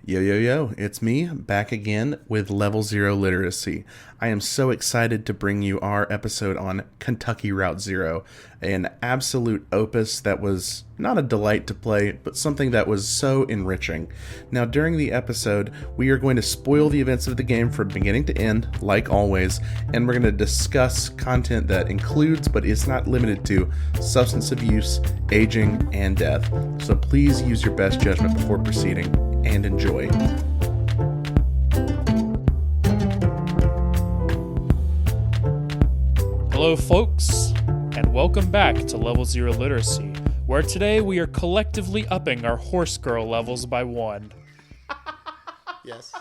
Yo, yo, yo, it's me, back again with Level Zero Literacy. I am so excited to bring you our episode on Kentucky Route Zero, an absolute opus that was not a delight to play, but something that was so enriching. Now, during the episode, we are going to spoil the events of the game from beginning to end, like always, and we're going to discuss content that includes, but is not limited to, substance abuse, aging, and death. So please use your best judgment before proceeding. And enjoy. Hello folks, and welcome back to Level Zero Literacy, where today we are collectively upping our horse girl levels by 1. Yes.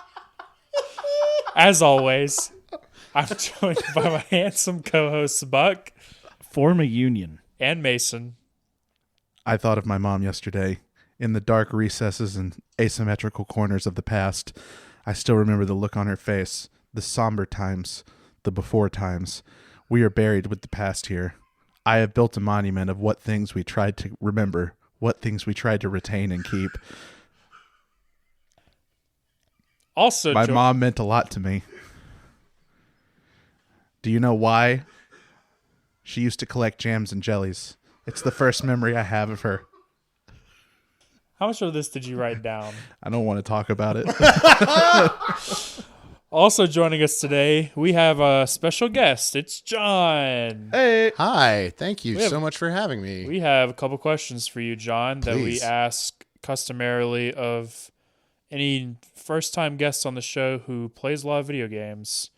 As always, I'm joined by my handsome co-hosts Buck. Form a union. And Mason. I thought of my mom yesterday. In the dark recesses and asymmetrical corners of the past, I still remember the look on her face, the somber times, the before times. We are buried with the past here. I have built a monument of what things we tried to remember, what things we tried to retain and keep. Also, my mom meant a lot to me. Do you know why? She used to collect jams and jellies. It's the first memory I have of her. How much of this did you write down? I don't want to talk about it. Also joining us today, we have a special guest. It's John. Hey. Hi. Thank you so much for having me. We have a couple questions for you, John, that we ask customarily of any first-time guests on the show who plays a lot of video games.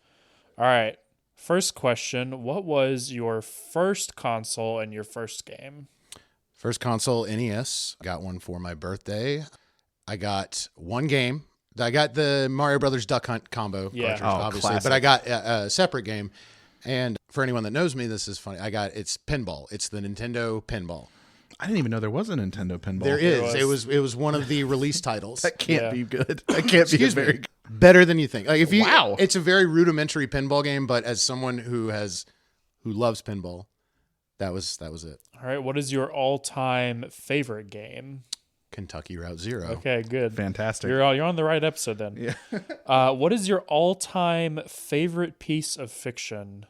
All right. First question, what was your first console and your first game? First console, NES. Got one for my birthday. I got one game. I got the Mario Brothers Duck Hunt combo cartridge, obviously. Classic. But I got a separate game. And for anyone that knows me, this is funny. It's pinball. It's the Nintendo pinball. I didn't even know there was a Nintendo pinball. There is. It was one of the release titles. That can't be good. That can't be very good. Better than you think. Like if you, Wow. It's a very rudimentary pinball game, but as someone who loves pinball, that was it. All right, what is your all-time favorite game? Kentucky Route Zero. Okay, good. Fantastic. You're on the right episode then. Yeah. What is your all-time favorite piece of fiction?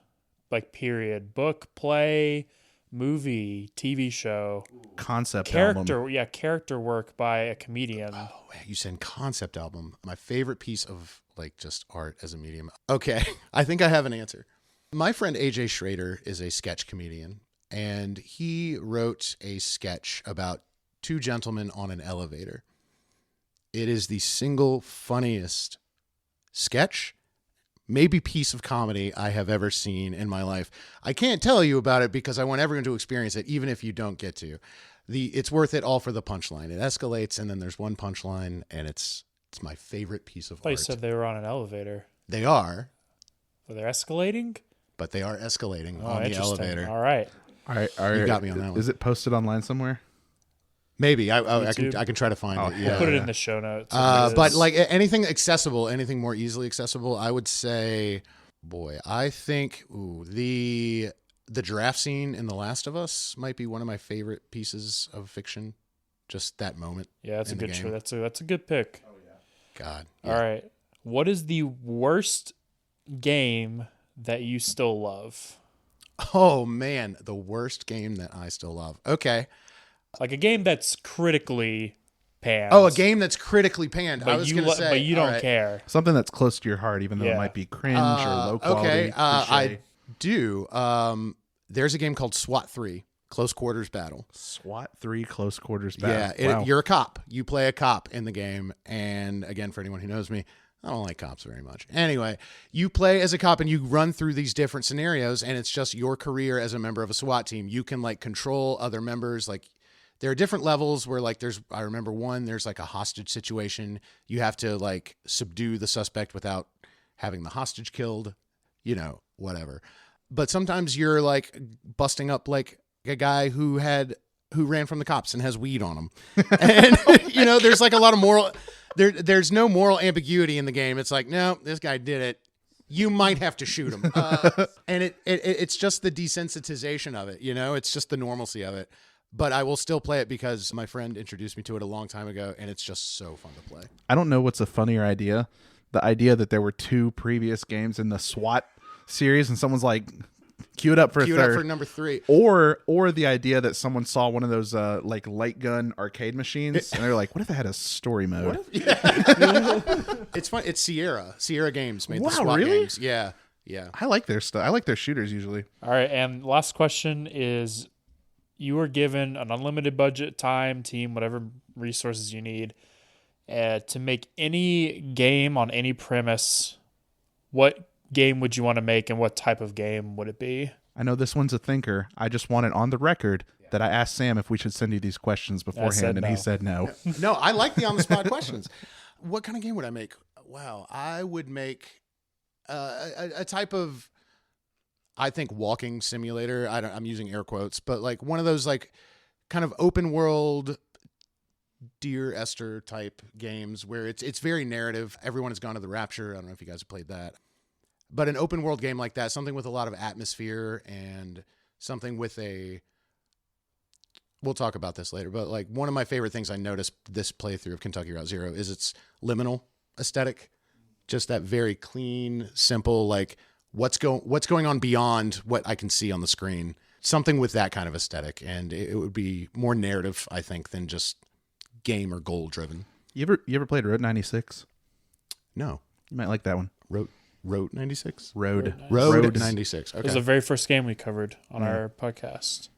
Like period. Book, play, movie, TV show. Concept album. Character work by a comedian. Oh, you said concept album. My favorite piece of like just art as a medium. Okay, I think I have an answer. My friend AJ Schrader is a sketch comedian, and he wrote a sketch about two gentlemen on an elevator. It is the single funniest sketch, maybe piece of comedy I have ever seen in my life. I can't tell you about it because I want everyone to experience it, even if you don't get to. It's worth it all for the punchline. It escalates, and then there's one punchline, and it's my favorite piece of I thought you art. said they were on an elevator. They are, So they're escalating? but they are escalating Oh, on the interesting. elevator. All right. All right. You got me on that one. Is it posted online somewhere? Maybe I YouTube? can try to find it. Yeah. Put it in the show notes. But like anything accessible, anything more easily accessible, I would say, I think the giraffe scene in The Last of Us might be one of my favorite pieces of fiction. Just that moment. Yeah, that's a in the good game. choice. That's a good pick. God. All right. What is the worst game that you still love? Oh man, the worst game that I still love. Okay. Like a game that's critically panned. Oh, a game that's critically panned. I But was you going to say, but you all don't right. care. Something that's close to your heart, even though it might be cringe or low quality. Okay, I cliche. do. There's a game called SWAT 3, Close Quarters Battle. SWAT 3 Close Quarters Battle. Yeah, Wow. you're a cop. You play a cop in the game. And again, for anyone who knows me, I don't like cops very much. Anyway, you play as a cop and you run through these different scenarios, and it's just your career as a member of a SWAT team. You can like control other members. Like there are different levels where like I remember there's like a hostage situation. You have to like subdue the suspect without having the hostage killed, whatever. But sometimes you're like busting up like a guy who ran from the cops and has weed on him. And, there's like a lot of moral, there's no moral ambiguity in the game. It's like, no, this guy did it. You might have to shoot him. And it's just the desensitization of it. It's just the normalcy of it. but I will still play it because my friend introduced me to it a long time ago, and it's just so fun to play. I don't know what's a funnier idea. The idea that there were 2 previous games in the SWAT series and someone's like, queue it up for a third. For number 3. Or the idea that someone saw one of those like light gun arcade machines and they're like, what if it had a story mode? It's fun. It's Sierra Games made the Wow, SWAT really? games. Yeah. I like their stuff. I like their shooters usually. All right, and last question is, you are given an unlimited budget, time, team, whatever resources you need to make any game on any premise. What game would you want to make, and what type of game would it be? I know this one's a thinker. I just want it on the record that I asked Sam if we should send you these questions beforehand, and he said no. No, I like the on-the-spot questions. What kind of game would I make? Wow, I would make a type of, I think, walking simulator. I'm using air quotes, but like one of those like kind of open world Dear Esther type games where it's very narrative. Everyone has gone to the Rapture. I don't know if you guys have played that. But an open world game like that, something with a lot of atmosphere and something with we'll talk about this later, but like one of my favorite things I noticed this playthrough of Kentucky Route Zero is its liminal aesthetic. Just that very clean, simple, like what's going on beyond what I can see on the screen. Something with that kind of aesthetic. And it would be more narrative, I think, than just game or goal driven. You ever played Road 96? No. You might like that one. Road 96? Road 96. Okay. It was the very first game we covered on our podcast.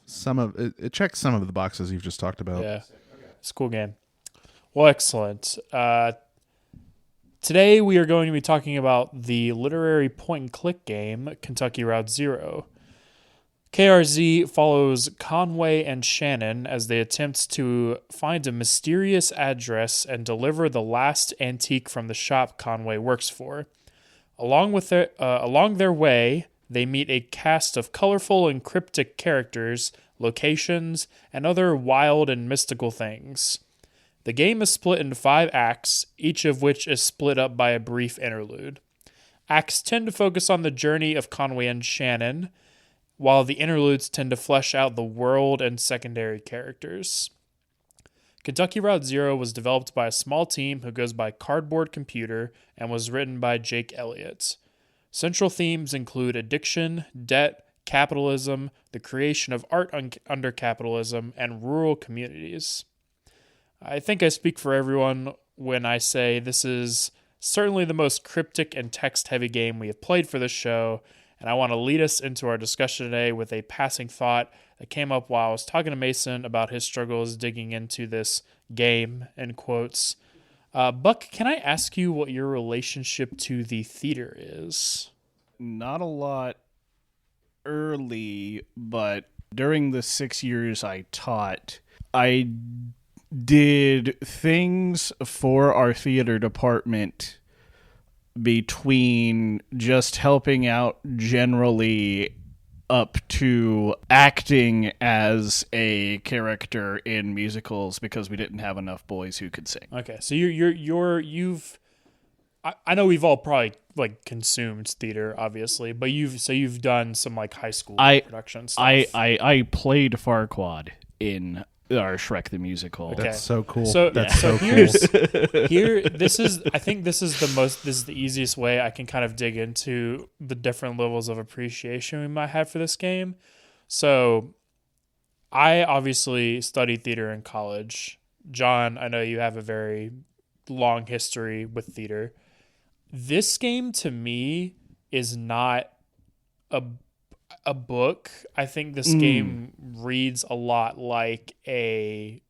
Some of it checks some of the boxes you've just talked about. Yeah, it's a cool game. Well, excellent. Today we are going to be talking about the literary point-and-click game Kentucky Route Zero. KRZ follows Conway and Shannon as they attempt to find a mysterious address and deliver the last antique from the shop Conway works for. Along their way, they meet a cast of colorful and cryptic characters, locations, and other wild and mystical things. The game is split into 5 acts, each of which is split up by a brief interlude. Acts tend to focus on the journey of Conway and Shannon, while the interludes tend to flesh out the world and secondary characters. Kentucky Route Zero was developed by a small team who goes by Cardboard Computer and was written by Jake Elliott. Central themes include addiction, debt, capitalism, the creation of art under capitalism, and rural communities. I think I speak for everyone when I say this is certainly the most cryptic and text-heavy game we have played for this show, and I want to lead us into our discussion today with a passing thought that came up while I was talking to Mason about his struggles digging into this game, in quotes. Buck, can I ask you what your relationship to the theater is? Not a lot early, but during the 6 years I taught, I did things for our theater department between just helping out generally up to acting as a character in musicals because we didn't have enough boys who could sing. Okay, so you've I know we've all probably like consumed theater, obviously, but you've done some like high school production stuff. I played Farquaad in our Shrek the Musical. Okay. That's so cool. So That's so cool. I think this is the easiest way I can kind of dig into the different levels of appreciation we might have for this game. So I obviously studied theater in college. John, I know you have a very long history with theater. This game to me is not a book. I think this game reads a lot like a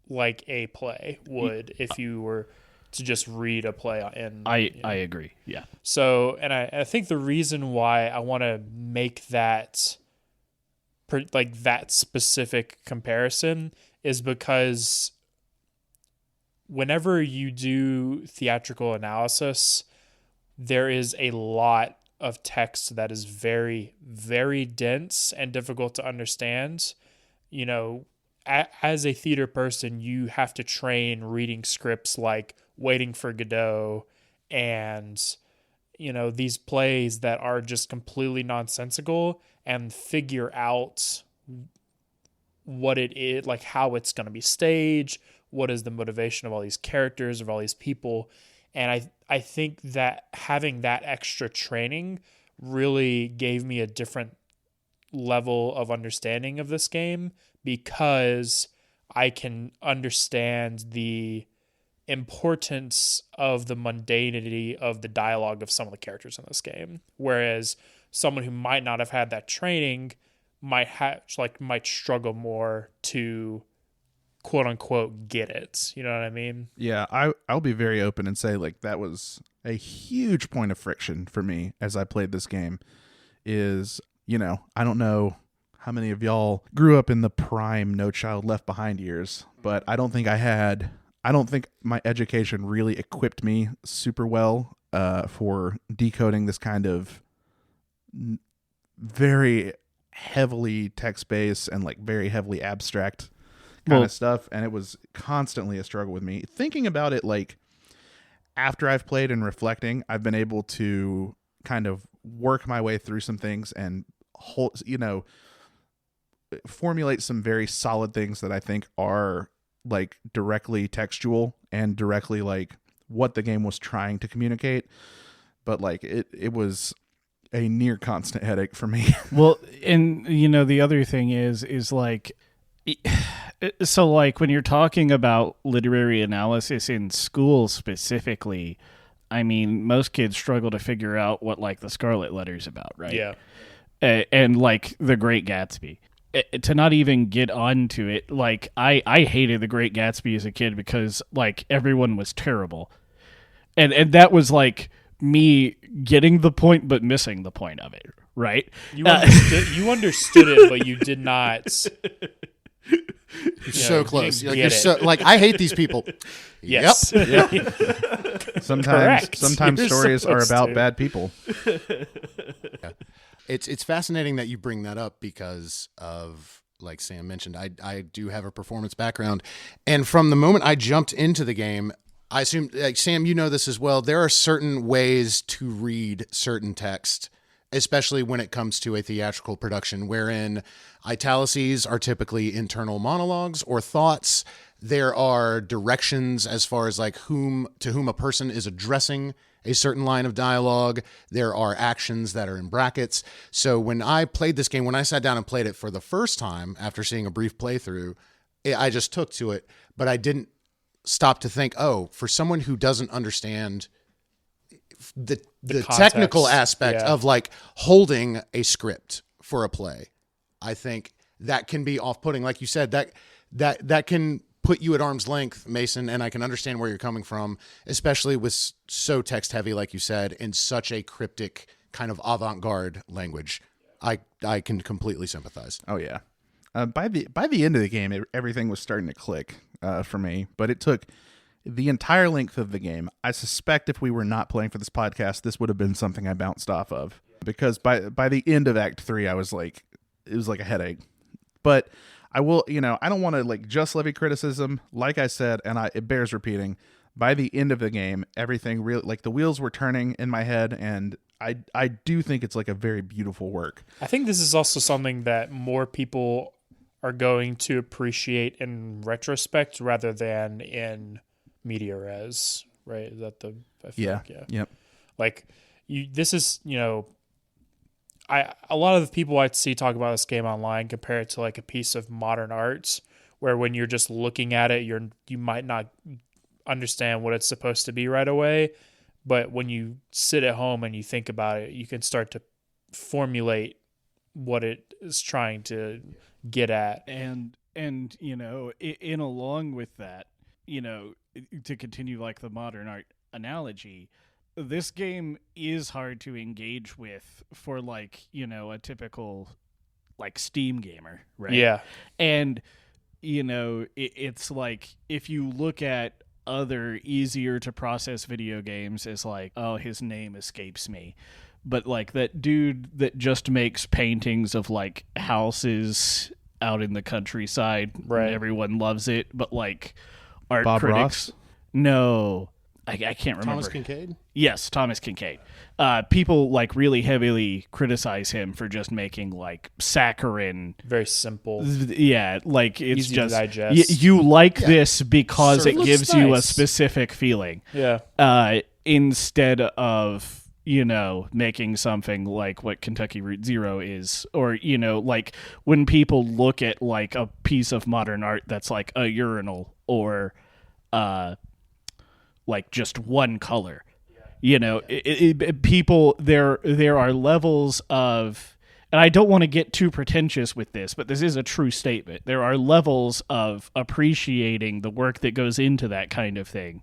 play would if you were to just read a play. I agree. Yeah. So, and I think the reason why I want to make that specific comparison is because whenever you do theatrical analysis, there is a lot of text that is very, very dense and difficult to understand. You know, as a theater person, you have to train reading scripts like Waiting for Godot and, you know, these plays that are just completely nonsensical and figure out what it is, like how it's going to be staged, what is the motivation of all these characters, of all these people. And I think that having that extra training really gave me a different level of understanding of this game, because I can understand the importance of the mundanity of the dialogue of some of the characters in this game. Whereas someone who might not have had that training might struggle more to quote unquote get it. You know what I mean? Yeah, I'll be very open and say like that was a huge point of friction for me as I played this game. Is, you know, I don't know how many of y'all grew up in the prime No Child Left Behind years, but I don't think my education really equipped me super well for decoding this kind of very heavily text-based and like very heavily abstract kind of stuff, and it was constantly a struggle with me. Thinking about it, like after I've played and reflecting, I've been able to kind of work my way through some things and formulate some very solid things that I think are like directly textual and directly like what the game was trying to communicate. But like it was a near constant headache for me. Well, and you know, the other thing is like, so like when you're talking about literary analysis in school specifically, I mean, most kids struggle to figure out what like the Scarlet Letter's about, right? Yeah. And like The Great Gatsby. To not even get onto it, like I hated The Great Gatsby as a kid because like everyone was terrible, and that was like me getting the point but missing the point of it, right? You understood it, but you did not. You're so close. You're so like, I hate these people. Yes. Yep. Sometimes stories are about bad people. Yeah. It's fascinating that you bring that up because of, like Sam mentioned, I do have a performance background. And from the moment I jumped into the game, I assume, like Sam, you know this as well, there are certain ways to read certain text, especially when it comes to a theatrical production, wherein italices are typically internal monologues or thoughts. There are directions as far as like to whom a person is addressing a certain line of dialogue. There are actions that are in brackets. So when I played this game, when I sat down and played it for the first time after seeing a brief playthrough, I just took to it, but I didn't stop to think, oh, for someone who doesn't understand the technical aspect of like holding a script for a play, I think that can be off-putting. Like you said, that can put you at arm's length, Mason, and I can understand where you're coming from, especially with so text heavy, like you said, in such a cryptic kind of avant-garde language. I can completely sympathize. Oh yeah. By the end of the game, everything was starting to click for me, but it took the entire length of the game. I suspect if we were not playing for this podcast, this would have been something I bounced off of, because by the end of Act 3, I was like, it was like a headache. But I will, I don't want to like just levy criticism. Like I said, and it bears repeating, by the end of the game, everything really, like the wheels were turning in my head, and I do think it's like a very beautiful work. I think this is also something that more people are going to appreciate in retrospect rather than in media res, right? Is that yeah. Yep. Like this is, a lot of the people I see talk about this game online compare it to like a piece of modern art, where when you're just looking at it, you might not understand what it's supposed to be right away, but when you sit at home and you think about it, you can start to formulate what it is trying to get at. And in along with that, to continue like the modern art analogy, this game is hard to engage with for like, a typical like Steam gamer, right? Yeah. And, it's like if you look at other easier to process video games as like, oh, his name escapes me. But like that dude that just makes paintings of like houses out in the countryside, right? And everyone loves it, but like art Bob critics. Ross? No. I can't remember. Thomas Kincaid? Yes, Thomas Kincaid. People like really heavily criticize him for just making like saccharine. Very simple. Yeah, like it's Easy just to digest. you like this because Sure. it Looks gives you a nice. specific feeling. Yeah. Instead of making something like what Kentucky Route Zero is, or like when people look at like a piece of modern art that's like a urinal or like just one color. People there are levels of, and I don't want to get too pretentious with this, but this is a true statement. There are levels of appreciating the work that goes into that kind of thing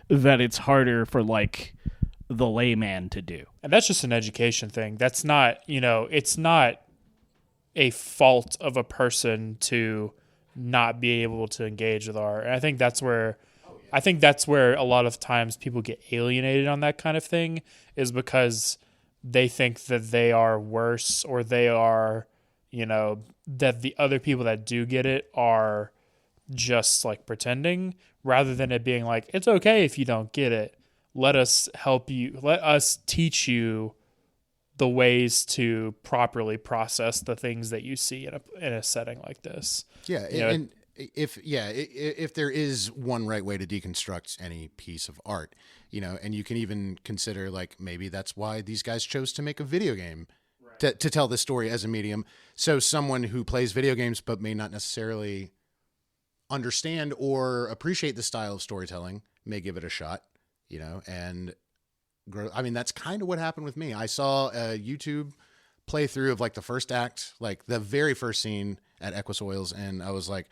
that it's harder for like the layman to do. And that's just an education thing. That's not, it's not a fault of a person to not be able to engage with art. And I think that's where a lot of times people get alienated on that kind of thing, is because they think that they are worse, or they are, that the other people that do get it are just like pretending, rather than it being like, it's okay if you don't get it. Let us help you. Let us teach you the ways to properly process the things that you see in a setting like this. Yeah. And if there is one right way to deconstruct any piece of art, and you can even consider like maybe that's why these guys chose to make a video game to tell this story as a medium. So someone who plays video games but may not necessarily understand or appreciate the style of storytelling may give it a shot, and grow. I mean, that's kind of what happened with me. I saw a YouTube playthrough of like the first act, like the very first scene at Equus Oils, and I was like,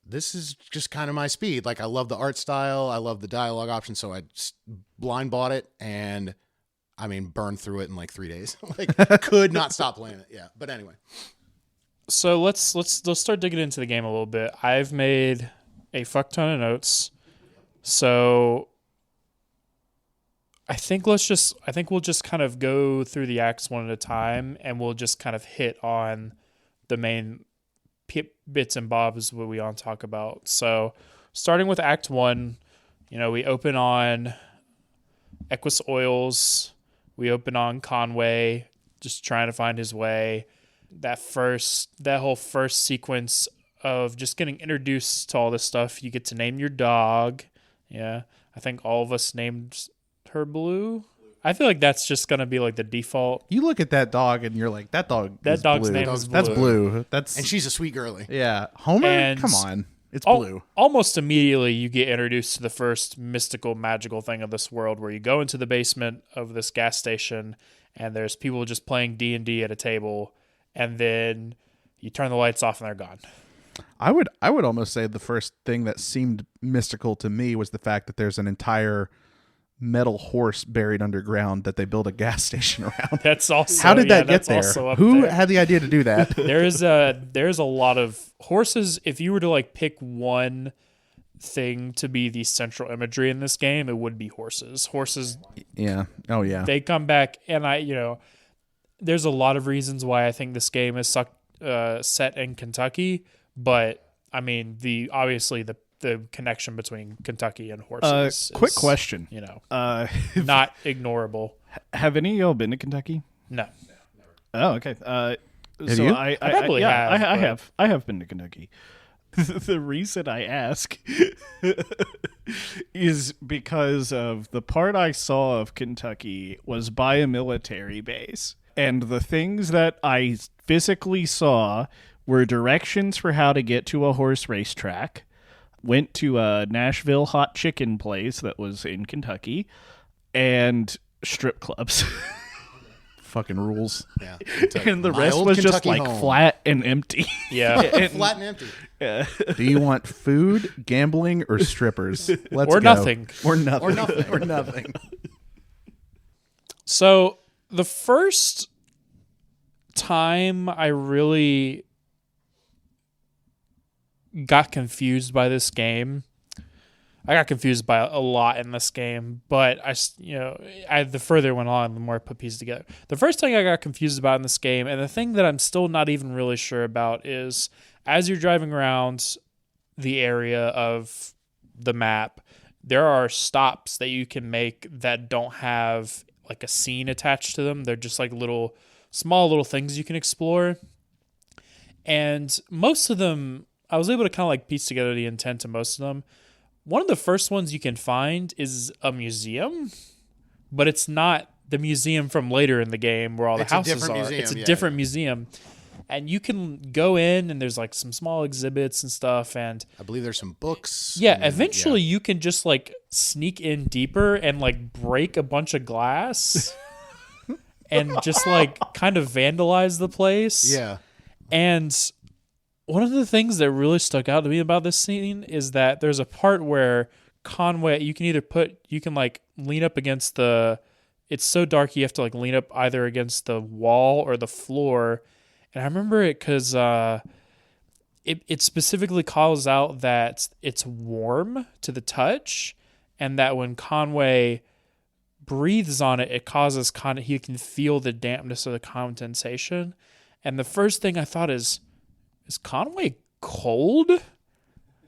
this is just kind of my speed. Like, I love the art style. I love the dialogue option. So I blind bought it and burned through it in like 3 days. Like, could not stop playing it. Yeah. But anyway. So let's start digging into the game a little bit. I've made a fuck ton of notes. So I think we'll just kind of go through the acts one at a time, and we'll just kind of hit on the main bits and bobs what we want to talk about. So starting with Act 1, we open on Equus Oils. We open on Conway, just trying to find his way. That whole first sequence of just getting introduced to all this stuff. You get to name your dog. Yeah. I think all of us named her Blue. I feel like that's just going to be like the default. You look at that dog and you're like, that dog's blue. name is Blue. That's Blue. And she's a sweet girly. Yeah. Homer? And come on. It's Blue. Almost immediately you get introduced to the first mystical, magical thing of this world, where you go into the basement of this gas station and there's people just playing D&D at a table, and then you turn the lights off and they're gone. I would almost say the first thing that seemed mystical to me was the fact that there's an entire metal horse buried underground that they build a gas station around. That's also how did that get there? Who had the idea to do that? There's a lot of horses. If you were to like pick one thing to be the central imagery in this game, it would be horses. Horses. Yeah. Oh yeah. They come back, and there's a lot of reasons why I think this game is set in Kentucky, but I mean obviously the connection between Kentucky and horses. Quick question. Not ignorable. Have any of y'all been to Kentucky? No. Oh, okay. Have you? I probably have. I have been to Kentucky. The reason I ask is because of the part I saw of Kentucky was by a military base. And the things that I physically saw were directions for how to get to a horse racetrack. Went to a Nashville hot chicken place that was in Kentucky, and strip clubs. Fucking rules. Yeah. And the rest was just like flat and empty. Yeah. Flat and empty. Yeah. Do you want food, gambling, or strippers? Let's or go. Nothing. Or nothing. Or nothing. So the first time I really got confused by this game, I got confused by a lot in this game, but the further it went on, the more I put pieces together. The first thing I got confused about in this game, and the thing that I'm still not even really sure about, is as you're driving around the area of the map, there are stops that you can make that don't have like a scene attached to them. They're just like small little things you can explore. And most of them, I was able to kind of like piece together the intent to most of them. One of the first ones you can find is a museum, but it's not the museum from later in the game where all the houses are. Museum, it's a different museum. And you can go in and there's like some small exhibits and stuff. And I believe there's some books. Yeah, eventually you can just like sneak in deeper and like break a bunch of glass and just like kind of vandalize the place. Yeah. And one of the things that really stuck out to me about this scene is that there's a part where Conway, you can like lean up against it's so dark you have to like lean up either against the wall or the floor. And I remember it because it specifically calls out that it's warm to the touch and that when Conway breathes on it, it causes he can feel the dampness of the condensation. And the first thing I thought is Conway cold?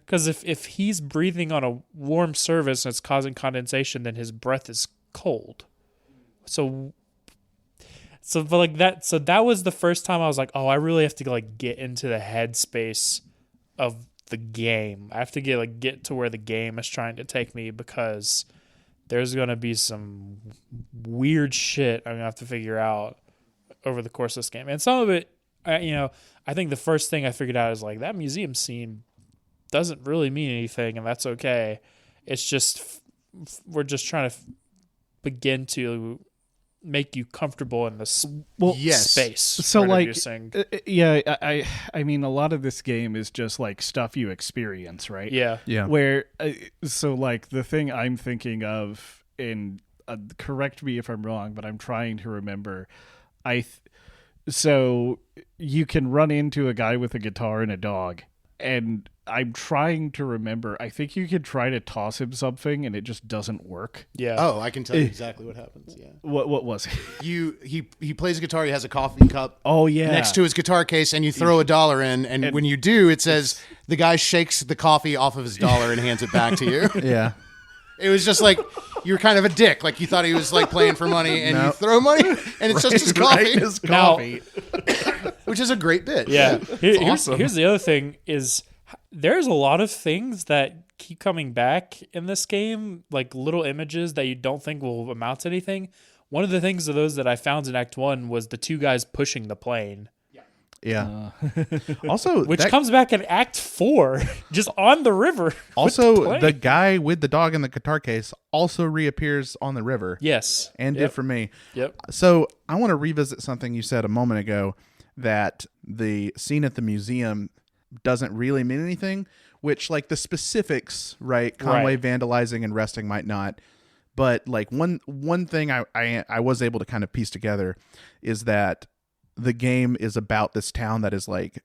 Because if he's breathing on a warm surface and it's causing condensation, then his breath is cold. So that was the first time I was like, oh, I really have to like get into the headspace of the game. I have to get to where the game is trying to take me, because there's going to be some weird shit I'm going to have to figure out over the course of this game. And some of it, I think the first thing I figured out is like that museum scene doesn't really mean anything, and that's okay. It's just we're just trying to begin to make you comfortable in this space. So like, I mean, a lot of this game is just like stuff you experience, right? Yeah. Where, so like the thing I'm thinking of, and correct me if I'm wrong, but I'm trying to remember. So you can run into a guy with a guitar and a dog, and I'm trying to remember. I think you could try to toss him something and it just doesn't work. Yeah. Oh, I can tell you exactly what happens. Yeah. What was it? He plays guitar. He has a coffee cup. Oh yeah. Next to his guitar case, and you throw $1 in, and when you do, it says the guy shakes the coffee off of his dollar and hands it back to you. Yeah. It was just like you were kind of a dick. Like you thought he was like playing for money, and you throw money, and it's just his coffee. His coffee. Which is a great bit. Yeah. Awesome. Here's the other thing is there's a lot of things that keep coming back in this game, like little images that you don't think will amount to anything. One of the things of those that I found in Act 1 was the two guys pushing the plane. Yeah. Also, which comes back in Act 4, just on the river. Also, the guy with the dog in the guitar case also reappears on the river. Yes. And did for me. Yep. So I want to revisit something you said a moment ago, that the scene at the museum doesn't really mean anything, which like the specifics, right? Conway vandalizing and resting might not. But like one thing I was able to kind of piece together is that the game is about this town that is like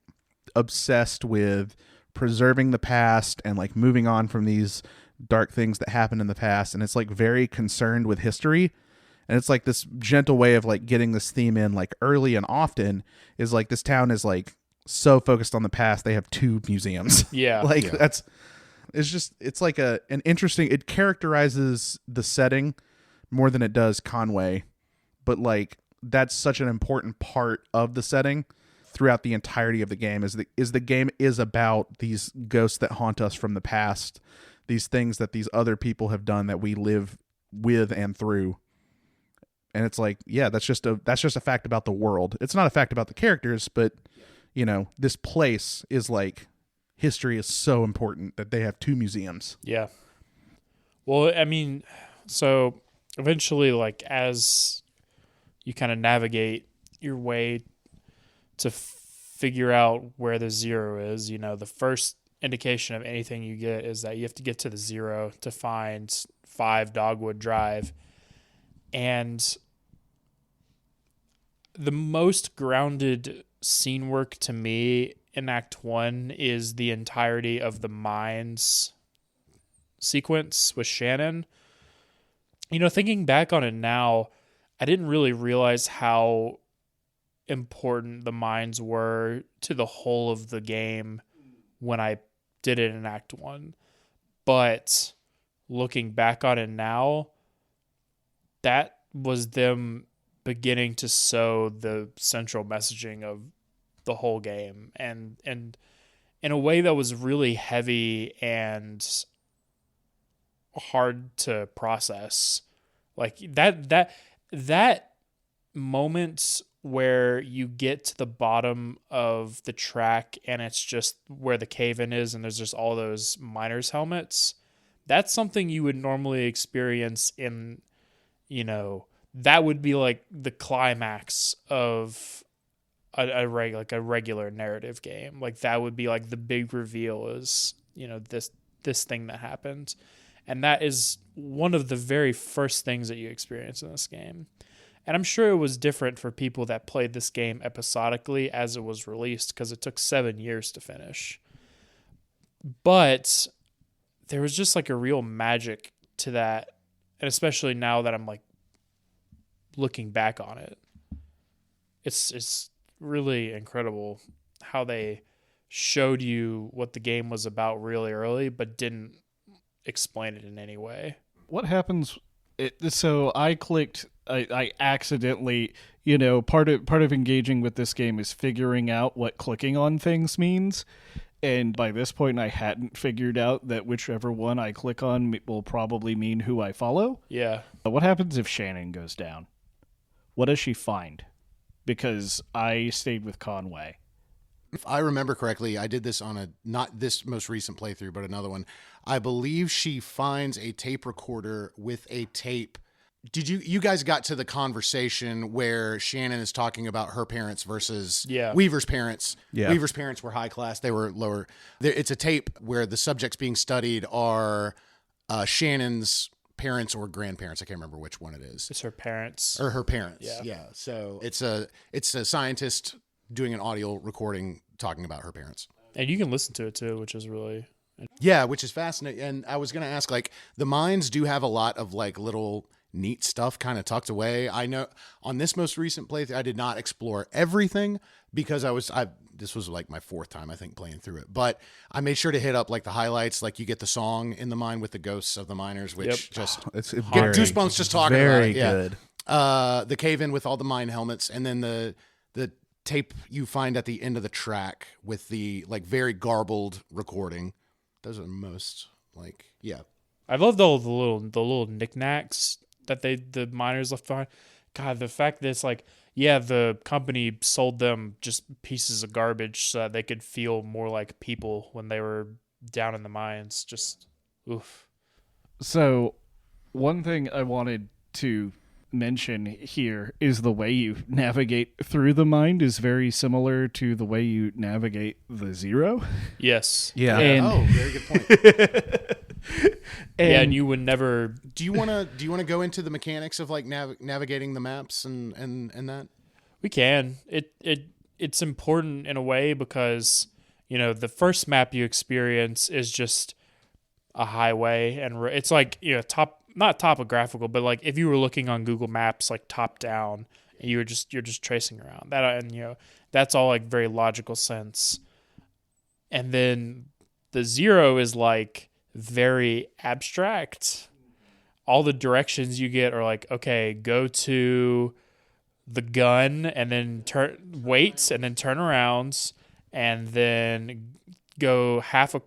obsessed with preserving the past and like moving on from these dark things that happened in the past. And it's like very concerned with history. And it's like this gentle way of like getting this theme in like early and often is like this town is like so focused on the past. They have 2 museums. Yeah. It's like an interesting, it characterizes the setting more than it does Conway, but like, that's such an important part of the setting throughout the entirety of the game is the game is about these ghosts that haunt us from the past, these things that these other people have done that we live with and through. And it's like, yeah, that's just a fact about the world. It's not a fact about the characters, but this place is like, history is so important that they have 2 museums. Yeah. Well, I mean, so eventually, like, as you kind of navigate your way to figure out where the 0 is, the first indication of anything you get is that you have to get to the 0 to find 5 Dogwood Drive. And the most grounded scene work to me in Act 1 is the entirety of the mines sequence with Shannon. Thinking back on it now, I didn't really realize how important the mines were to the whole of the game when I did it in Act 1. But looking back on it now, that was them beginning to sow the central messaging of the whole game, and in a way that was really heavy and hard to process. Like that moment where you get to the bottom of the track and it's just where the cave-in is and there's just all those miners' helmets. That's something you would normally experience in, that would be like the climax of a regular narrative game. Like that would be like the big reveal is, this thing that happened. And that is one of the very first things that you experience in this game. And I'm sure it was different for people that played this game episodically as it was released, because it took 7 years to finish. But there was just like a real magic to that. And especially now that I'm like looking back on it, it's really incredible how they showed you what the game was about really early, but didn't explain it in any way. What happens? So I clicked. I accidentally, part of engaging with this game is figuring out what clicking on things means. And by this point, I hadn't figured out that whichever one I click on will probably mean who I follow. Yeah. But what happens if Shannon goes down? What does she find? Because I stayed with Conway. If I remember correctly, I did this on not this most recent playthrough, but another one. I believe she finds a tape recorder with a tape. Did you guys got to the conversation where Shannon is talking about her parents versus Weaver's parents? Yeah. Weaver's parents were high class. They were lower. It's a tape where the subjects being studied are Shannon's parents or grandparents. I can't remember which one it is. It's her parents. Or her parents. Yeah. Yeah. So it's a scientist doing an audio recording talking about her parents. And you can listen to it too, which is really... Yeah, which is fascinating. And I was going to ask, like, the mines do have a lot of like little neat stuff kind of tucked away. I know on this most recent playthrough, I did not explore everything because this was like my 4th time, I think, playing through it. But I made sure to hit up like the highlights. Like you get the song in the mine with the ghosts of the miners, which just it's get very, goosebumps just talking about very it. Yeah. good. The cave-in with all the mine helmets, and then the tape you find at the end of the track with the like very garbled recording. Those are the most like, yeah. I loved all the little knickknacks that the miners left behind. God, the fact that it's like, the company sold them just pieces of garbage so that they could feel more like people when they were down in the mines. Just, oof. So, one thing I wanted to mention here is the way you navigate through the mine is very similar to the way you navigate the Zero. Yes. Yeah. Oh, very good point. And you would never... Do you want to go into the mechanics of like navigating the maps and that? We can. It's important in a way because, the first map you experience is just a highway, and it's like, not topographical, but like if you were looking on Google Maps, like top down, and you're just tracing around that, and that's all like very logical sense. And then the Zero is like very abstract. All the directions you get are like, okay, go to the gun and then wait and then turn around and then go half a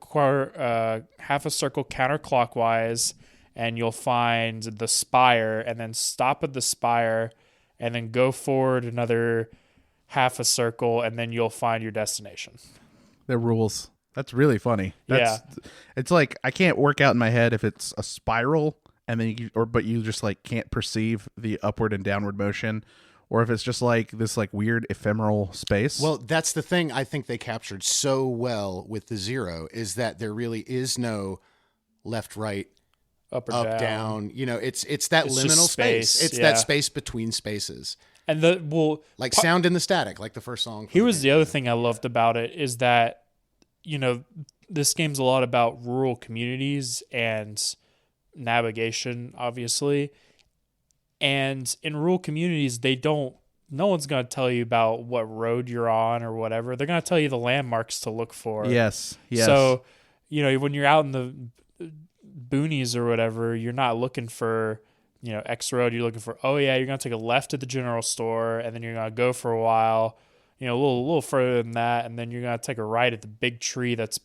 circle counterclockwise, and you'll find the spire, and then stop at the spire, and then go forward another half a circle, and then you'll find your destination. The rules. That's really funny. Yeah. It's like I can't work out in my head if it's a spiral and then but you just like can't perceive the upward and downward motion, or if it's just like this like weird ephemeral space. Well, that's the thing I think they captured so well with the Zero is that there really is no left, right, up or down. It's that It's liminal just space. It's that space between spaces. And like sound in the static, like the first song. Here was the other thing I loved about it is that, this game's a lot about rural communities and navigation, obviously. And in rural communities, no one's going to tell you about what road you're on or whatever. They're going to tell you the landmarks to look for. Yes. So, when you're out in boonies or whatever, you're not looking for, X road. You're looking for, oh yeah, you're going to take a left at the general store, and then you're going to go for a while, a little further than that, and then you're going to take a right at the big tree that's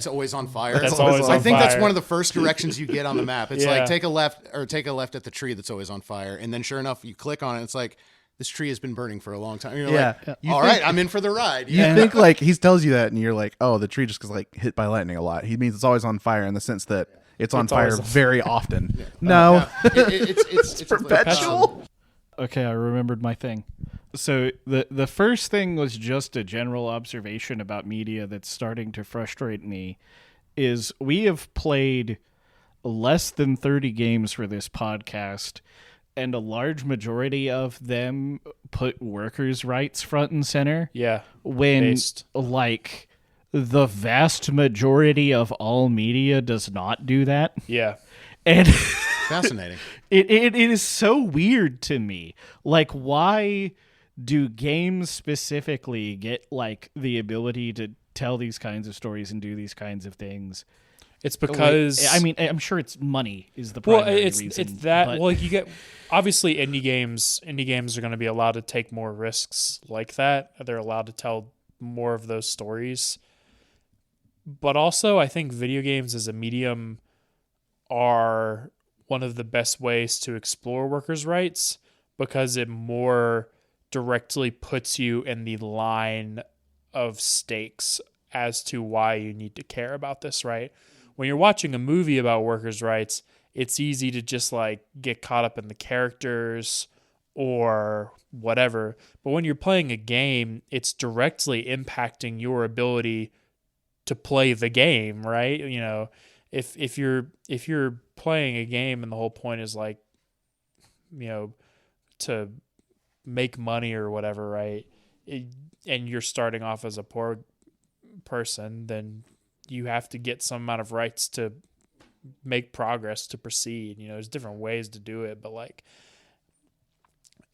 always on fire. That's always on fire. I think that's one of the first directions you get on the map. It's Yeah. like take a left at the tree that's always on fire, and then sure enough, you click on it. It's like this tree has been burning for a long time. You're Yeah. like, all right, I'm in for the ride. You think like he tells you that, and you're like, oh, the tree just gets like hit by lightning a lot. He means it's always on fire in the sense that it's on fire very often. No, it's perpetual. Okay, I remembered my thing. So the first thing was just a general observation about media that's starting to frustrate me is we have played less than 30 games for this podcast, and a large majority of them put workers' rights front and center. Yeah. When Based. like the vast majority of all media does not do that. Yeah. And fascinating. It is so weird to me. Like, why do games specifically get like the ability to tell these kinds of stories and do these kinds of things? It's because I mean, I'm sure it's money is the primary reason. It's that. But, well, you get obviously indie games are going to be allowed to take more risks like that. They're allowed to tell more of those stories. But also, I think video games as a medium are one of the best ways to explore workers' rights because it more directly puts you in the line of stakes as to why you need to care about this, right? When you're watching a movie about workers' rights, it's easy to just like get caught up in the characters or whatever. But when you're playing a game, it's directly impacting your ability to play the game, right? You know, if you're playing a game and the whole point is like, you know, to make money or whatever, right? And you're starting off as a poor person, then you have to get some amount of rights to make progress to proceed. You know, there's different ways to do it, but like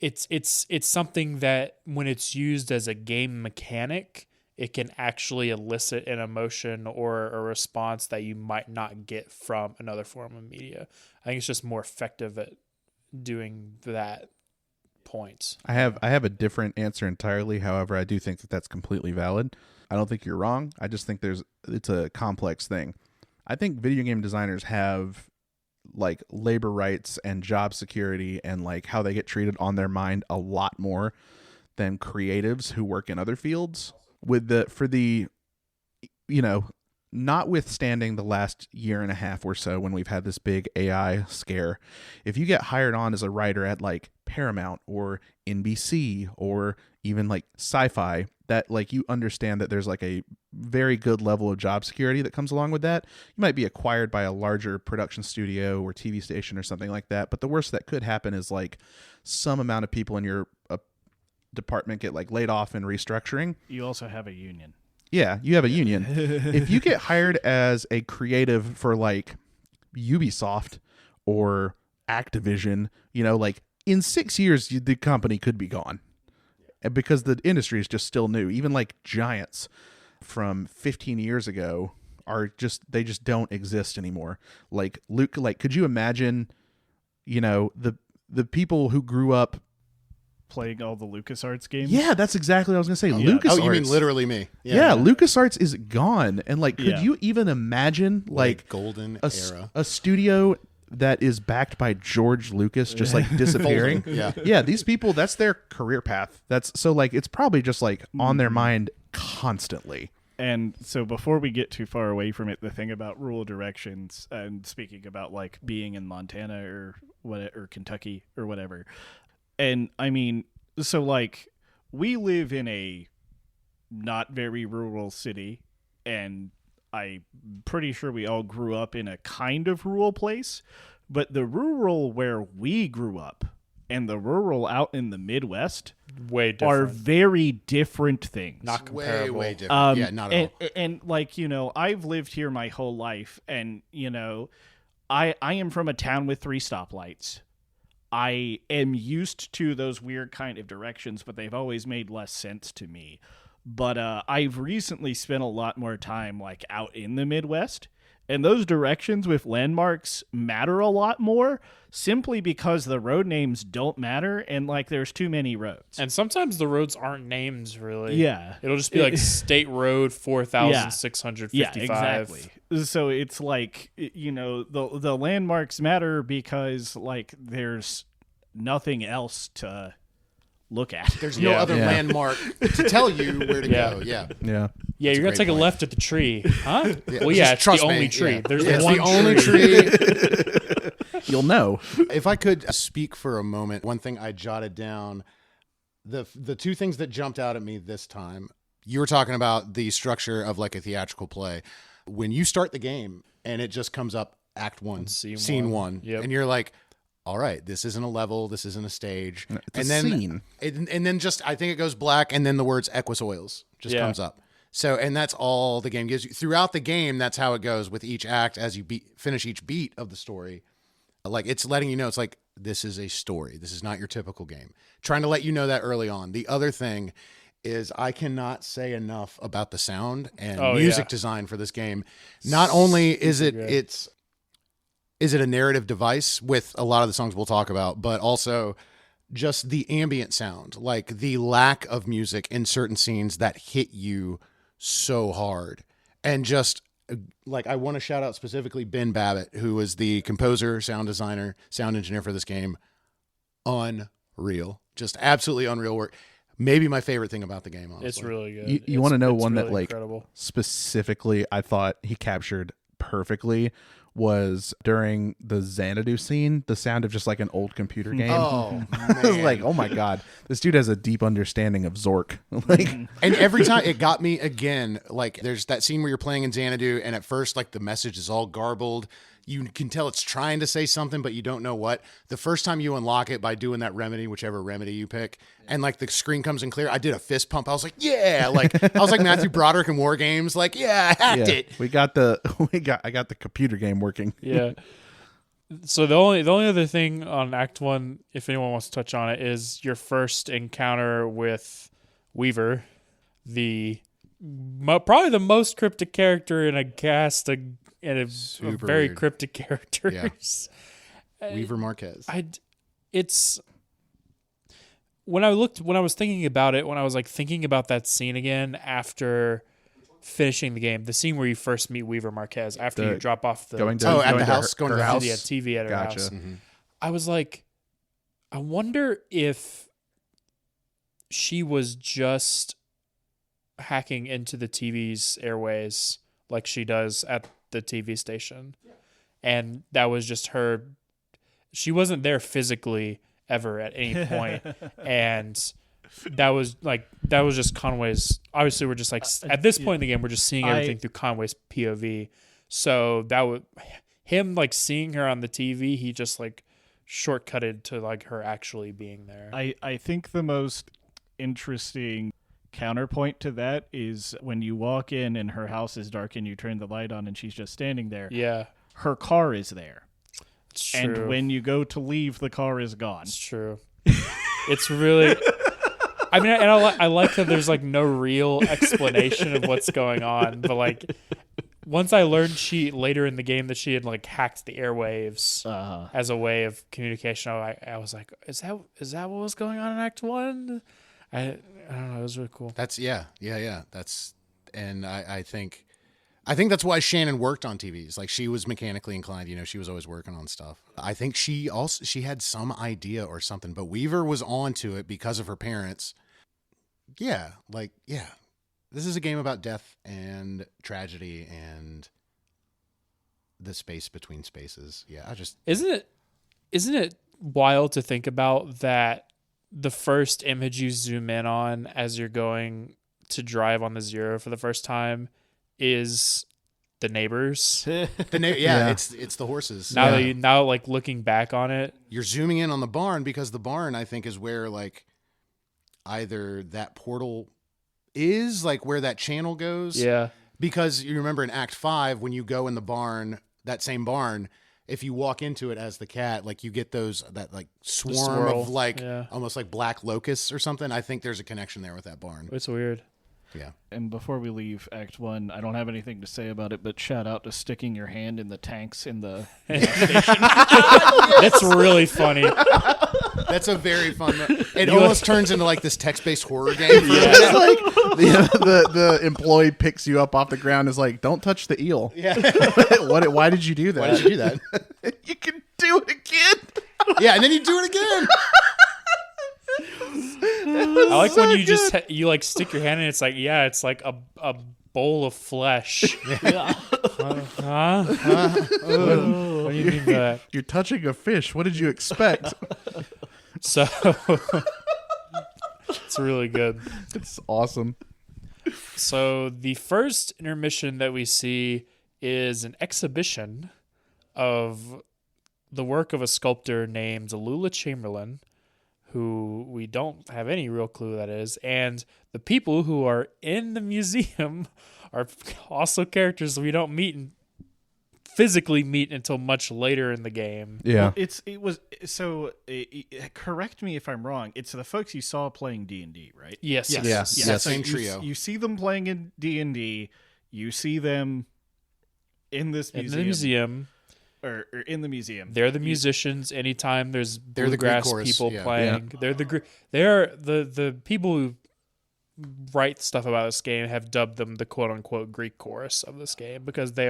it's something that when it's used as a game mechanic, it can actually elicit an emotion or a response that you might not get from another form of media. I think it's just more effective at doing that point. I have a different answer entirely. However, I do think that that's completely valid. I don't think you're wrong. I just think it's a complex thing. I think video game designers have like labor rights and job security and like how they get treated on their mind a lot more than creatives who work in other fields. Notwithstanding the last year and a half or so when we've had this big AI scare, if you get hired on as a writer at like Paramount or NBC or even like Sci-Fi, that like you understand that there's like a very good level of job security that comes along with that. You might be acquired by a larger production studio or TV station or something like that, but the worst that could happen is like some amount of people in your department get like laid off and restructuring. you also have a union. Yeah, you have a union. If you get hired as a creative for like Ubisoft or Activision, you know, like in 6 years, the company could be gone. And because the industry is just still new. Even like giants from 15 years ago they just don't exist anymore. Like Luke, like could you imagine, you know, the people who grew up playing all the LucasArts games? Yeah, that's exactly what I was going to say. Yeah. LucasArts. Oh, you mean literally me? Yeah, LucasArts is gone. And like, could Yeah. you even imagine like golden era, a studio that is backed by George Lucas just like disappearing? Yeah, these people, that's their career path. That's so like, it's probably just like on their mind constantly. And so before we get too far away from it, the thing about rural directions and speaking about like being in Montana or Kentucky or whatever. And I mean, so like we live in a not very rural city, and I'm pretty sure we all grew up in a kind of rural place, but the rural where we grew up and the rural out in the Midwest Way different. are very different things. Not comparable. Way different. Yeah, not at all. And like, you know, I've lived here my whole life, and, you know, I am from a town with 3 stoplights. I am used to those weird kind of directions, but they've always made less sense to me. But I've recently spent a lot more time like out in the Midwest, And those directions with landmarks matter a lot more simply because the road names don't matter and like there's too many roads. And sometimes the roads aren't names really. Yeah. It'll just be like State Road 4,655. Yeah, exactly. So it's like, the landmarks matter because like there's nothing else to look at. There's no other landmark to tell you where to go. Yeah. Yeah. Yeah, you're going to take a left at the tree. Huh? Well, it's the only tree. There's it's one the only tree. You'll know. If I could speak for a moment, one thing I jotted down, the two things that jumped out at me this time, you were talking about the structure of like a theatrical play. When you start the game and it just comes up Act 1, Scene 1, and you're like, all right, this isn't a level, this isn't a stage. It's a scene. And then just, I think it goes black, and then the words Equus Oils just comes up. So, and that's all the game gives you. Throughout the game, that's how it goes with each act as you finish each beat of the story. Like, it's letting you know, it's like, this is a story. This is not your typical game. Trying to let you know that early on. The other thing is I cannot say enough about the sound and music design for this game. Not only is it a narrative device with a lot of the songs we'll talk about, but also just the ambient sound, like the lack of music in certain scenes that hit you so hard. And just like, I want to shout out specifically Ben Babbitt, who was the composer, sound designer, sound engineer for this game. Unreal. Just absolutely unreal work. Maybe my favorite thing about the game, honestly. It's really good. You want to know one really that like incredible. Specifically I thought he captured perfectly was during the Xanadu scene, the sound of just like an old computer game. Oh, I was like, oh my God, this dude has a deep understanding of Zork. And every time it got me again, like there's that scene where you're playing in Xanadu and at first like the message is all garbled. You can tell it's trying to say something, but you don't know what. The first time you unlock it by doing that remedy, whichever remedy you pick, and like the screen comes in clear, I did a fist pump. I was like, yeah, like I was like Matthew Broderick in War Games, like, yeah, I hacked it. I got the computer game working. Yeah. So the only other thing on Act 1, if anyone wants to touch on it, is your first encounter with Weaver, probably the most cryptic character in a cast of very weird. cryptic characters. Yeah. Weaver Marquez. When I was thinking about it, when I was like thinking about that scene again after finishing the game, the scene where you first meet Weaver Marquez after you drop off the at the house, going to the house, TV at her house. Mm-hmm. I was like, I wonder if she was just hacking into the TV's airways like she does at the TV station. And that was just her. She wasn't there physically ever at any point. And that was just Conway's. Obviously, we're just like at this point in the game, we're just seeing everything through Conway's POV. So that would him like seeing her on the TV. He just like shortcutted to like her actually being there. I think the most interesting counterpoint to that is when you walk in and her house is dark and you turn the light on and she's just standing there. Yeah, her car is there. It's true. And when you go to leave, the car is gone. It's true. It's really. I mean, and I like that there's like no real explanation of what's going on, but like once I learned later in the game that she had like hacked the airwaves as a way of communication, I was like, is that what was going on in Act 1? I don't know. It was really cool. That's yeah. That's, and I think that's why Shannon worked on TVs. Like she was mechanically inclined, she was always working on stuff. I think she had some idea or something, but Weaver was onto it because of her parents. Yeah. This is a game about death and tragedy and the space between spaces. Yeah. Isn't it wild to think about that the first image you zoom in on as you're going to drive on the Zero for the first time is the neighbors. It's the horses. Now like looking back on it, you're zooming in on the barn because the barn I think is where like either that portal is, like where that channel goes. Yeah. Because you remember in Act 5 when you go in the barn, that same barn, if you walk into it as the cat, like you get that like swarm of like almost like black locusts or something. I think there's a connection there with that barn. It's weird. Yeah. And before we leave Act 1, I don't have anything to say about it, but shout out to sticking your hand in the tanks in the gas station. That's really funny. That's a very fun. It almost turns into like this text-based horror game. It's like the employee picks you up off the ground, is like, don't touch the eel. Yeah. Why did you do that? Why did you do that? You can do it again. Yeah, and then you do it again. I like when you just you like stick your hand in. It's like it's like a bowl of flesh. What do you mean by that? You're touching a fish. What did you expect? So it's really good. It's awesome. So the first intermission that we see is an exhibition of the work of a sculptor named Lula Chamberlain, who we don't have any real clue who that is, and the people who are in the museum are also characters we don't physically meet until much later in the game. Yeah. Correct me if I'm wrong. It's the folks you saw playing D&D, right? Yes. Yes. Same trio. You see them playing in D&D. You see them in this museum. Or in the museum. They're the musicians. Anytime there's They're the Greek bluegrass chorus, people yeah. playing, they're the people who write stuff about this game have dubbed them the quote unquote Greek chorus of this game because they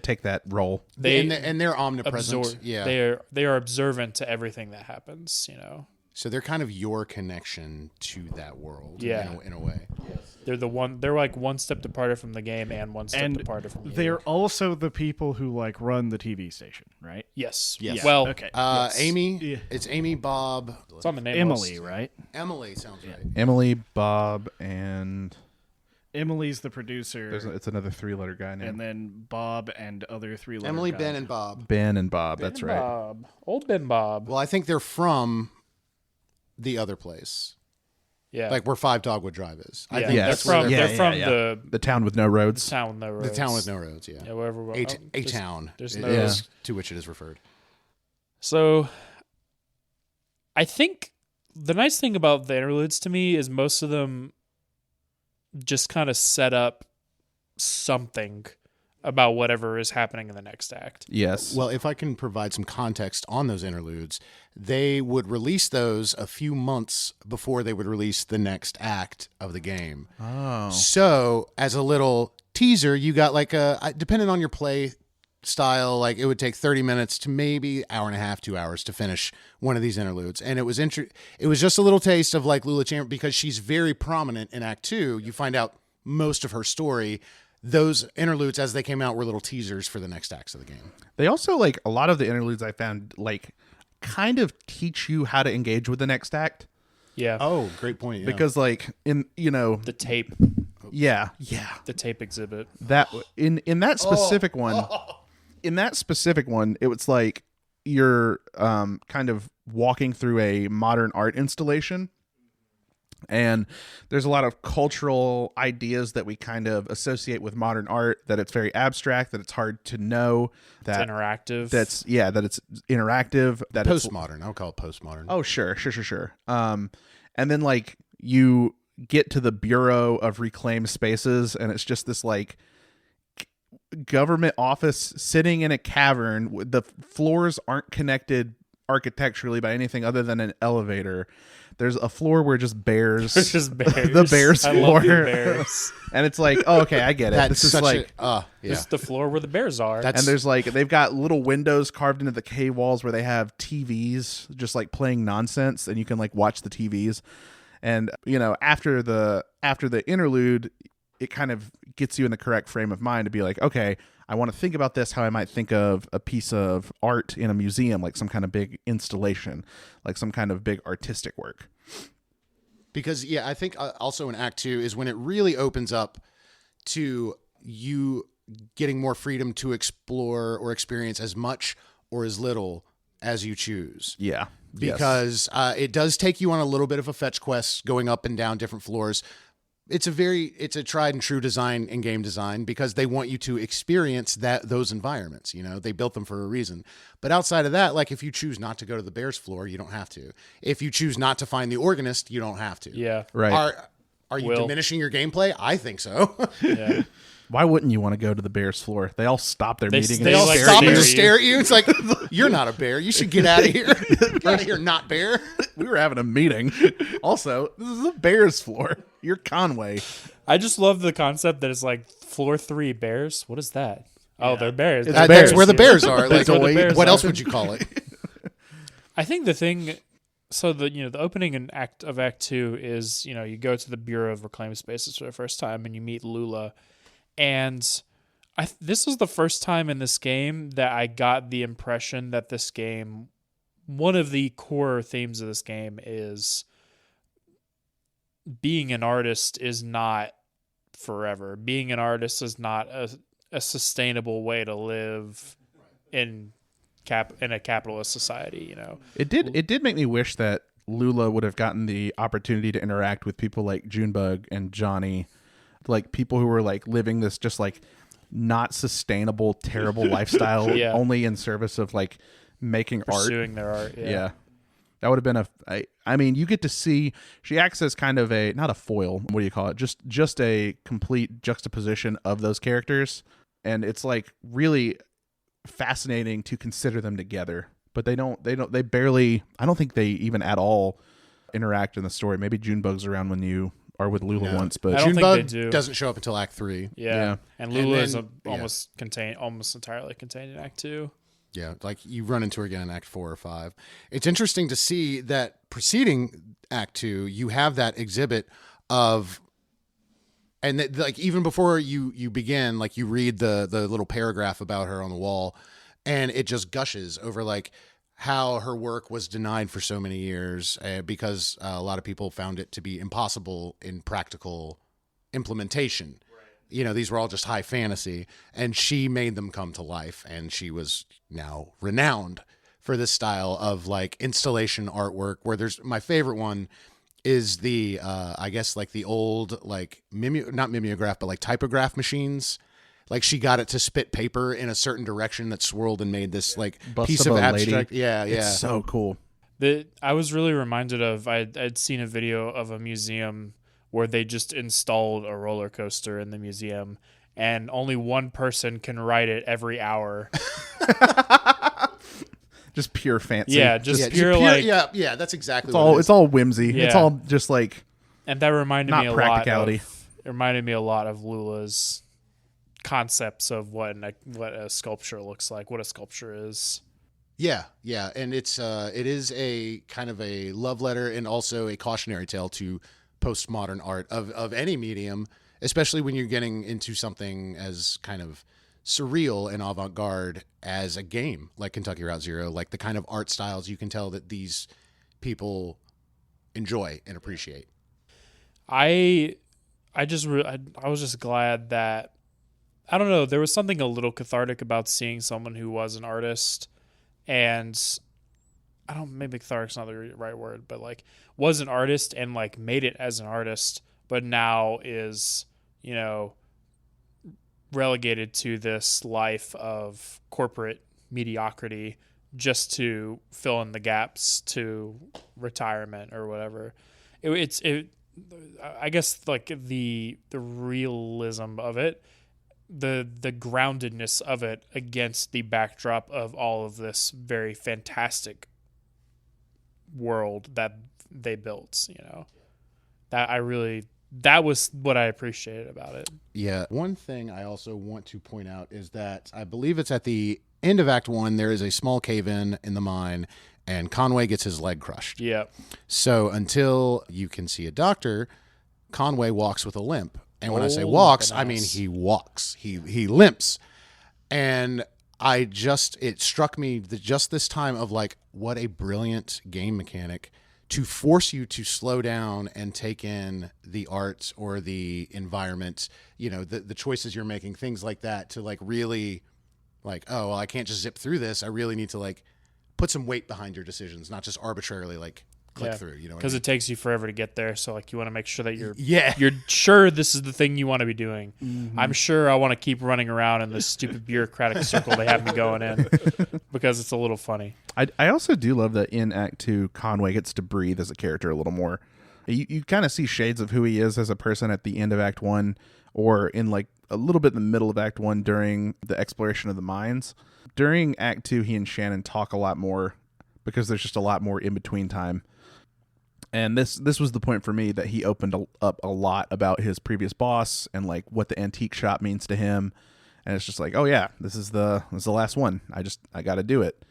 take that role. And they're omnipresent. They are observant to everything that happens. So they're kind of your connection to that world. Yeah. In a way. They're like one step departed from the game and one step departed from the game. They're also the people who like run the TV station, right? Yes. Yes. Well, okay. yes. Amy. Yeah. It's Amy, Bob. It's on the name Emily, list. right? Emily sounds right. Emily, Bob, and Emily's the producer. it's another 3-letter guy name. And then Bob and other 3-letter Emily, guy. Ben, and Bob. Ben and Bob. Ben That's and right. Bob. Old Ben Bob. Well, I think they're from the other place. Yeah. Like where Five Dogwood Drive is. I Yeah, think Yes. that's they're from, where they're from The town with no roads. the town with no roads. the town with no roads. Yeah. Yeah, wherever. A there's- town. There's It no. is to which it is referred. So, I think the nice thing about the interludes to me is most of them just kind of set up something about whatever is happening in the next act. Yes. Well, if I can provide some context on those interludes, they would release those a few months before they would release the next act of the game. Oh. So, as a little teaser, you got like depending on your play style, like it would take 30 minutes to maybe hour and a half, 2 hours to finish one of these interludes. And it was just a little taste of like Lula Chamberlain because she's very prominent in Act 2. You find out most of her story. Those interludes, as they came out, were little teasers for the next acts of the game. They also, like, a lot of the interludes I found, like, kind of teach you how to engage with the next act. Yeah. Oh, great point. Yeah. Because, like, The tape. yeah. The tape exhibit. That in that specific one, it was like you're kind of walking through a modern art installation, and there's a lot of cultural ideas that we kind of associate with modern art, that it's very abstract, that it's hard to know, that It's interactive. that it's interactive, that it's postmodern. I would call it postmodern. Oh, sure. And then, like, you get to the Bureau of Reclaimed Spaces, and it's just this, like, government office sitting in a cavern. The floors aren't connected architecturally by anything other than an elevator. There's a floor where just bears. It's just bears. The bears I floor. love the bears. And it's like, oh, okay, I get it. That's This is such like... yeah. It's the floor where the bears are. That's- And there's like, they've got little windows carved into the cave walls where they have TVs just like playing nonsense, and you can like watch the TVs. And, after the interlude, it kind of gets you in the correct frame of mind to be like, okay, I want to think about this how I might think of a piece of art in a museum, like some kind of big installation, like some kind of big artistic work. Because, I think also in Act 2 is when it really opens up to you getting more freedom to explore or experience as much or as little as you choose. Yeah. Because it does take you on a little bit of a fetch quest going up and down different floors. It's a tried and true design in game design because they want you to experience those environments. They built them for a reason. But outside of that, like if you choose not to go to the Bears floor, you don't have to. If you choose not to find the organist, you don't have to. Yeah. Right. Are you diminishing your gameplay? I think so. Yeah. Why wouldn't you want to go to the Bears floor? They all stop their meeting. They and all They like stop and stare just at stare at you. It's like, you're not a bear. You should get out of here. Get out of here, not bear. We were having a meeting. Also, this is the Bears floor. You're Conway. I just love the concept that it's like floor 3 bears. What is that? Oh, they're bears. It's They're That's bears. where the bears are. Like, That's where the bears what are. else would you call it? I think the thing, so the opening in Act 2 is you go to the Bureau of Reclaimed Spaces for the first time and you meet Lula, and this was the first time in this game that I got the impression that this game, one of the core themes of this game is being an artist is not forever. Being an artist is not a sustainable way to live in a capitalist society. It did make me wish that Lula would have gotten the opportunity to interact with people like Junebug and Johnny, like people who were like living this just like not sustainable, terrible lifestyle, only in service of like making pursuing their art. Yeah. That would have been I mean, you get to see, she acts as kind of not a foil, what do you call it? Just a complete juxtaposition of those characters. And it's like really fascinating to consider them together, but they barely, I don't think they even at all interact in the story. Maybe Junebug's around when you are with Lula once, but I don't think Junebug they do. doesn't show up until Act 3. Yeah. And Lula is then, almost entirely contained in Act 2. Yeah, like you run into her again in Act 4 or 5. It's interesting to see that preceding Act 2, you have that exhibit of, and like even before you begin, like you read the little paragraph about her on the wall, and it just gushes over like how her work was denied for so many years because a lot of people found it to be impossible in practical implementation. These were all just high fantasy, and she made them come to life, and she was now renowned for this style of like installation artwork, where my favorite one is the I guess like the old like not mimeograph but like typograph machines. Like she got it to spit paper in a certain direction that swirled and made this like piece of abstract. Lady. Yeah. It's so cool. I was really reminded of, I'd seen a video of a museum where they just installed a roller coaster in the museum, and only one person can ride it every hour. Just pure fancy. Yeah, just pure like yeah. That's exactly it's all whimsy. Yeah. It's all just like, and that reminded not me a practicality. It reminded me a lot of Lula's concepts of what a sculpture looks like, what a sculpture is. Yeah, and it is a kind of a love letter and also a cautionary tale to postmodern art of any medium, especially when you're getting into something as kind of surreal and avant-garde as a game like Kentucky Route Zero, like the kind of art styles you can tell that these people enjoy and appreciate. I was just glad that, I don't know, there was something a little cathartic about seeing someone who was an artist, and maybe cathartic's not the right word, but like was an artist and like made it as an artist, but now is, relegated to this life of corporate mediocrity just to fill in the gaps to retirement or whatever. I guess like the realism of it, the groundedness of it against the backdrop of all of this very fantastic world that they built, that was what I appreciated about it. Yeah. One thing I also want to point out is that I believe it's at the end of Act 1, there is a small cave-in in the mine, and Conway gets his leg crushed. Yeah. So until you can see a doctor, Conway walks with a limp. And when I say walks, I mean he walks. He limps. And it struck me just this time of like, what a brilliant game mechanic to force you to slow down and take in the art or the environment, the choices you're making, things like that, to like really like, oh, well, I can't just zip through this. I really need to like put some weight behind your decisions, not just arbitrarily like click through, because it takes you forever to get there. So like you want to make sure that you're sure this is the thing you want to be doing. Mm-hmm. I'm sure I want to keep running around in this stupid bureaucratic circle they have me going in because it's a little funny. I also do love that in Act 2, Conway gets to breathe as a character a little more. You kind of see shades of who he is as a person at the end of Act 1 or in like a little bit in the middle of Act 1 during the exploration of the mines. During Act 2, he and Shannon talk a lot more because there's just a lot more in between time. And this was the point for me that he opened up a lot about his previous boss and like what the antique shop means to him. And it's just like, oh yeah, this is the last one. I got to do it.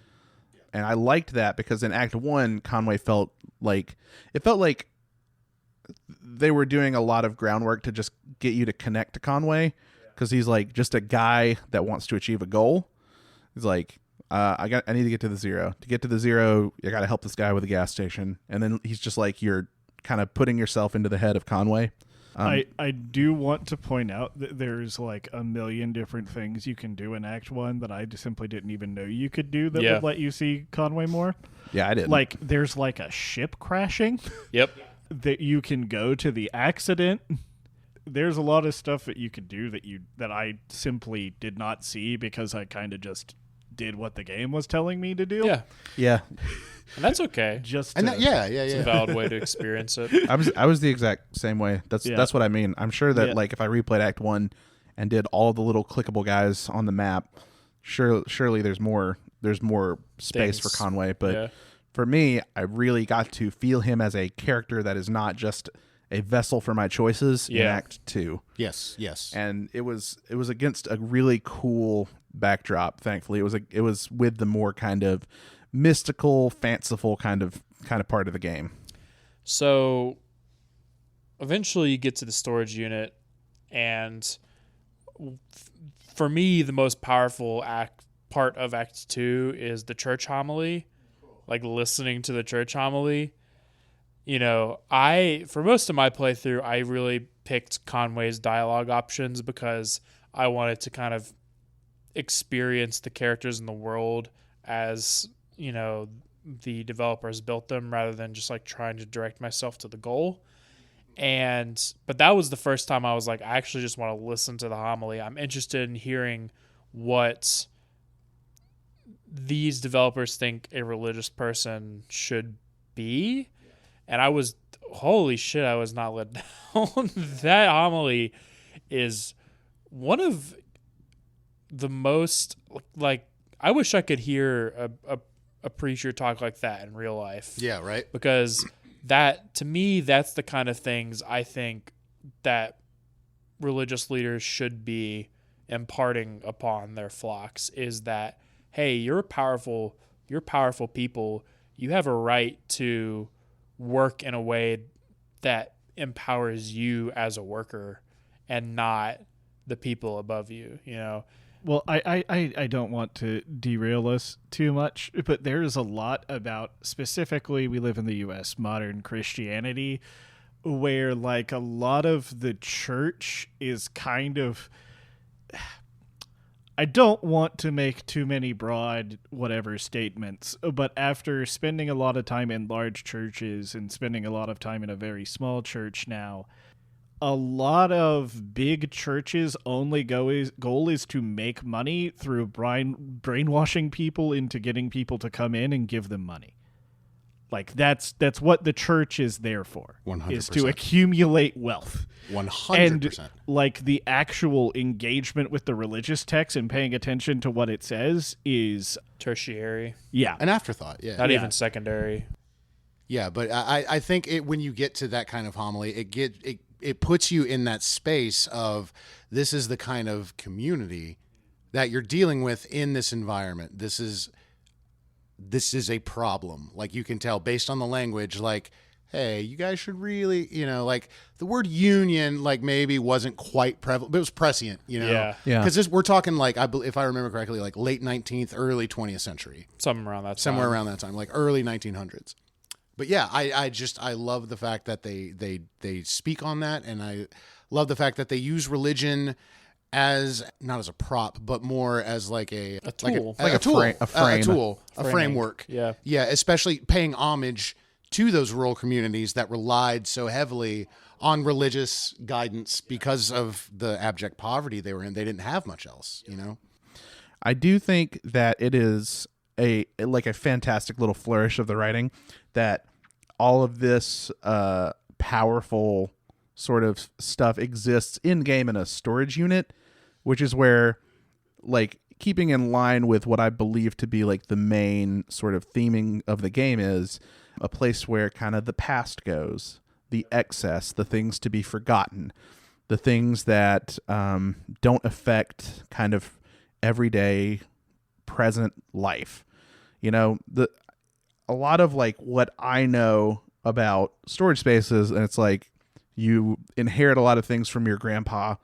And I liked that because in Act 1, Conway felt like they were doing a lot of groundwork to just get you to connect to Conway because he's like just a guy that wants to achieve a goal. He's like, I need to get to the zero. To get to the zero, I got to help this guy with a gas station. And then he's just like, you're kind of putting yourself into the head of Conway. I do want to point out that there's like a million different things you can do in Act 1 that I just simply didn't even know you could do that would let you see Conway more. Yeah, I did. Like, there's like a ship crashing. Yep. That you can go to the accident. There's a lot of stuff that you could do that I simply did not see because I kind of just did what the game was telling me to do. Yeah. And that's okay. It's a valid way to experience it. I was the exact same way. That's what I mean. I'm sure that like if I replayed Act 1 and did all the little clickable guys on the map, surely there's more space for Conway. But for me, I really got to feel him as a character that is not just a vessel for my choices in Act 2. Yes. And it was against a really cool backdrop. Thankfully, it was with the more kind of mystical, fanciful kind of part of the game. So eventually you get to the storage unit, and for me, the most powerful part of Act 2 is the church homily, like listening to the church homily. You know, for most of my playthrough, I really picked Conway's dialogue options because I wanted to kind of experience the characters in the world as, you know, the developers built them rather than just like trying to direct myself to the goal. But that was the first time I was like, I actually just want to listen to the homily. I'm interested in hearing what these developers think a religious person should be. And I was, holy shit, I was not let down. That homily is one of the most, like, I wish I could hear a preacher talk like that in real life. Yeah, right. Because that, to me, that's the kind of things I think that religious leaders should be imparting upon their flocks, is that, hey, you're powerful people. You have a right to work in a way that empowers you as a worker and not the people above you, you know? Well, I don't want to derail us too much, but there's a lot about, specifically, we live in the U.S., modern Christianity, where like a lot of the church is kind of, I don't want to make too many broad whatever statements, but after spending a lot of time in large churches and spending a lot of time in a very small church now, a lot of big churches' only goal is to make money through brainwashing people into getting people to come in and give them money. Like that's what the church is there for. 100%. Is to accumulate wealth. 100%. And like the actual engagement with the religious text and paying attention to what it says is tertiary. Yeah. An afterthought, yeah. Not even secondary. Yeah, but I think when you get to that kind of homily, it puts you in that space of, this is the kind of community that you're dealing with in this environment. This is a problem. Like, you can tell based on the language, like, hey, you guys should really, you know, like the word union, like maybe wasn't quite prevalent, but it was prescient, you know? Yeah. Because we're talking like, if I remember correctly, like late 19th, early 20th century. Somewhere around that time, like early 1900s. But yeah, I love the fact that they speak on that, and I love the fact that they use religion as not as a prop, but more as like a tool, a framework. Yeah, especially paying homage to those rural communities that relied so heavily on religious guidance because of the abject poverty they were in. They didn't have much else, you know. I do think that it is a fantastic little flourish of the writing that all of this powerful sort of stuff exists in game in a storage unit, which is where, like, keeping in line with what I believe to be like the main sort of theming of the game is a place where kind of the past goes, the excess, the things to be forgotten, the things that don't affect kind of everyday present life. You know, a lot of like what I know about storage spaces, and it's like you inherit a lot of things from your grandpa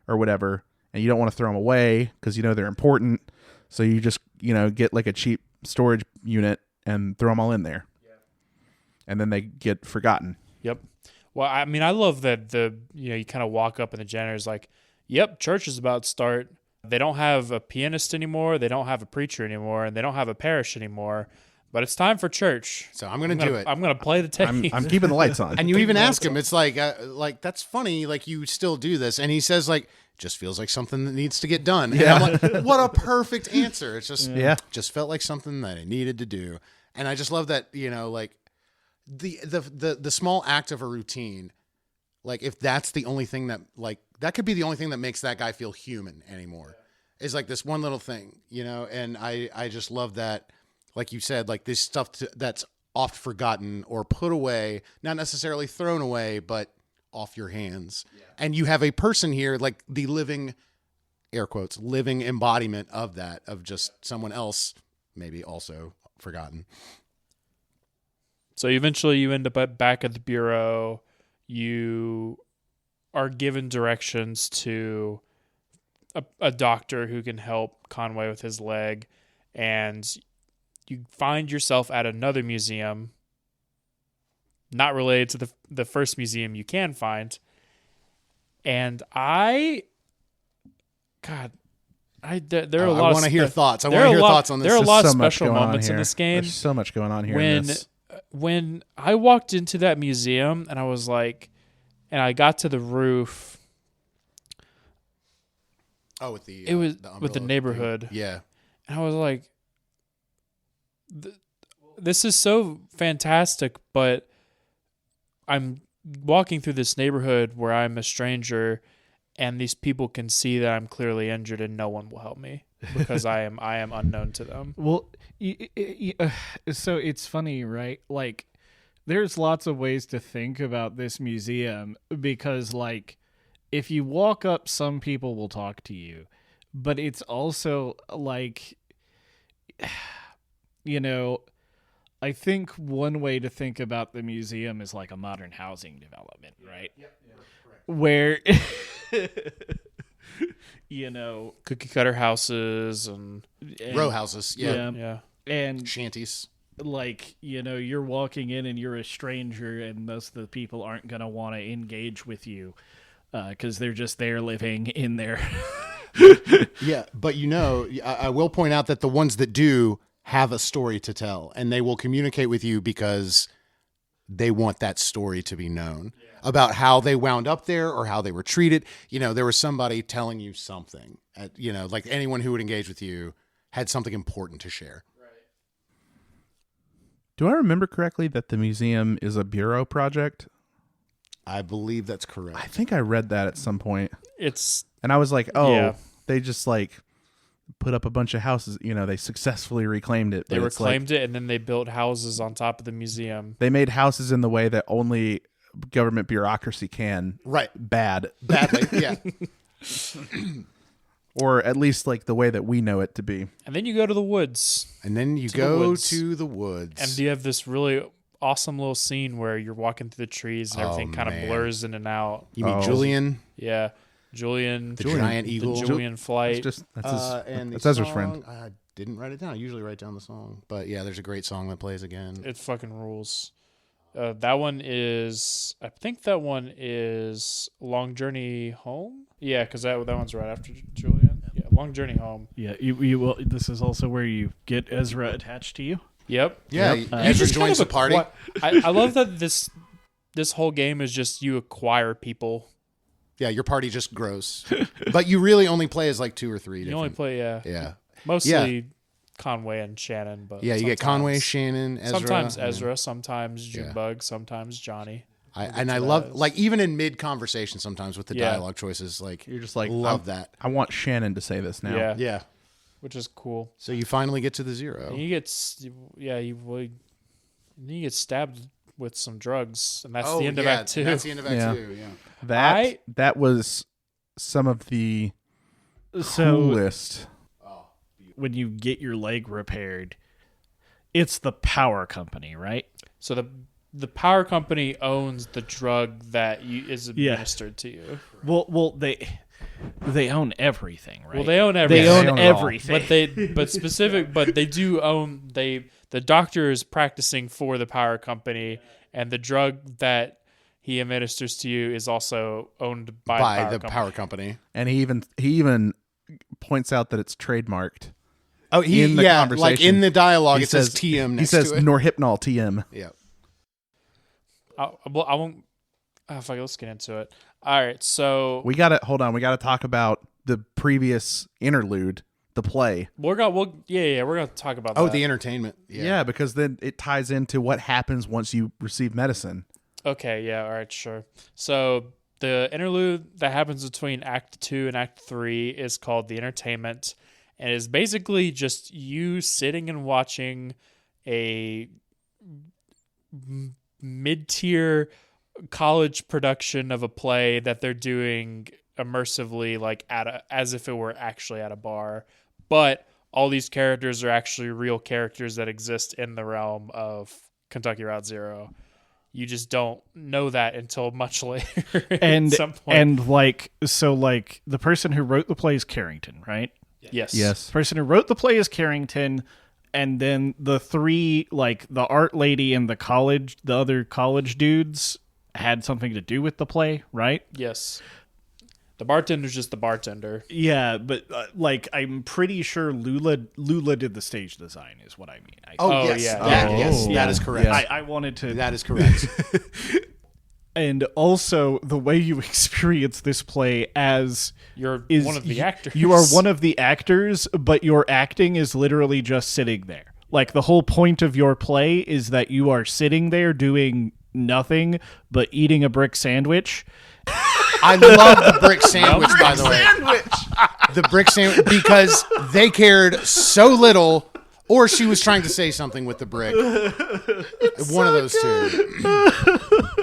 or whatever, and you don't want to throw them away because you know they're important. So you just, you know, get like a cheap storage unit and throw them all in there. Yeah. And then they get forgotten. Yep. Well, I mean, I love that you kind of walk up and the janitor's like, yep, church is about to start. They don't have a pianist anymore. They don't have a preacher anymore. And they don't have a parish anymore. But it's time for church. So I'm going to do it. I'm going to play the tape. I'm keeping the lights on. And you even ask him, it's like, that's funny. Like, you still do this. And he says, like, just feels like something that needs to get done. Yeah. And I'm like, what a perfect answer. It's just, just felt like something that I needed to do. And I just love that, you know, like the small act of a routine, like if that's the only thing that, like, that could be the only thing that makes that guy feel human anymore. Is like this one little thing, you know? And I just love that. Like you said, like this stuff that's oft forgotten or put away, not necessarily thrown away, but off your hands. Yeah. And you have a person here, like the living, air quotes, living embodiment of that, of just someone else, maybe also forgotten. So eventually you end up back at the bureau. You are given directions to a doctor who can help Conway with his leg, and you find yourself at another museum, not related to the first museum you can find. And there are a lot. I want to hear thoughts. I want to hear thoughts on this. There are a lot of special moments in this game. There's so much going on here. When I walked into that museum and I was like, and I got to the roof. Oh, with the with the neighborhood. Thing. Yeah, and I was like, this is so fantastic, but I'm walking through this neighborhood where I'm a stranger, and these people can see that I'm clearly injured, and no one will help me because I am unknown to them. Well, so it's funny, right? Like, there's lots of ways to think about this museum because, like, if you walk up, some people will talk to you, but it's also like, you know, I think one way to think about the museum is like a modern housing development, right? Yeah, correct. Where, you know, cookie cutter houses and row houses, yeah, and shanties. Like, you know, you're walking in and you're a stranger, and most of the people aren't going to want to engage with you because they're just there living in there. Yeah, but you know, I will point out that the ones that do have a story to tell, and they will communicate with you because they want that story to be known about how they wound up there or how they were treated. You know, there was somebody telling you something, you know, like anyone who would engage with you had something important to share. Right. Do I remember correctly that the museum is a bureau project? I believe that's correct. I think I read that at some point. And I was like, oh, they just like put up a bunch of houses. You know, they successfully reclaimed it. They reclaimed it, and then they built houses on top of the museum. They made houses in the way that only government bureaucracy can. Right. Badly, yeah. Or at least like the way that we know it to be. And then you go to the woods. And then you go to the woods. And you have this really awesome little scene where you're walking through the trees and everything kind of blurs in and out. You meet Julian? Yeah. Julian. The giant eagle. The Julian flight. That's Ezra's friend. I didn't write it down. I usually write down the song. But yeah, there's a great song that plays again. It fucking rules. That one is, I think that one is Long Journey Home. Yeah, because that one's right after Julian. Yeah, Long Journey Home. Yeah, you will. This is also where you get Ezra attached to you. Yep. Yeah, Ezra joins the party. I love that this whole game is just you acquire people. Yeah, your party just grows. But you really only play as like 2 or 3. You only play, Yeah. Mostly Conway and Shannon. But yeah, you get Conway, Shannon, Ezra. Sometimes Ezra, sometimes Junebug, sometimes Johnny. I love, like, even in mid conversation sometimes with the dialogue choices, like, You're just like, love that. I want Shannon to say this now. Yeah. Which is cool. So you finally get to the 0. And you get stabbed with some drugs, and that's the end of Act 2. That's the end of Act 2. Yeah. That was some of the coolest. When you get your leg repaired, it's the power company, right? So the power company owns the drug that is administered to you. Well, they own everything, right? Well, they own everything. They own everything. But they do own the doctor is practicing for the power company, and the drug that he administers to you is also owned by the power company. And he even points out that it's trademarked. Oh, in the conversation, like in the dialogue, it says TM next to it. He says Norhypnol TM. Yeah. I won't. Fuck it, let's get into it. All right, so we got to hold on. We got to talk about the previous interlude, the play. We're gonna talk about. Oh, the entertainment. Yeah, because then it ties into what happens once you receive medicine. Okay. Yeah. All right. Sure. So the interlude that happens between Act 2 and Act 3 is called the entertainment, and is basically just you sitting and watching a mid-tier college production of a play that they're doing immersively, like as if it were actually at a bar, but all these characters are actually real characters that exist in the realm of Kentucky Route Zero. You just don't know that until much later. And at some point. And like the person who wrote the play is Carrington, right? Yes. The person who wrote the play is Carrington, and then the three, like the art lady and the other college dudes had something to do with the play, right? Yes. The bartender's just the bartender. Yeah, but I'm pretty sure Lula did the stage design, is what I mean. That is correct. Yeah. I wanted to. That is correct. And also, the way you experience this play you're one of the actors. You are one of the actors, but your acting is literally just sitting there. Like, the whole point of your play is that you are sitting there doing nothing but eating a brick sandwich. I love the brick sandwich, by the way. The brick sandwich, because they cared so little, or she was trying to say something with the brick. One of those two.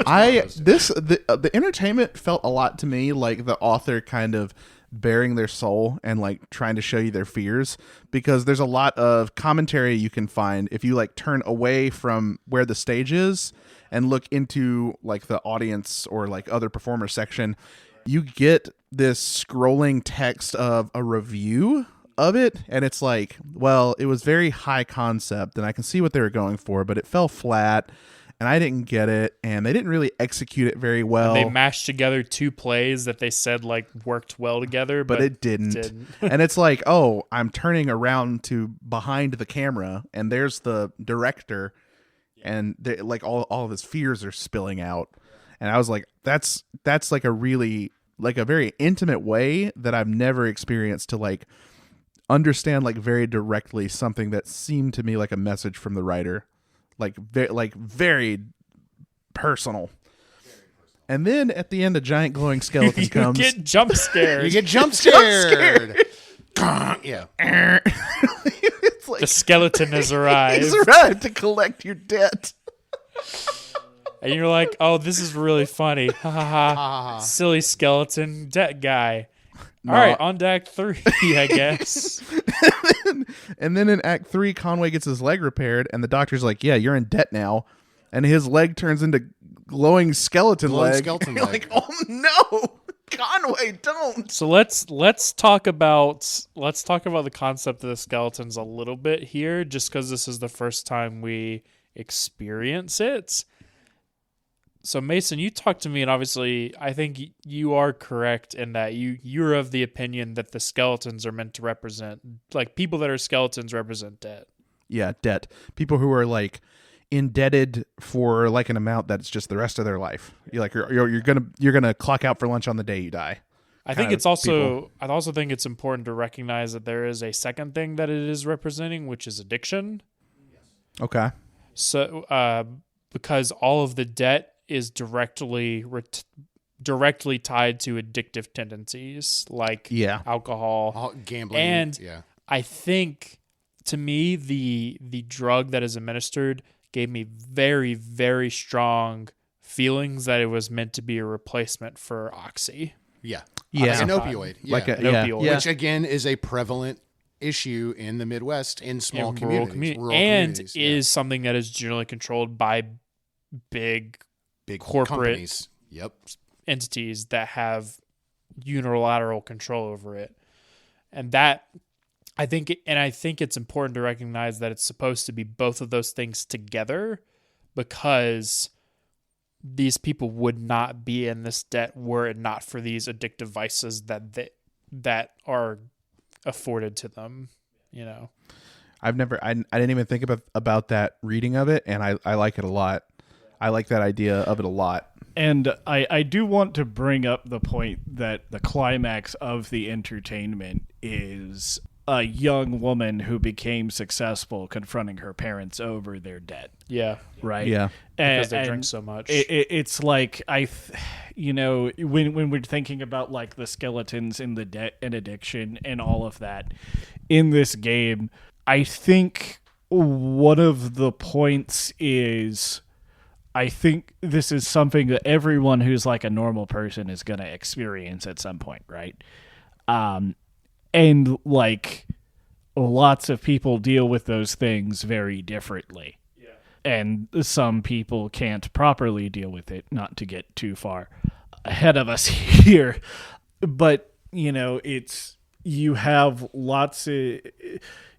The entertainment felt a lot to me like the author kind of bearing their soul and like trying to show you their fears, because there's a lot of commentary you can find if you like turn away from where the stage is and look into like the audience or like other performer section. You get this scrolling text of a review of it, and it's like, well, it was very high concept and I can see what they were going for, but it fell flat and I didn't get it, and they didn't really execute it very well. And they mashed together two plays that they said like worked well together, but it didn't. And it's like, oh, I'm turning around to behind the camera and there's the director, and like all of his fears are spilling out. And I was like, that's like a really, like a very intimate way that I've never experienced to like understand like very directly something that seemed to me like a message from the writer, like very personal. And then at the end, a giant glowing skeleton comes. You get jump scared. You get jump scared. Yeah. It's like, the skeleton has arrived. He's arrived to collect your debt. And you're like, oh, this is really funny. Ha ha ha. Silly skeleton debt guy. No. All right, on to Act 3, I guess. And then in Act 3, Conway gets his leg repaired, and the doctor's like, yeah, you're in debt now. And his leg turns into glowing skeleton leg. Skeleton leg. Like, oh no, Conway, don't. So let's talk about the concept of the skeletons a little bit here, just because this is the first time we experience it. So Mason, you talked to me, and obviously I think you are correct in that you're of the opinion that the skeletons are meant to represent, like, people that are skeletons represent debt. Yeah, debt. People who are like indebted for like an amount that's just the rest of their life. You're gonna clock out for lunch on the day you die. I also think it's important to recognize that there is a second thing that it is representing, which is addiction. Okay. So because all of the debt is directly tied to addictive tendencies like alcohol, gambling, and I think to me the drug that is administered gave me very, very strong feelings that it was meant to be a replacement for Oxy. Like Yeah. an opioid. Opioid. Which again is a prevalent issue in the Midwest in small communities. Rural and communities, is something that is generally controlled by big corporate companies. entities that have unilateral control over it. And that I think it's important to recognize that it's supposed to be both of those things together, because these people would not be in this debt were it not for these addictive vices that are afforded to them, you know. I didn't even think about that reading of it, and I like it a lot. I like that idea of it a lot. And I do want to bring up the point that the climax of the entertainment is a young woman who became successful confronting her parents over their debt. Yeah. Right? Yeah. Because they drink so much. It's like, when we're thinking about like the skeletons in the debt and addiction and all of that in this game, I think one of the points is, I think this is something that everyone who's like a normal person is going to experience at some point, right? And like lots of people deal with those things very differently. Yeah. And some people can't properly deal with it, not to get too far ahead of us here. But, you have lots of,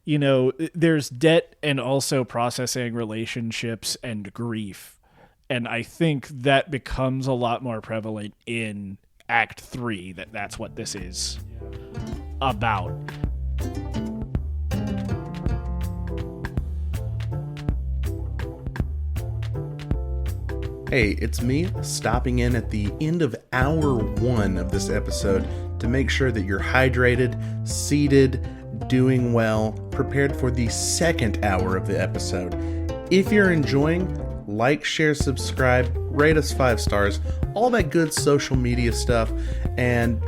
there's debt and also processing relationships and grief. And I think that becomes a lot more prevalent in Act 3, that's what this is about. Hey, it's me stopping in at the end of hour 1 of this episode to make sure that you're hydrated, seated, doing well, prepared for the second hour of the episode. If you're enjoying, like, share, subscribe, rate us 5 stars, all that good social media stuff, and,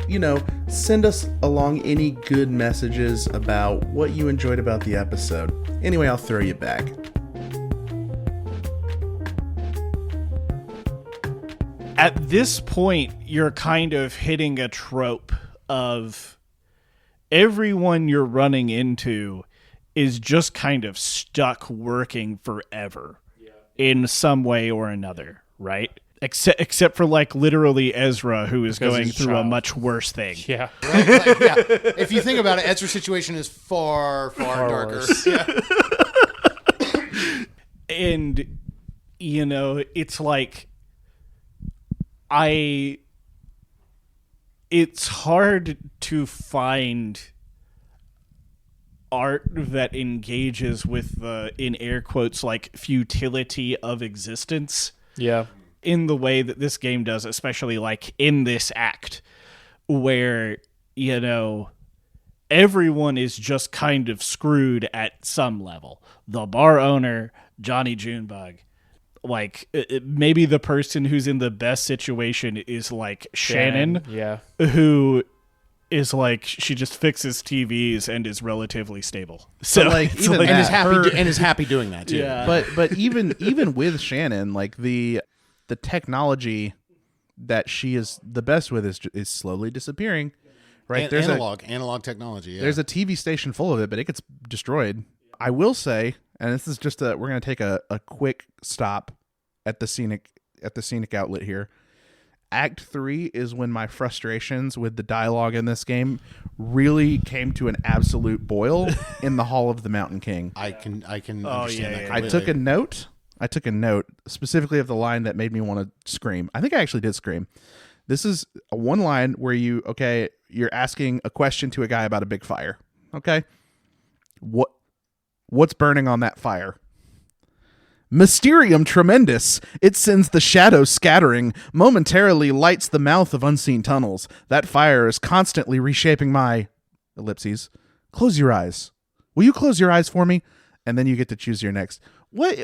send us along any good messages about what you enjoyed about the episode. Anyway, I'll throw you back. At this point, you're kind of hitting a trope of everyone you're running into is just kind of stuck working forever in some way or another, right? Except for like literally Ezra, who is going through a much worse thing. Yeah. Right? If you think about it, Ezra's situation is far, far darker. Yeah. And, it's like, it's hard to find art that engages with the, in air quotes, like futility of existence. Yeah. In the way that this game does, especially like in this act where, everyone is just kind of screwed at some level. The bar owner, Johnny Junebug, like maybe the person who's in the best situation is like Shannon, who is like, she just fixes TVs and is relatively stable. So like, even and is happy doing that too. Yeah. But even with Shannon, like the technology that she is the best with is slowly disappearing. Right? There's analog technology. Yeah. There's a TV station full of it, but it gets destroyed. I will say, and this is just we're going to take a quick stop at the scenic outlet here. Act 3 is when my frustrations with the dialogue in this game really came to an absolute boil in the Hall of the Mountain King. I can understand that. I took a note specifically of the line that made me want to scream. I think I actually did scream. This is one line where you're asking a question to a guy about a big fire. Okay. What's burning on that fire? Mysterium tremendous. It sends the shadows scattering, momentarily lights the mouth of unseen tunnels. That fire is constantly reshaping my... ellipses. Close your eyes. Will you close your eyes for me? And then you get to choose your next. What?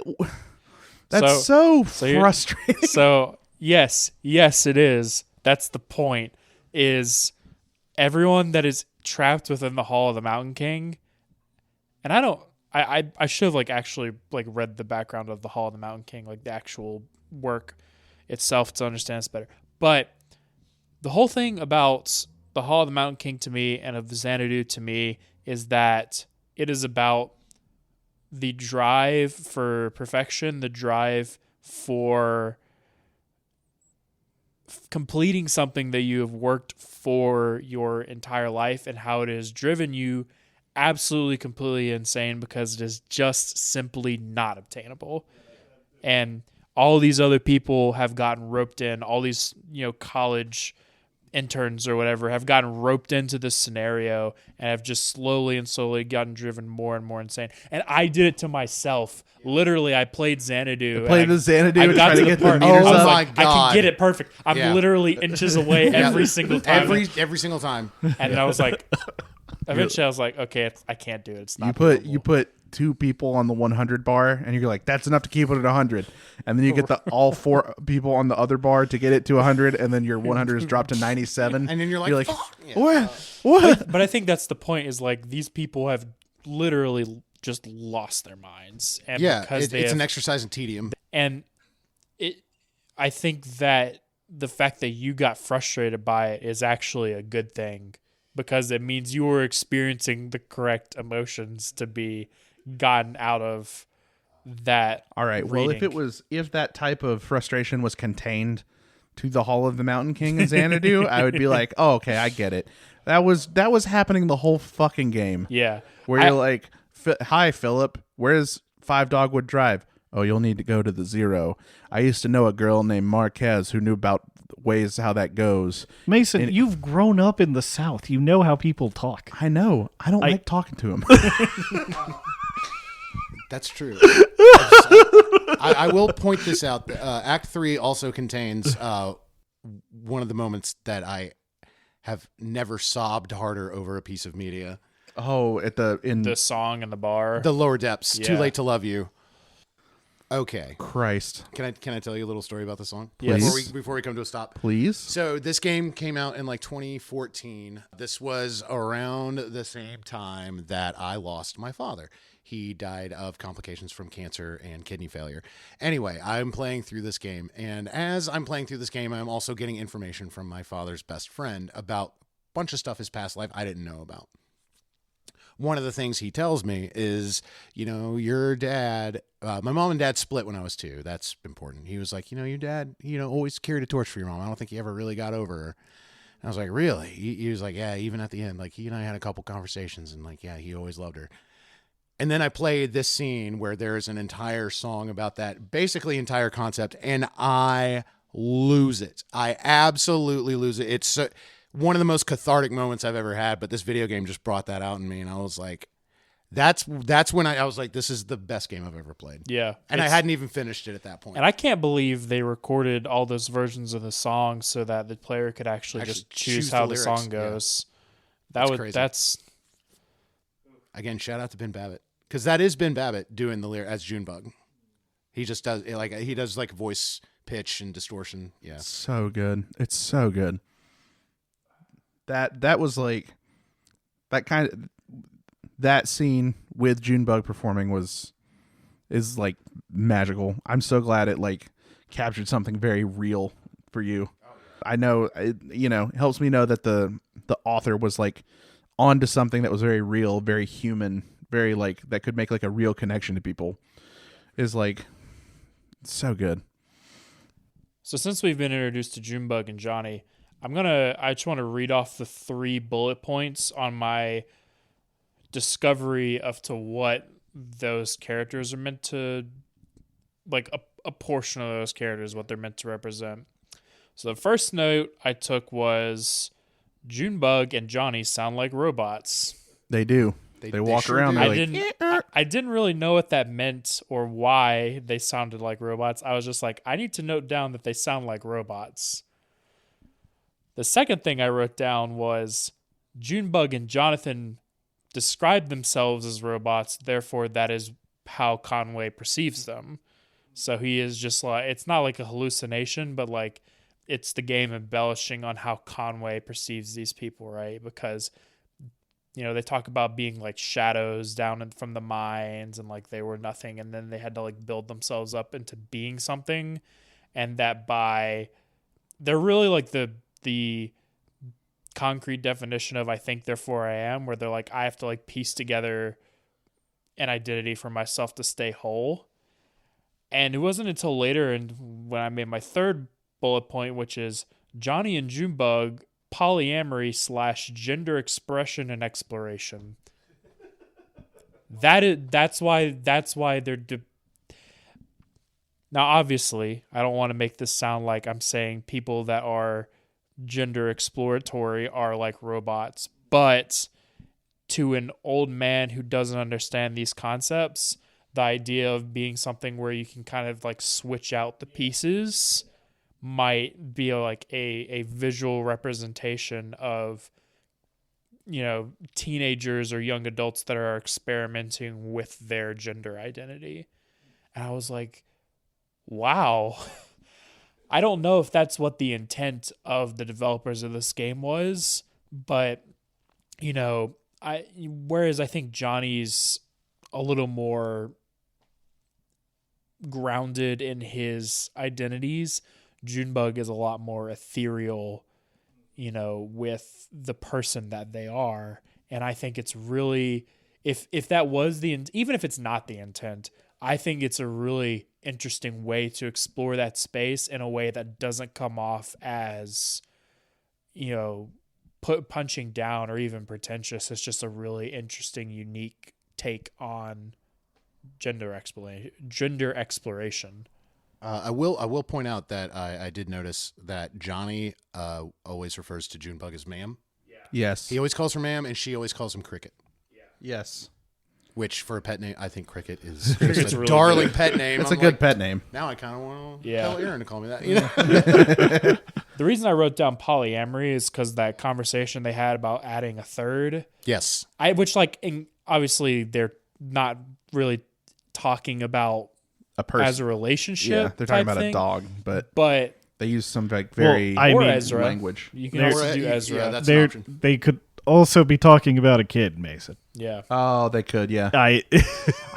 That's so frustrating. So Yes, it is. That's the point. Is everyone that is trapped within the Hall of the Mountain King, and I should have actually read the background of the Hall of the Mountain King, the actual work itself to understand this better. But the whole thing about the Hall of the Mountain King to me and of Xanadu to me is that it is about the drive for perfection, the drive for completing something that you have worked for your entire life, and how it has driven you absolutely completely insane because it is just simply not obtainable. And all these other people have gotten roped in, all these college interns or whatever have gotten roped into this scenario and have just slowly gotten driven more and more insane. And I did it to myself. Literally, I played Xanadu. I got to the part. I was my like, God. I can get it perfect. I'm literally inches away every single time. Every single time. And I was like, eventually I was like, okay, I can't do it. It's not you put 2 people on the 100 bar, and you're like, that's enough to keep it at 100. And then you get all 4 people on the other bar to get it to 100, and then your 100 is dropped to 97. And then you're like fuck. What? But I think that's the point, is these people have literally just lost their minds. And because it's an exercise in tedium. And I think that the fact that you got frustrated by it is actually a good thing, because it means you were experiencing the correct emotions to be gotten out of that. All right. reading. Well, if that type of frustration was contained to the Hall of the Mountain King in Xanadu, I would be like, oh, okay, I get it. That was happening the whole fucking game. Yeah. Where you're like, hi, Philip, where's 5 Dogwood Drive? Oh, you'll need to go to the 0. I used to know a girl named Marquez who knew about ways how that goes. Mason, you've grown up in the South. You know how people talk. I know. I don't like talking to him. That's true. I will point this out. Act 3 also contains one of the moments that I have never sobbed harder over a piece of media. Oh, in the song in the bar. The Lower Depths. Yeah. Too Late to Love You. Okay. Christ. Can I tell you a little story about the song? Yes. Before we come to a stop. Please. So this game came out in 2014. This was around the same time that I lost my father. He died of complications from cancer and kidney failure. Anyway, I'm playing through this game, and as I'm playing through this game, I'm also getting information from my father's best friend about a bunch of stuff his past life I didn't know about. One of the things he tells me is, your dad, my mom and dad split when I was 2. That's important. He was like, your dad, always carried a torch for your mom. I don't think he ever really got over her. And I was like, really? He was like, yeah, even at the end, he and I had a couple conversations, and yeah, he always loved her. And then I played this scene where there's an entire song about that, basically entire concept, and I lose it. I absolutely lose it. It's one of the most cathartic moments I've ever had, but this video game just brought that out in me, and I was like, that's when I was like, this is the best game I've ever played. Yeah. And I hadn't even finished it at that point. And I can't believe they recorded all those versions of the song so that the player could actually just choose how the song goes. Yeah. That's crazy. Again, shout out to Ben Babbitt. Because that is Ben Babbitt doing the lyric as Junebug. He just does he does voice pitch and distortion. Yeah, so good. It's so good. That was that scene with Junebug performing is magical. I'm so glad it captured something very real for you. I know it helps me know that the author was onto something that was very real, very human. Very that could make a real connection to people is so good. So since we've been introduced to Junebug and Johnny, I just want to read off the 3 bullet points on my discovery of to what those characters are meant to, a portion of those characters, what they're meant to represent. So the first note I took was Junebug and Johnny sound like robots. They do. They walk sure around. do. I didn't really know what that meant or why they sounded like robots. I was just like, I need to note down that they sound like robots. The second thing I wrote down was Junebug and Jonathan describe themselves as robots, therefore that is how Conway perceives them. So he is just like, it's not like a hallucination, but like it's the game embellishing on how Conway perceives these people, right? Because, you know, they talk about being like shadows down from the mines and like they were nothing. And then they had to like build themselves up into being something. And that they're really like the concrete definition of I think therefore I am, where they're like, I have to like piece together an identity for myself to stay whole. And it wasn't until later, and when I made my third bullet point, which is Johnny and Junebug polyamory / gender expression and exploration. That's why they're now obviously I don't want to make this sound like I'm saying people that are gender exploratory are like robots, but to an old man who doesn't understand these concepts, the idea of being something where you can kind of like switch out the pieces might be like a visual representation of, you know, teenagers or young adults that are experimenting with their gender identity. And I was like, wow. I don't know if that's what the intent of the developers of this game was, but, you know, whereas I think Johnny's a little more grounded in his identities, Junebug is a lot more ethereal, you know, with the person that they are. And I think it's really, if that was even if it's not the intent, I think it's a really interesting way to explore that space in a way that doesn't come off as, you know, punching down or even pretentious. It's just a really interesting, unique take on gender exploration. I will point out that I did notice that Johnny always refers to Junebug as ma'am. Yeah. Yes. He always calls her ma'am, and she always calls him Cricket. Yeah. Yes. Which, for a pet name, I think Cricket is Cricket's a really darling good. pet name. It's a good pet name. Now I kind of want to Yeah. tell Aaron to call me that. You know? The reason I wrote down polyamory is because that conversation they had about adding a third. Yes. Obviously they're not really talking about A person. as a relationship. Yeah, they're talking type about thing, a dog, but but they use some like very or Ezra language. You can also do Yeah, Ezra. that's an option. They could also be talking about a kid, Mason. Yeah. Oh, they could, yeah. I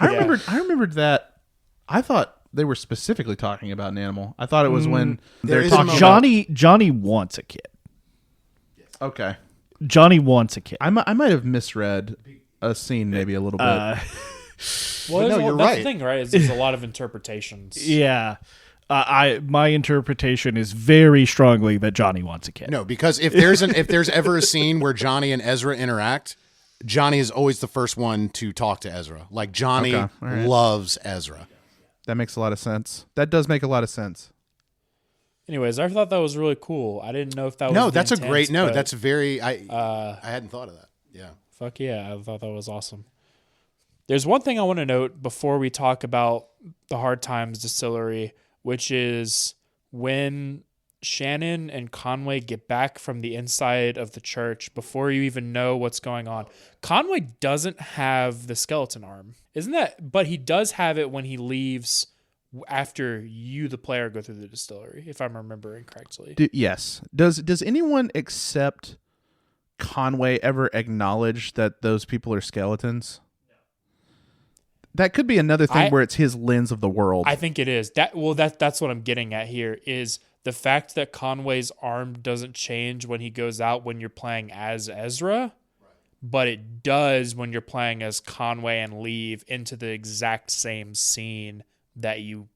remembered that. I thought they were specifically talking about an animal. I thought it was when There they're is a talking moment- Johnny wants a kid. Okay. Johnny wants a kid. I might have misread a scene maybe a little bit. Well, you're that's right. the thing, right? Is there's a lot of interpretations. Yeah. My interpretation is very strongly that Johnny wants a kid. No, because if there's ever a scene where Johnny and Ezra interact, Johnny is always the first one to talk to Ezra. Like Johnny Okay, all right. loves Ezra. That makes a lot of sense. That does make a lot of sense. Anyways, I thought that was really cool. I didn't know if that was No, the that's a intent, great no. but That's very. I hadn't thought of that. Yeah. fuck yeah, I thought that was awesome. There's one thing I want to note before we talk about the Hard Times Distillery, which is when Shannon and Conway get back from the inside of the church before you even know what's going on. Conway doesn't have the skeleton arm. Isn't that? But he does have it when he leaves after you, the player, go through the distillery, if I'm remembering correctly. Yes. Does anyone except Conway ever acknowledge that those people are skeletons? That could be another thing where it's his lens of the world. I think it is. That's what I'm getting at here is the fact that Conway's arm doesn't change when he goes out when you're playing as Ezra, but it does when you're playing as Conway and leave into the exact same scene that you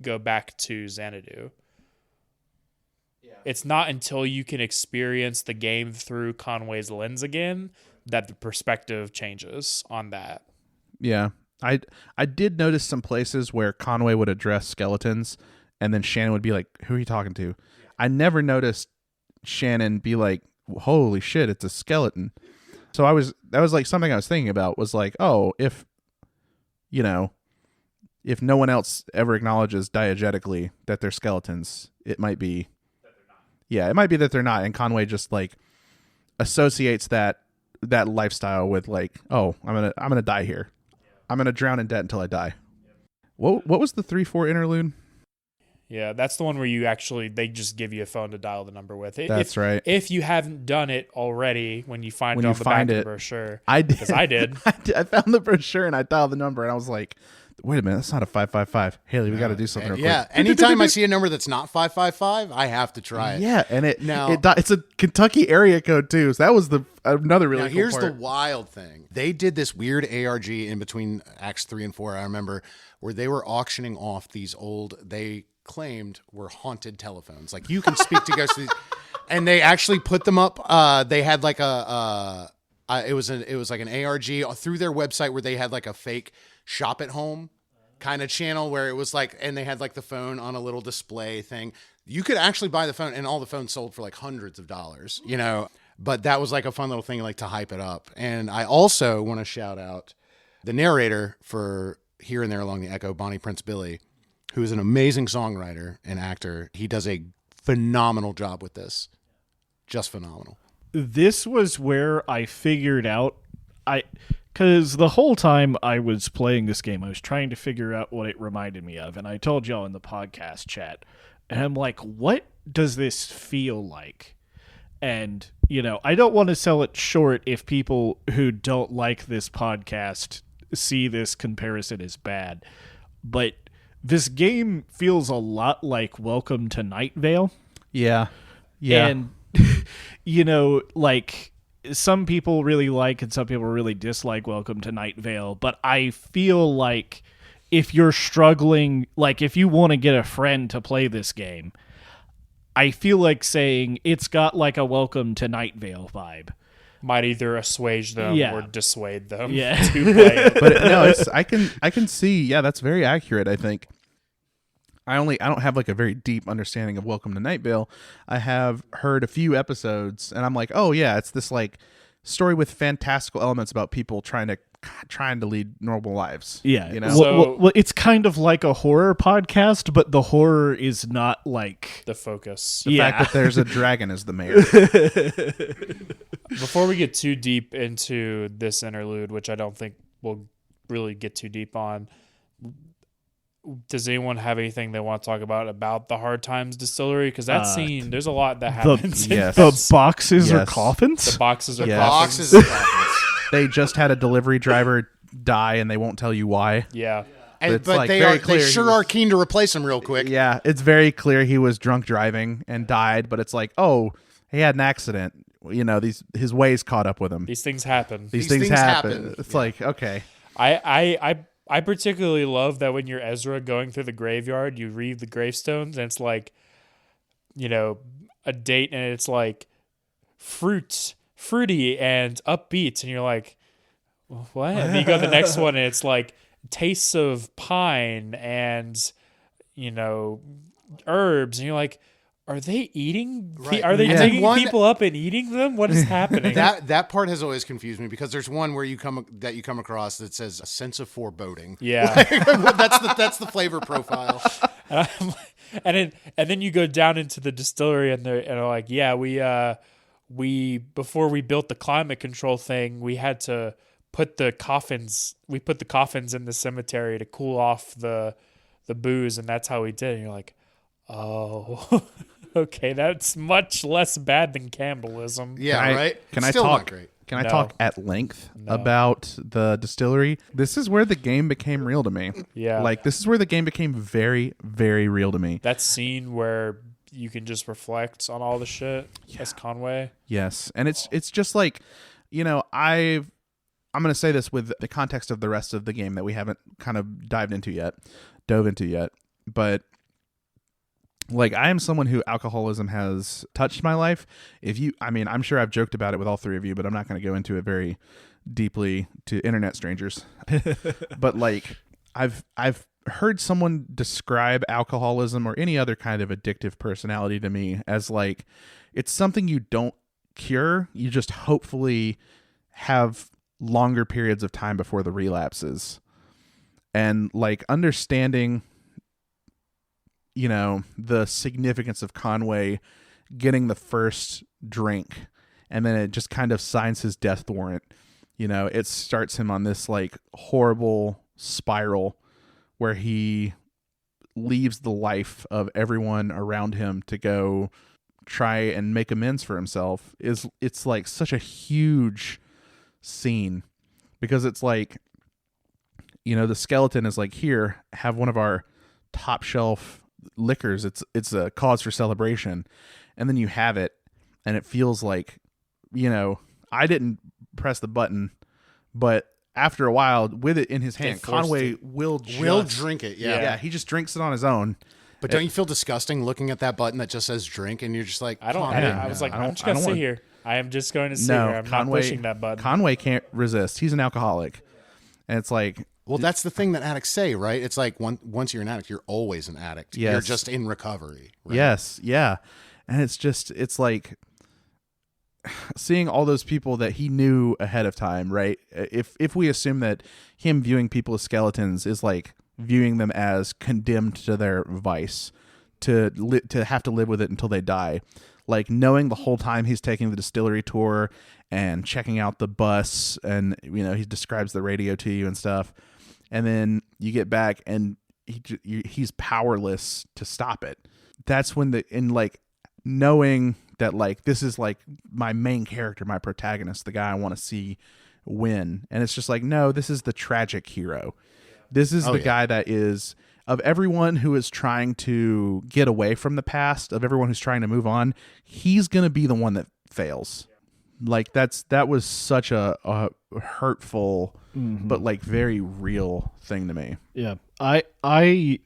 go back to Xanadu. Yeah. It's not until you can experience the game through Conway's lens again that the perspective changes on that. Yeah. I did notice some places where Conway would address skeletons and then Shannon would be like, who are you talking to? Yeah. I never noticed Shannon be like, holy shit, it's a skeleton. So that was like something I was thinking about was like, oh, if no one else ever acknowledges diegetically that they're skeletons, it might be that they're not. Yeah, it might be that they're not. And Conway just like associates that lifestyle with like, oh, I'm gonna die here. I'm going to drown in debt until I die. What was the 3-4 interlude? Yeah, that's the one where they just give you a phone to dial the number with. That's right. If you haven't done it already, when you find it on the back of the brochure. I did. Because I did. I found the brochure and I dialed the number and I was like, wait a minute, that's not a 555. Haley, we got to do something real quick. Yeah, anytime I see a number that's not 555, I have to try it. Yeah, and it's a Kentucky area code too. So that was another really cool here's part. the wild thing. They did this weird ARG in between Acts 3 and 4, I remember, where they were auctioning off these they claimed were haunted telephones. Like, you can speak to ghosts. And they actually put them up. They had like it was like an ARG through their website where they had like a fake shop at home kind of channel where it was like, and they had like the phone on a little display thing. You could actually buy the phone, and all the phones sold for like hundreds of dollars, but that was like a fun little thing, like, to hype it up. And I also want to shout out the narrator for Here and There Along the Echo, Bonnie Prince Billy, who is an amazing songwriter and actor. He does a phenomenal job with this. Just phenomenal. This was where I figured out, because the whole time I was playing this game, I was trying to figure out what it reminded me of. And I told y'all in the podcast chat, and I'm like, what does this feel like? And, I don't want to sell it short if people who don't like this podcast see this comparison as bad. But this game feels a lot like Welcome to Night Vale. Yeah. Yeah. And, like, some people really like and some people really dislike Welcome to Night Vale. But I feel like if you're struggling, like, if you want to get a friend to play this game, I feel like saying it's got like a Welcome to Night Vale vibe. Might either assuage them or dissuade them to play it. But no, I can see, that's very accurate, I think. I don't have like a very deep understanding of Welcome to Night Vale. I have heard a few episodes and I'm like, oh yeah, it's this like story with fantastical elements about people trying to lead normal lives. Yeah. So, well, it's kind of like a horror podcast, but the horror is not like the focus. The fact that there's a dragon is the mayor. Before we get too deep into this interlude, which I don't think we'll really get too deep on, does anyone have anything they want to talk about the Hard Times Distillery? Because that scene, there's a lot that happens. The boxes or coffins? The boxes are coffins. Boxes are coffins. They just had a delivery driver die, and they won't tell you why. Yeah. But like they sure are keen to replace him real quick. Yeah, it's very clear he was drunk driving and died, but it's like, oh, he had an accident. His ways caught up with him. These things happen. These things happen. It's like, okay. I particularly love that when you're Ezra going through the graveyard, you read the gravestones, and it's like, a date, and it's like fruity and upbeat, and you're like, what? And then you go to the next one, and it's like tastes of pine and herbs, and you're like, are they eating? Right. Are they taking people up and eating them? What is happening? That part has always confused me because there's one where you come across that says a sense of foreboding. Yeah, that's the flavor profile. And then you go down into the distillery and they're like, yeah, we before we built the climate control thing, we had to put the coffins. We put the coffins in the cemetery to cool off the booze, and that's how we did it. And you're like, oh. Okay, that's much less bad than cannibalism. Yeah, right? Can Still I talk? Not great. Can I talk at length about the distillery? This is where the game became real to me. Yeah. Like, this is where the game became very, very real to me. That scene where you can just reflect on all the shit as Conway. Yes. And it's just like, I'm going to say this with the context of the rest of the game that we haven't kind of dove into yet. But like, I am someone who alcoholism has touched my life. I'm sure I've joked about it with all three of you, but I'm not going to go into it very deeply to internet strangers. But like, I've heard someone describe alcoholism or any other kind of addictive personality to me as like, it's something you don't cure. You just hopefully have longer periods of time before the relapses. And like, understanding the significance of Conway getting the first drink, and then it just kind of signs his death warrant. It starts him on this like horrible spiral where he leaves the life of everyone around him to go try and make amends for himself, it's like such a huge scene, because it's like, you know, the skeleton is like, here, have one of our top shelf liquors. It's a cause for celebration. And then you have it, and it feels like, you know, I didn't press the button, but after a while, with it in his hand, Conway will drink it. Yeah. Yeah, he just drinks it on his own. But don't you feel disgusting looking at that button that just says drink, and you're just like, I was like, I'm just going to sit here. I am just going to sit here. I'm not pushing that button. Conway can't resist. He's an alcoholic. And it's like... Well, that's the thing that addicts say, right? It's like once you're an addict, you're always an addict. Yes. You're just in recovery. Right? Yes, yeah. And it's like seeing all those people that he knew ahead of time, right? If we assume that him viewing people as skeletons is like viewing them as condemned to their vice, to have to live with it until they die, like knowing the whole time he's taking the distillery tour and checking out the bus, and you know, he describes the radio to you and stuff, and then you get back and he's powerless to stop it. That's when knowing that like this is like my main character, my protagonist, the guy I want to see win, and it's just like, no, this is the tragic hero. This is the guy that is, of everyone who is trying to get away from the past, of everyone who's trying to move on, he's going to be the one that fails. Like that was such a hurtful, but like very real thing to me. Yeah. I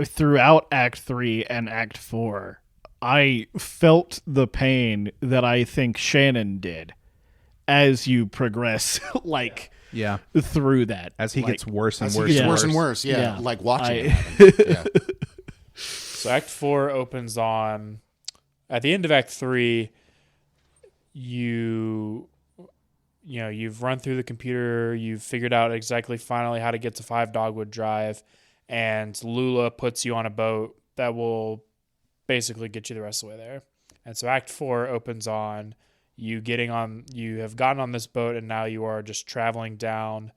throughout Act 3 and Act 4, I felt the pain that I think Shannon did as you progress, like, through that. As he gets worse and worse. He gets worse and worse, yeah. Like watching it happen. So Act 4 opens on, at the end of Act 3, you've run through the computer, you've figured out exactly finally how to get to 5 Dogwood Drive, and Lula puts you on a boat that will basically get you the rest of the way there. And so Act 4 opens on you have gotten on this boat, and now you are just traveling down.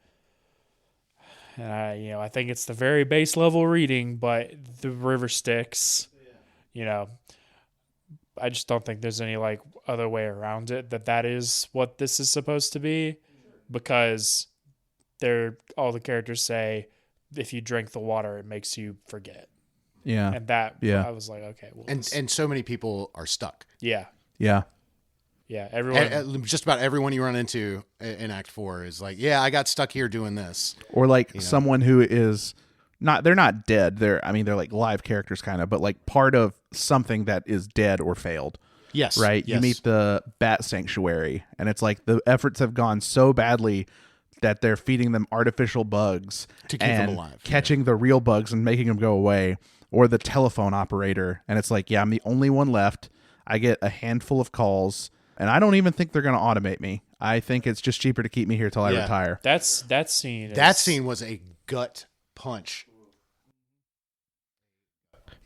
And I think it's the very base level reading, but the river Styx. I just don't think there's any like other way around it, that is what this is supposed to be, because all the characters say, if you drink the water, it makes you forget. Yeah. And I was like, okay. Well, and so many people are stuck. Yeah. Yeah. Yeah. Everyone. Just about everyone you run into in Act 4 is like, yeah, I got stuck here doing this. Or like someone who is they're not dead. They're like live characters kind of, but like part of something that is dead or failed. Yes. Right. Yes. You meet the bat sanctuary, and it's like the efforts have gone so badly that they're feeding them artificial bugs to keep them alive, catching the real bugs and making them go away. Or the telephone operator, and it's like, yeah, I'm the only one left. I get a handful of calls, and I don't even think they're going to automate me. I think it's just cheaper to keep me here till I retire. That scene was a gut punch.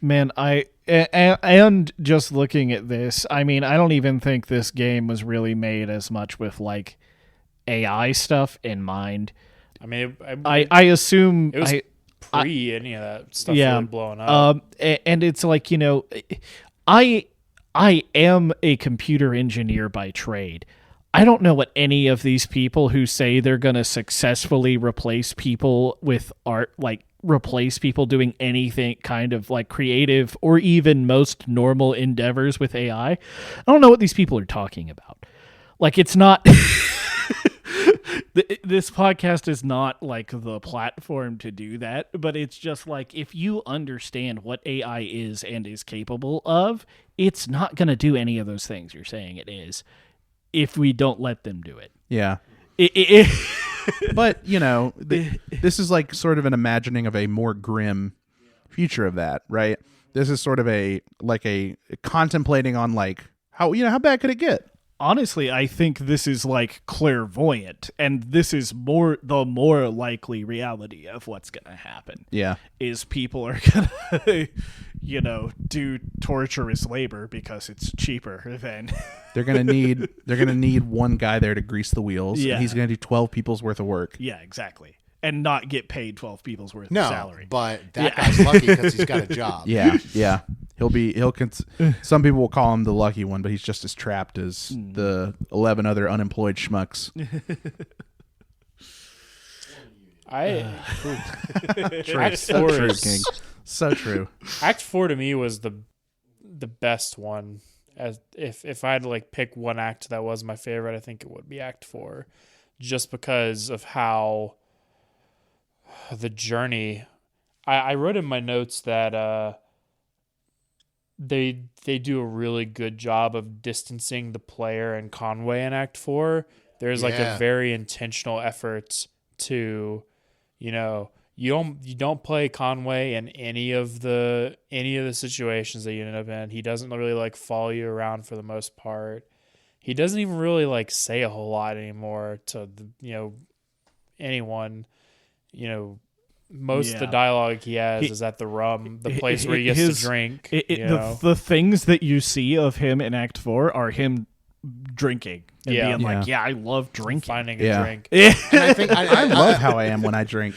Man, and just looking at this, I mean, I don't even think this game was really made as much with like AI stuff in mind. I mean, I assume it was any of that stuff really blowing up. And it's like, I am a computer engineer by trade. I don't know what any of these people who say they're going to successfully replace people with art, like replace people doing anything kind of like creative or even most normal endeavors with AI. I don't know what these people are talking about. Like, it's not... This podcast is not like the platform to do that, but it's just like, if you understand what AI is and is capable of, it's not going to do any of those things you're saying it is if we don't let them do it. Yeah. But, this is like sort of an imagining of a more grim future of that, right? This is sort of a contemplating on like, how bad could it get? Honestly, I think this is like clairvoyant, and this is the more likely reality of what's going to happen. Yeah. Is people are going to, do torturous labor because it's cheaper than they're going to need one guy there to grease the wheels. Yeah. And he's going to do 12 people's worth of work. Yeah, exactly. and not get paid 12 people's worth No, of salary. but that guy's lucky because he's got a job. Yeah. Some people will call him the lucky one, but he's just as trapped as the 11 other unemployed schmucks. Act 4 King. So true. Act 4 to me was the best one. As if I had to like pick one act that was my favorite, I think it would be Act 4, just because of how the journey. I wrote in my notes that they do a really good job of distancing the player and Conway in Act 4. There's like a very intentional effort to, you don't play Conway in any of the situations that you end up in. He doesn't really like follow you around for the most part. He doesn't even really like say a whole lot anymore to anyone. Most of the dialogue he has is at the place where he gets to drink. The things that you see of him in Act 4 are him drinking and being like, I love drinking. Finding a drink. And I think I love how I am when I drink.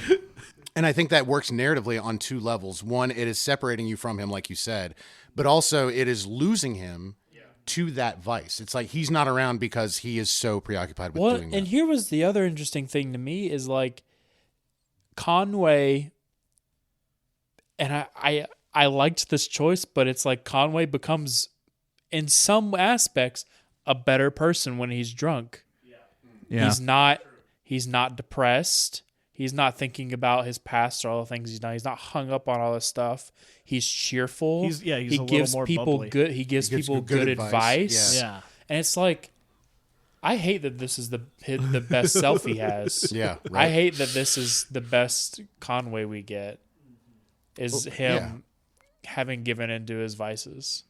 And I think that works narratively on two levels. One, it is separating you from him, like you said, but also it is losing him to that vice. It's like he's not around because he is so preoccupied with doing that. And here was the other interesting thing to me is like Conway, and I liked this choice, but it's like Conway becomes, in some aspects, a better person when he's drunk. Yeah. He's not depressed. He's not thinking about his past or all the things he's done. He's not hung up on all this stuff. He's cheerful. He's he a little gives more people bubbly. good. He gives people good advice. Yeah. And it's like, I hate that this is the best self he has. Yeah, right. I hate that this is the best Conway we get. Is him having given into his vices.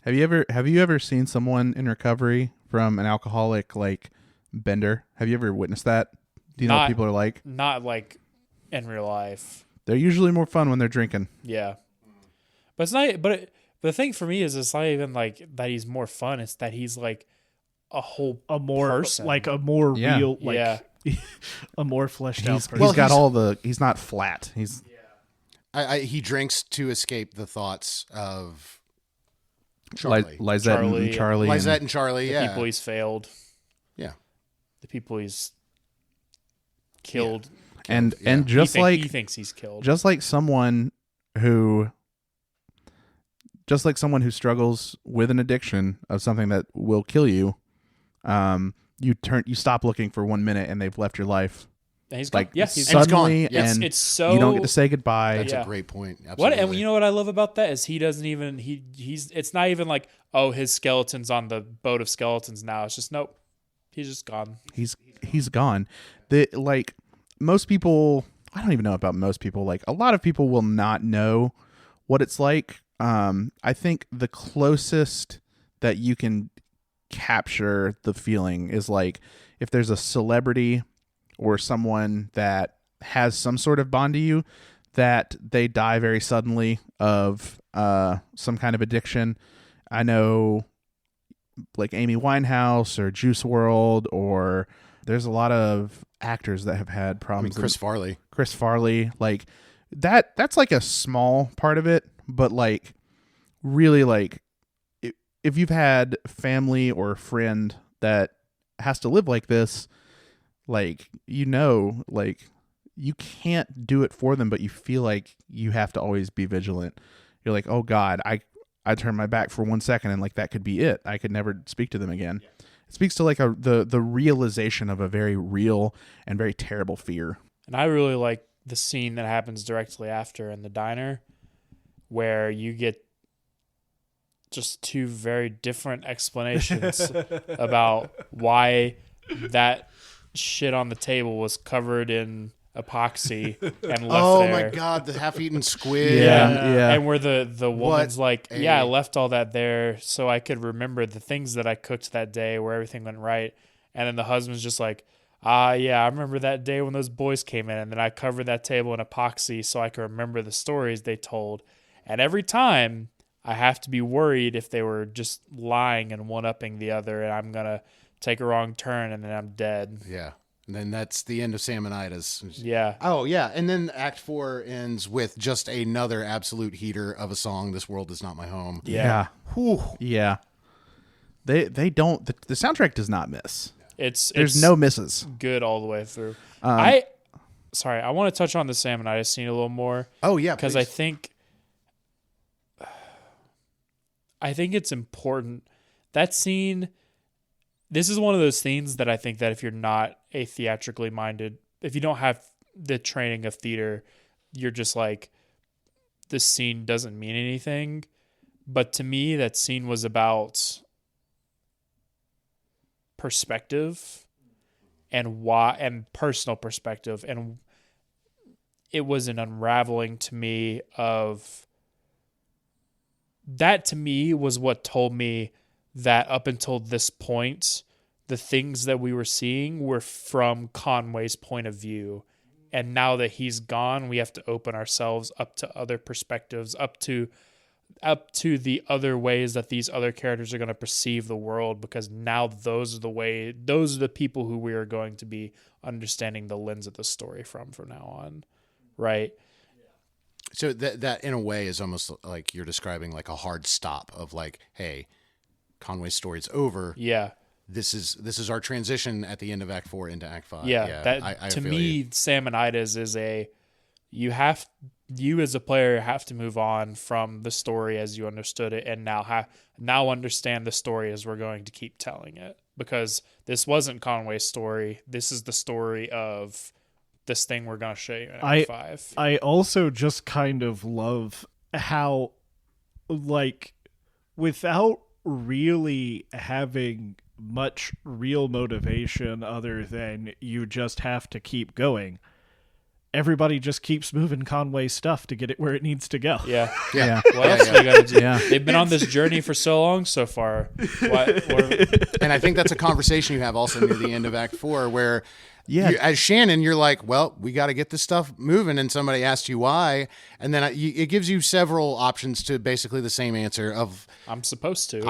Have you ever seen someone in recovery from an alcoholic like bender? Have you ever witnessed that? Do you know what people are like? Not like in real life. They're usually more fun when they're drinking. Yeah, but it's not. But the thing for me is, it's not even like that he's more fun. It's that he's like a more person, like a more real, like a more fleshed out person. He's not flat. He's. He drinks to escape the thoughts of Charlie. Lizette and Charlie. Lizette and Charlie, the people he's failed. Yeah. The people he's killed. And just he thinks he's killed. Just like someone who struggles with an addiction of something that will kill you, you stop looking for 1 minute and they've left your life. And he's like he's suddenly, gone. Yes. And it's so you don't get to say goodbye. That's a great point. Absolutely. What, and you know what I love about that is he doesn't even it's not even like, oh, his skeleton's on the boat of skeletons now. It's just nope, he's just gone. He's gone. Most people, I don't even know about most people. Like a lot of people will not know what it's like. I think the closest that you can capture the feeling is like if there's a celebrity or someone that has some sort of bond to you, that they die very suddenly of some kind of addiction. I know like Amy Winehouse or Juice WRLD, or there's a lot of actors that have had problems. Chris Farley, like that's like a small part of it, but like really like if you've had family or a friend that has to live like this, like, like you can't do it for them, but you feel like you have to always be vigilant. You're like, oh God, I turned my back for 1 second and like that could be it. I could never speak to them again. Yeah. It speaks to like the realization of a very real and very terrible fear. And I really like the scene that happens directly after in the diner, where you get just two very different explanations about why that shit on the table was covered in epoxy and left there. Oh my God, the half-eaten squid. Yeah. And where the woman's like, I left all that there so I could remember the things that I cooked that day where everything went right. And then the husband's just like, I remember that day when those boys came in, and then I covered that table in epoxy so I could remember the stories they told. And every time I have to be worried if they were just lying and one-upping the other, and I'm going to take a wrong turn and then I'm dead. Yeah. And then that's the end of Salmonitis. Yeah. Oh, yeah. And then Act 4 ends with just another absolute heater of a song, This World Is Not My Home. Yeah. Whew. Yeah. They don't. The soundtrack does not miss. There's no misses. Good all the way through. I want to touch on the Salmonitis scene a little more. Oh, yeah. Because I think it's important. That scene, this is one of those scenes that I think that if you're not a theatrically minded, if you don't have the training of theater, you're just like, this scene doesn't mean anything. But to me, that scene was about perspective and personal perspective. And it was an unraveling to me of that. To me was what told me that up until this point, the things that we were seeing were from Conway's point of view. And now that he's gone, we have to open ourselves up to other perspectives, up to the other ways that these other characters are going to perceive the world, because now those are the people who we are going to be understanding the lens of the story from now on. Right. So that in a way is almost like you're describing like a hard stop of like, hey, Conway's story's over. Yeah. This is our transition at the end of Act 4 into Act 5. Yeah. I to feel me, you. Salmonitis is you as a player have to move on from the story as you understood it, and now understand the story as we're going to keep telling it, because this wasn't Conway's story. This is the story of this thing we're going to show you in Act 5. I also just kind of love how, like, without really having much real motivation other than you just have to keep going, everybody just keeps moving Conway's stuff to get it where it needs to go. Yeah. Yeah. What else are they going to do? Yeah. They've been on this journey for so long so far. And I think that's a conversation you have also near the end of Act 4 where as Shannon, you're like, well, we got to get this stuff moving. And somebody asked you why. And then it gives you several options to basically the same answer of, I'm supposed to.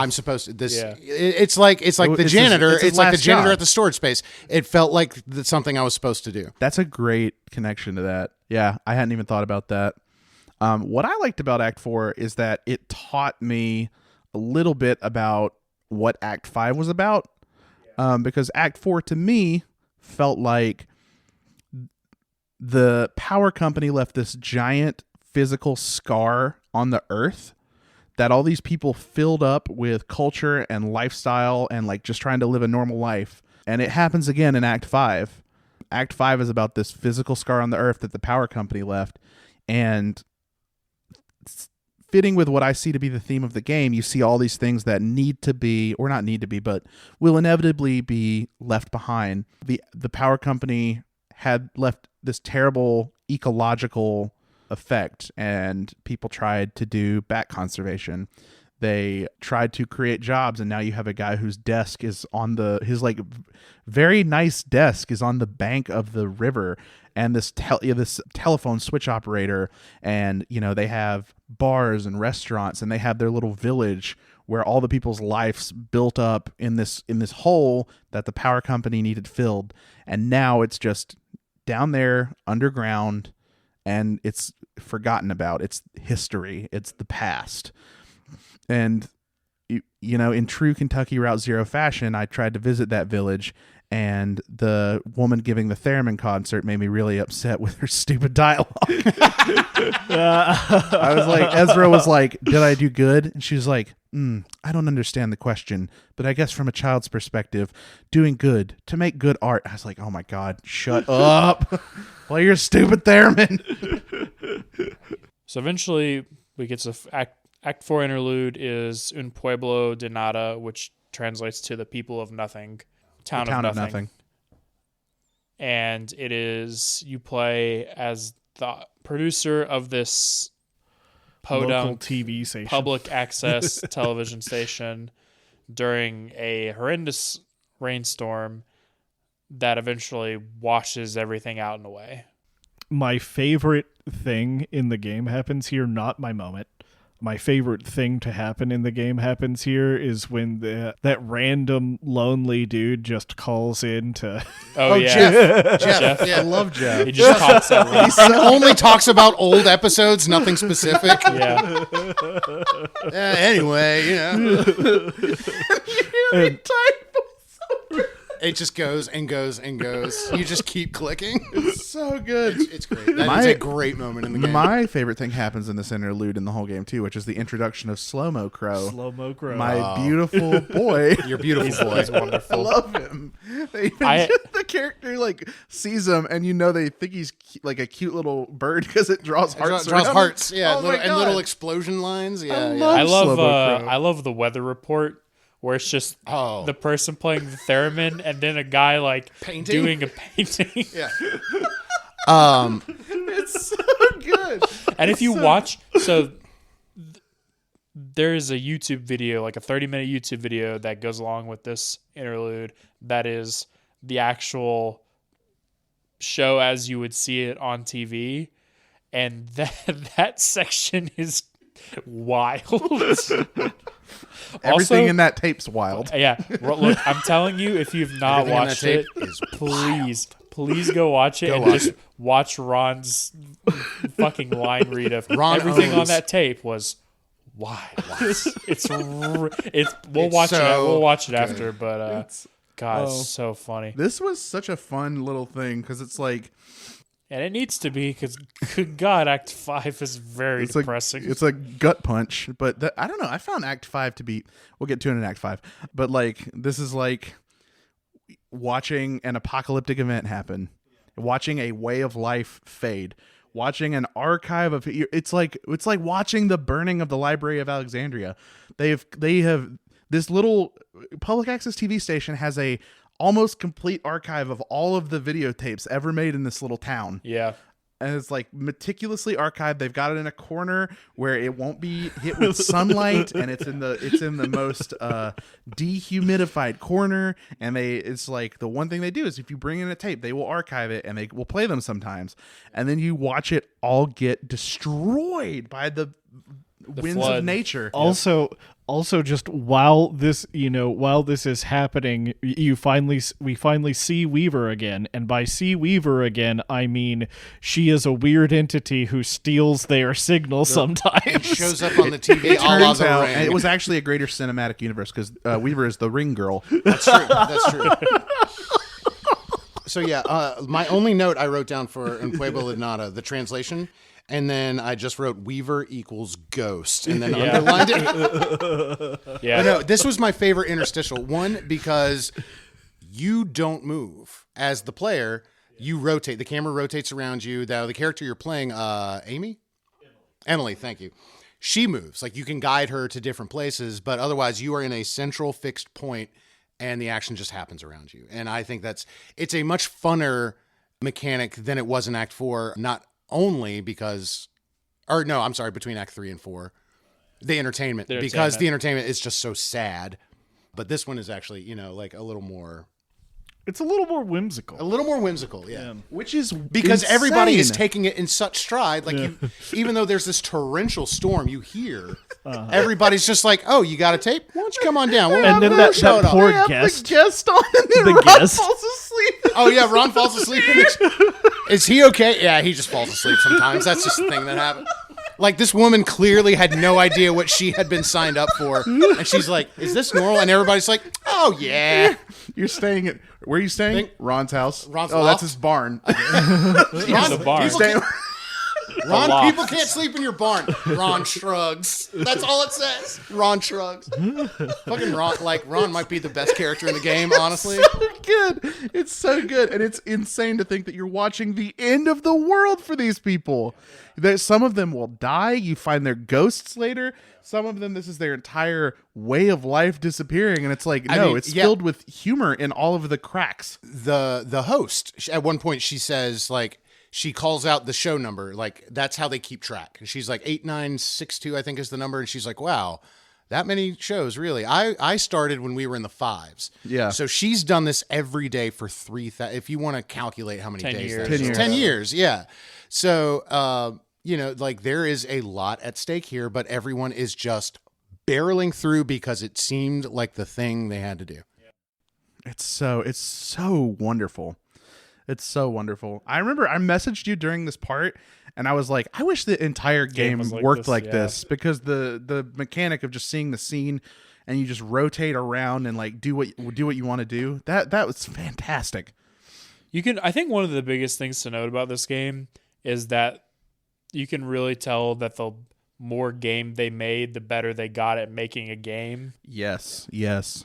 This. Yeah. It's like the janitor. It's like the janitor job at the storage space. It felt like something I was supposed to do. That's a great connection to that. Yeah, I hadn't even thought about that. What I liked about Act 4 is that it taught me a little bit about what Act 5 was about. Because Act 4 to me felt like the power company left this giant physical scar on the earth that all these people filled up with culture and lifestyle and like just trying to live a normal life. And it happens again in Act 5. Act 5 is about this physical scar on the earth that the power company left. And fitting with what I see to be the theme of the game, you see all these things that need to be, or not need to be, but will inevitably be left behind. The power company had left this terrible ecological effect, and people tried to do bat conservation. They tried to create jobs, and now you have a guy whose desk is on his like very nice desk is on the bank of the river, and this telephone switch operator, and they have bars and restaurants, and they have their little village where all the people's lives built up in this hole that the power company needed filled, and now it's just down there underground, and it's forgotten about. It's history. It's the past. And in true Kentucky Route Zero fashion, I tried to visit that village, and the woman giving the theremin concert made me really upset with her stupid dialogue. I was like, Ezra was like, did I do good? And she was like, I don't understand the question, but I guess from a child's perspective, doing good to make good art. I was like, oh my God, shut up. Play your stupid theremin. So eventually we get to Act 4 interlude is Un Pueblo de Nada, which translates to the people of nothing. Town of nothing. And it is, you play as the producer of this local TV station, public access television station during a horrendous rainstorm that eventually washes everything out in a way. My favorite thing in the game happens here, not my moment. my favorite thing to happen in the game happens here is when that random lonely dude just calls in to Jeff. Yeah. I love Jeff. He just talks at Ron. He only talks about old episodes, nothing specific. Yeah. Anyway, you know. and, It just goes and goes and goes. You just keep clicking. It's so good. It's great. That is a great moment in the game. My favorite thing happens in this interlude in the whole game too, which is the introduction of Slow-Mo Crow. Slow-Mo Crow. My beautiful boy. Your beautiful boy. He's wonderful. I love him. The character like sees him, and you know they think he's like a cute little bird because it draws hearts. Draws around hearts, him. yeah, Oh my and God. little explosion lines. Yeah, love Slow-Mo Crow. I love the weather report where it's just Oh. the person playing the theremin and then a guy like Painting? doing a painting. yeah. It's so good. And if you watch, there's a YouTube video, like a 30-minute YouTube video that goes along with this interlude that is the actual show as you would see it on TV. And that section is wild. Everything in that tape's wild. Yeah. Look, I'm telling you, if you've not Everything in that watched it, tape is please go watch it Go and watch just watch Ron's fucking line read of Ron everything on owns- that tape was wild. It's we'll It's watch it. so We'll watch it good. after, but God, it's so funny. This was such a fun little thing because it's like And it needs to be because, good God, Act 5 is very depressing. It's a gut punch, but I don't know. I found Act 5 to be. We'll get to it in Act 5, but like this is like watching an apocalyptic event happen, watching a way of life fade, watching an archive of. It's like watching the burning of the Library of Alexandria. They have this little public access TV station has a almost complete archive of all of the videotapes ever made in this little town. Yeah. And it's like meticulously archived. They've got it in a corner where it won't be hit with sunlight, and it's in the most dehumidified corner. And it's like the one thing they do is if you bring in a tape, they will archive it and they will play them sometimes. And then you watch it all get destroyed by the winds flood. of nature. Also, just while this is happening, we finally see Weaver again, and by see Weaver again, I mean she is a weird entity who steals their signal sometimes. It shows up on the TV. It a la turns The out Ring. and it was actually a greater cinematic universe because Weaver is the ring girl. That's true. That's true. So yeah, my only note I wrote down for En Pueblo Nada, the translation, and then I just wrote Weaver equals ghost, and then underlined it. Yeah. But no, this was my favorite interstitial. One, because you don't move as the player. You rotate. The camera rotates around you. The character you're playing, Emily, thank you. She moves. Like you can guide her to different places, but otherwise you are in a central fixed point and the action just happens around you. And I think it's a much funner mechanic than it was in Act 4, not only because, between Act 3 and 4, the entertainment, because the entertainment is just so sad. But this one is actually, like a little more. It's a little more whimsical. Yeah. Which is Because insane. everybody is taking it in such stride. Like, even though there's this torrential storm, you hear everybody's just like, "Oh, you got a tape? Why don't you come on down?" And then that poor guest. The guest on, and then The Ron guest. falls asleep. Oh yeah, Ron falls asleep. Is he okay? Yeah, he just falls asleep sometimes. That's just the thing that happens. Like, this woman clearly had no idea what she had been signed up for, and she's like, "Is this normal?" And everybody's like, "Oh yeah." You're staying at where are you staying? Ron's house. Ron's that's loft? his barn. Ron, Ron, barn. people can't- Ron, loft. people can't sleep in your barn. Ron shrugs. That's all it says. Ron shrugs. Fucking Ron. Like, Ron might be the best character in the game, honestly. So good. It's so good, and it's insane to think that you're watching the end of the world for these people. That some of them will die. You find their ghosts later. Some of them, this is their entire way of life disappearing, and it's like, it's filled with humor in all of the cracks. The host, at one point, she says, like, she calls out the show number. Like, that's how they keep track. And she's like, 8962, I think is the number. And she's like, wow, that many shows, really. I started when we were in the 5s. Yeah. So she's done this every day for 3,000. If you want to calculate how many 10 days years. that is. 10 years. 10 years, yeah. So like there is a lot at stake here, but everyone is just barreling through because it seemed like the thing they had to do. It's so wonderful. It's so wonderful. I remember I messaged you during this part, and I was like, I wish the entire game worked like this, because the mechanic of just seeing the scene and you just rotate around and like do what you want to do. That was fantastic. I think one of the biggest things to note about this game is that you can really tell that the more game they made, the better they got at making a game. Yes.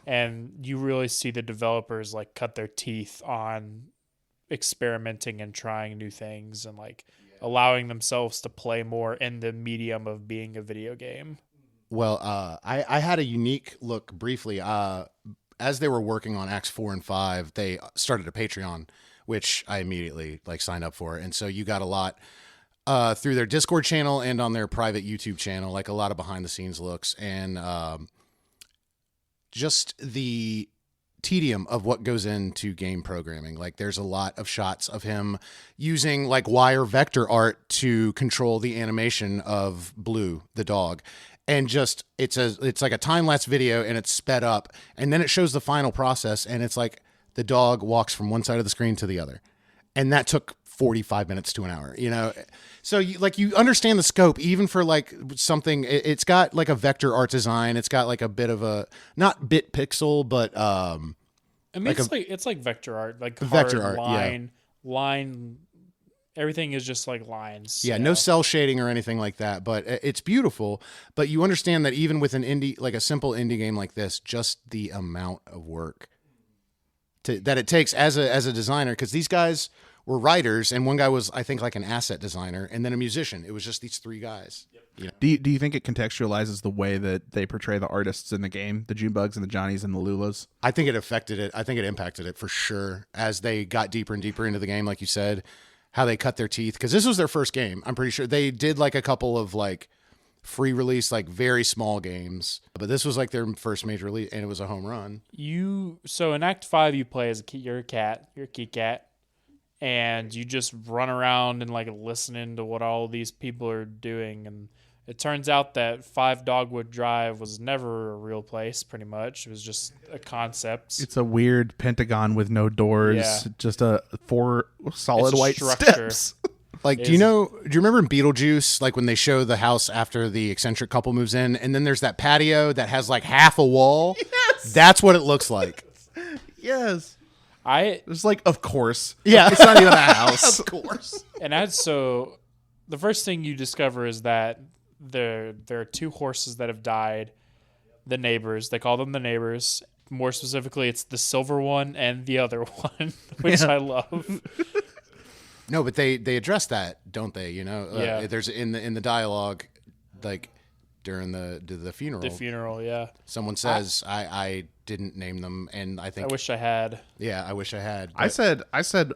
And you really see the developers like cut their teeth on experimenting and trying new things and like allowing themselves to play more in the medium of being a video game. Well, I had a unique look briefly. As they were working on Acts 4 and 5, they started a Patreon, which I immediately like signed up for. And so you got a lot through their Discord channel and on their private YouTube channel, like a lot of behind the scenes looks and just the tedium of what goes into game programming. Like there's a lot of shots of him using like wire vector art to control the animation of Blue, the dog. And just it's like a time-lapse video and it's sped up, and then it shows the final process, and it's like the dog walks from one side of the screen to the other. And that took 45 minutes to an hour, So you understand the scope even for like something. It's got like a vector art design. It's got like a bit of a not bit pixel, but I mean like it's like vector art, like vector art, line. Everything is just like lines. Yeah, no cell shading or anything like that, but it's beautiful. But you understand that even with an indie, like a simple indie game like this, just the amount of work that it takes as a designer, because these guys were writers, and one guy was, I think, like an asset designer, and then a musician. It was just these three guys. Yep. Do you think it contextualizes the way that they portray the artists in the game, the Junebugs and the Johnnies and the Lulas? I think it affected it. I think it impacted it for sure as they got deeper and deeper into the game, like you said. How they cut their teeth, because this was their first game. I'm pretty sure they did like a couple of like free release, like very small games, but this was like their first major release, and it was a home run. So in Act 5, you play as you're a kitty cat, and you just run around and like listening to what all these people are doing. And it turns out that 5 Dogwood Drive was never a real place, pretty much. It was just a concept. It's a weird pentagon with no doors, just 4 solid white structure. steps. Like, do you remember in Beetlejuice, like when they show the house after the eccentric couple moves in, and then there's that patio that has like half a wall? Yes! That's what it looks like. Yes. It's like, of course. Yeah. It's not even a house. Of course. And the first thing you discover is that there are 2 horses that have died. The neighbors, they call them the neighbors. More specifically, it's the silver one and the other one, which I love. No, but they address that, don't they? Yeah. There's in the dialogue, like during the funeral. The funeral, yeah. Someone says, "I didn't name them," and I think I wish I had. Yeah, I wish I had. I said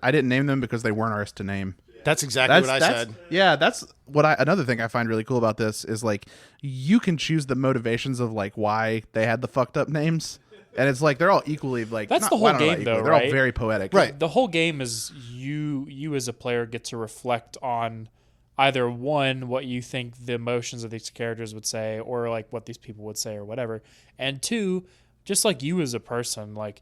I didn't name them because they weren't ours to name. That's exactly what I said. Yeah, that's what another thing I find really cool about this is like you can choose the motivations of like why they had the fucked up names, and it's like they're all equally like that's the whole game though, they're right? all very poetic, right? The whole game is you as a player get to reflect on either one, what you think the emotions of these characters would say, or like what these people would say, or whatever, and 2, just like you as a person. Like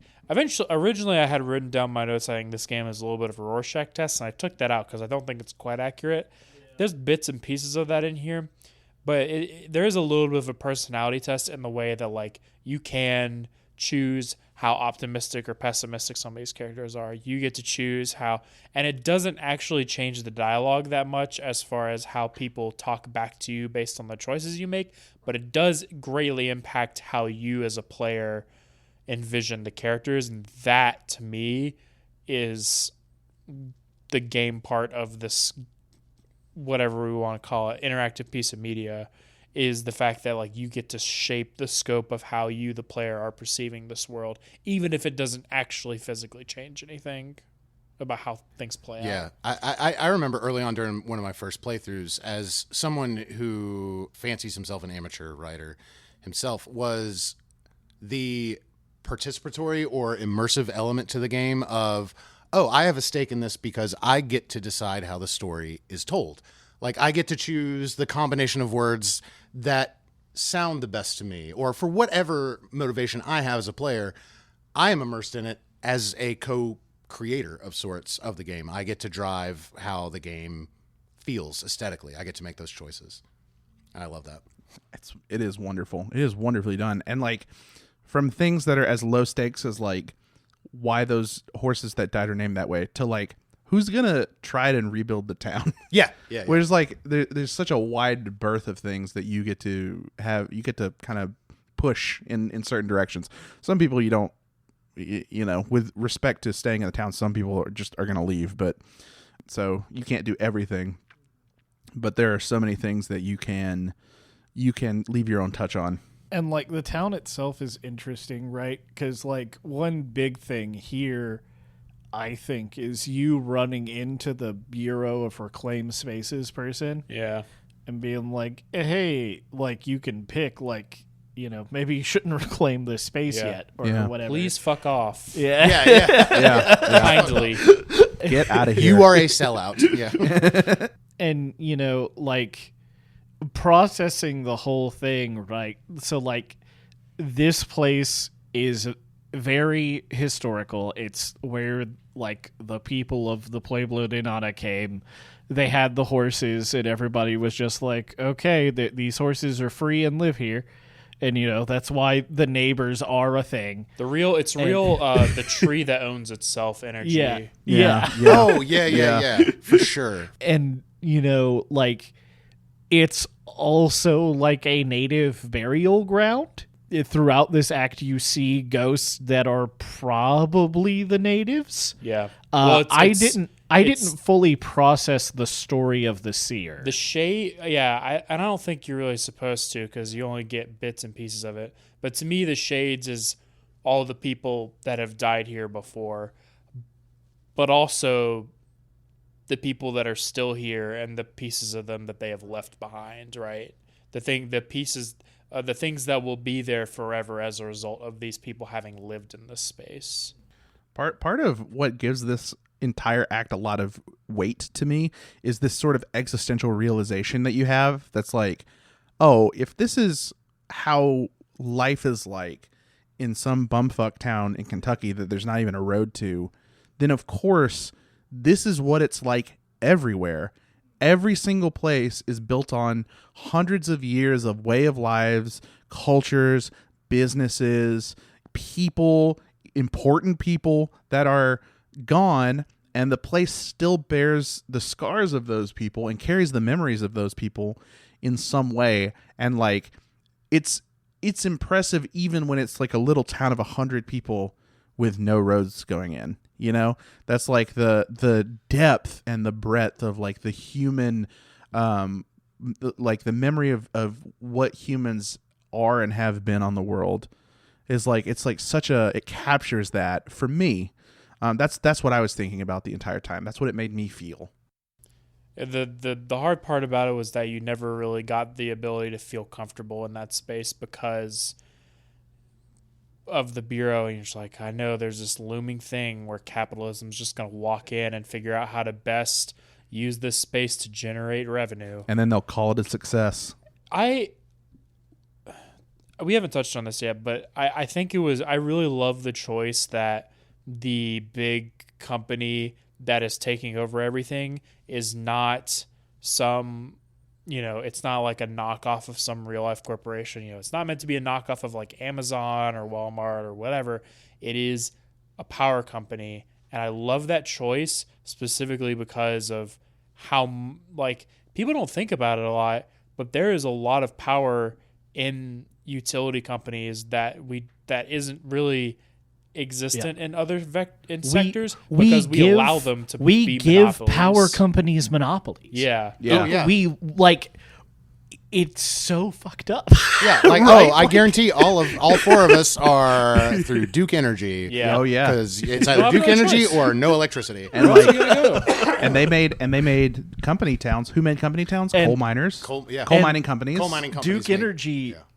originally I had written down my notes saying this game is a little bit of a Rorschach test, and I took that out because I don't think it's quite accurate. There's bits and pieces of that in here, but there is a little bit of a personality test in the way that like you can choose how optimistic or pessimistic some of these characters are. You get to choose how, and it doesn't actually change the dialogue that much as far as how people talk back to you based on the choices you make, but it does greatly impact how you as a player envision the characters, and that to me is the game part of this, whatever we want to call it, interactive piece of media, is the fact that like you get to shape the scope of how you, the player, are perceiving this world, even if it doesn't actually physically change anything about how things play out. Yeah, I remember early on during one of my first playthroughs, as someone who fancies himself an amateur writer himself, was the participatory or immersive element to the game of, oh, I have a stake in this because I get to decide how the story is told. Like, I get to choose the combination of words that sound the best to me, or for whatever motivation I have as a player, I am immersed in it as a co-creator of sorts of the game. I get to drive how the game feels aesthetically. I get to make those choices. And I love that. It is wonderful. It is wonderfully done. And like, from things that are as low stakes as like why those horses that died are named that way, to like, who's gonna try to rebuild the town? Yeah. Whereas like there's such a wide berth of things that you get to have. You get to kind of push in certain directions. Some people you don't, you know, with respect to staying in the town, some people are gonna leave. But so you can't do everything. But there are so many things that you can leave your own touch on. And like the town itself is interesting, right? Because like one big thing here, I think, is you running into the Bureau of Reclaimed Spaces person. Yeah. And being like, hey, like you can pick, like, you know, maybe you shouldn't reclaim this space yet or whatever. Please fuck off. Yeah. Kindly. Get out of here. You are a sellout. Yeah. And, you know, like processing the whole thing, right? So like this place is very historical. It's where like the people of the Pueblo de Nada came. They had the horses and everybody was just like, okay, these horses are free and live here. And, you know, that's why the neighbors are a thing. The tree that owns itself energy. Yeah. Oh, yeah. For sure. And, you know, like, it's also like a native burial ground. Throughout this act, you see ghosts that are probably the natives. Yeah. I didn't fully process the story of the seer. The shade, I don't think you're really supposed to because you only get bits and pieces of it. But to me, the shades is all the people that have died here before, but also the people that are still here and the pieces of them that they have left behind, right? The things that will be there forever as a result of these people having lived in this space. Part of what gives this entire act a lot of weight to me is this sort of existential realization that you have that's like, oh, if this is how life is like in some bumfuck town in Kentucky that there's not even a road to, then of course this is what it's like everywhere. Every single place is built on hundreds of years of way of lives, cultures, businesses, people, important people that are gone, and the place still bears the scars of those people and carries the memories of those people in some way. And like, it's impressive even when it's like a little town of 100 people with no roads going in. You know, that's like the depth and the breadth of like the human, like the memory of what humans are and have been on the world is like, it's like it captures that for me. That's what I was thinking about the entire time. That's what it made me feel. The hard part about it was that you never really got the ability to feel comfortable in that space because of the Bureau, and you're just like, I know there's this looming thing where capitalism's just going to walk in and figure out how to best use this space to generate revenue. And then they'll call it a success. We haven't touched on this yet, but I think I really love the choice that the big company that is taking over everything is not some, you know, it's not like a knockoff of some real life corporation. You know, it's not meant to be a knockoff of like Amazon or Walmart or whatever. It is a power company. And I love that choice specifically because of how, like, people don't think about it a lot, but there is a lot of power in utility companies that isn't really existent in other sectors because we allow them to be give monopolies. Power companies monopolies. Yeah. Oh, yeah. We like it's so fucked up. Yeah, like right? I guarantee all four of us are through Duke Energy. Yeah. Oh yeah. Because it's either Duke Energy or no electricity. And like, and they made company towns. Who made company towns? Coal miners. Coal mining companies. Coal mining companies.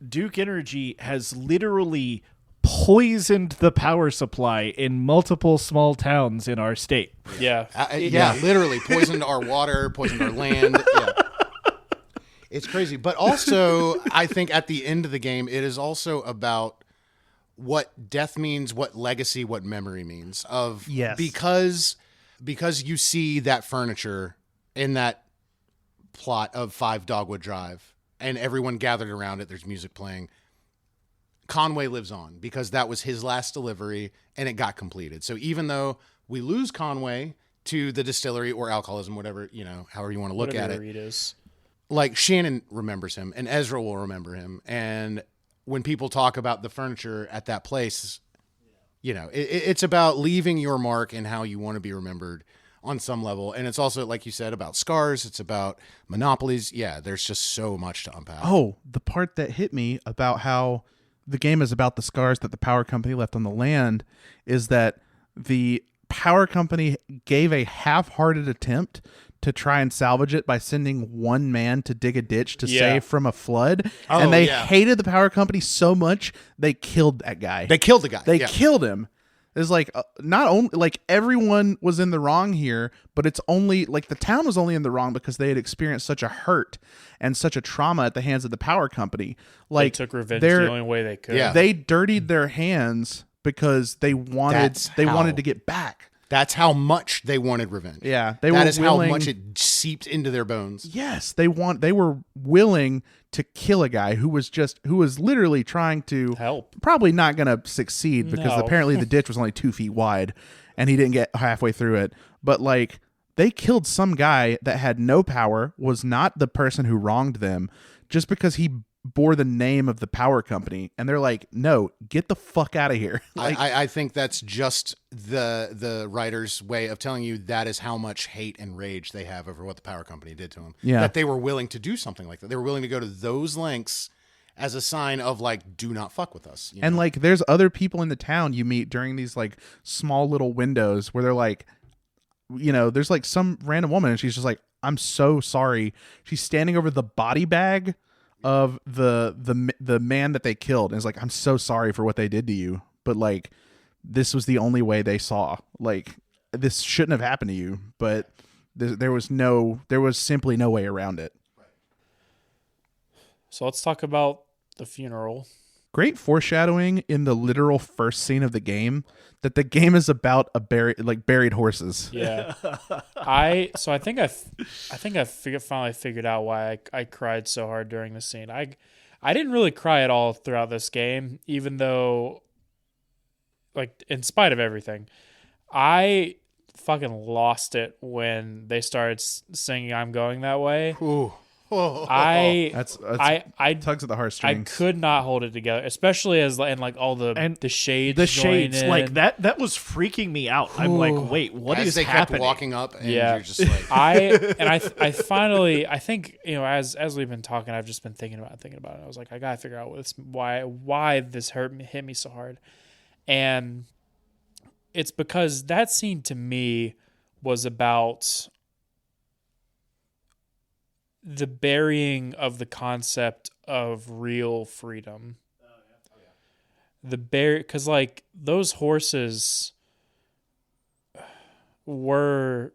Duke Energy has literally poisoned the power supply in multiple small towns in our state. Yeah. Literally poisoned our water, poisoned our land. Yeah. It's crazy. But also, I think at the end of the game, it is also about what death means, what legacy, what memory means. Because you see that furniture in that plot of 5 Dogwood Drive and everyone gathered around it, there's music playing. Conway lives on because that was his last delivery and it got completed. So even though we lose Conway to the distillery or alcoholism, whatever, however you want to look at it, like Shannon remembers him and Ezra will remember him. And when people talk about the furniture at that place, it's about leaving your mark and how you want to be remembered on some level. And it's also, like you said, about scars. It's about monopolies. Yeah, there's just so much to unpack. Oh, the part that hit me about how the game is about the scars that the power company left on the land is that the power company gave a half-hearted attempt to try and salvage it by sending one man to dig a ditch to save from a flood. And they hated the power company so much, they killed that guy. They killed the guy. They killed him. It's like not only like everyone was in the wrong here, but it's only like the town was only in the wrong because they had experienced such a hurt and such a trauma at the hands of the power company. Like they took revenge the only way they could. Yeah. They dirtied their hands because they wanted to get back. That's how much they wanted revenge. Yeah, that is how much it seeped into their bones. Yes, they were willing to kill a guy who was literally trying to help. Probably not going to succeed because apparently the ditch was only 2 feet wide, and he didn't get halfway through it. But like they killed some guy that had no power, was not the person who wronged them, just because he bore the name of the power company, and they're like, no, get the fuck out of here. Like, I think that's just the writer's way of telling you that is how much hate and rage they have over what the power company did to them. Yeah. That they were willing to do something like that. They were willing to go to those lengths as a sign of like, do not fuck with us. And like, there's other people in the town you meet during these like small little windows where they're like, there's like some random woman and she's just like, I'm so sorry. She's standing over the body bag of the man that they killed, and it's like, I'm so sorry for what they did to you, but like this was the only way they saw. Like this shouldn't have happened to you, but there was simply no way around it. So let's talk about the funeral. Great foreshadowing in the literal first scene of the game that the game is about buried horses. Yeah. I think I finally figured out why I cried so hard during the scene. I didn't really cry at all throughout this game, even though, like, in spite of everything, I fucking lost it when they started singing "I'm Going That Way." Ooh. That's I tugs at the heartstrings. I could not hold it together, especially as all the shades. The shades, like that was freaking me out. I'm like, wait, what is happening? Kept walking up, and you're just like, I finally, I think, as we've been talking, I've just been thinking about it. I was like, I gotta figure out why this hit me so hard, and it's because that scene to me was about the burying of the concept of real freedom. Because like those horses were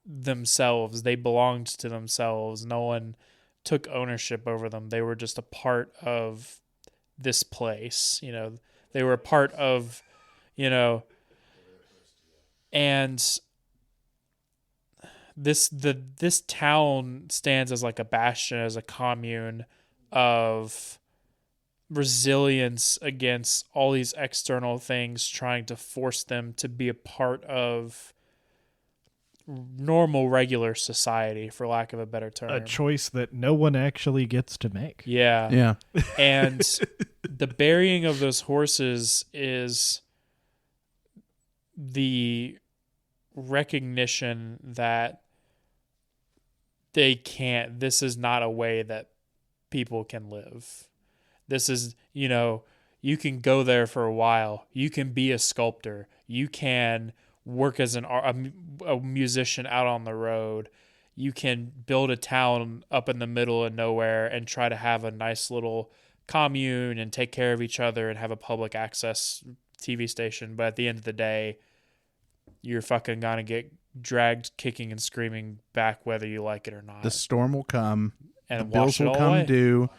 themselves. They belonged to themselves. No one took ownership over them. They were just a part of this place. They were a part of, and this town stands as like a bastion, as a commune of resilience against all these external things trying to force them to be a part of normal, regular society, for lack of a better term. A choice that no one actually gets to make. Yeah. Yeah. And the burying of those horses is the recognition that this is not a way that people can live. This is, you can go there for a while. You can be a sculptor. You can work as a musician out on the road. You can build a town up in the middle of nowhere and try to have a nice little commune and take care of each other and have a public access TV station. But at the end of the day, you're fucking gonna get dragged kicking and screaming back whether you like it or not. The storm will come and the bills will come due.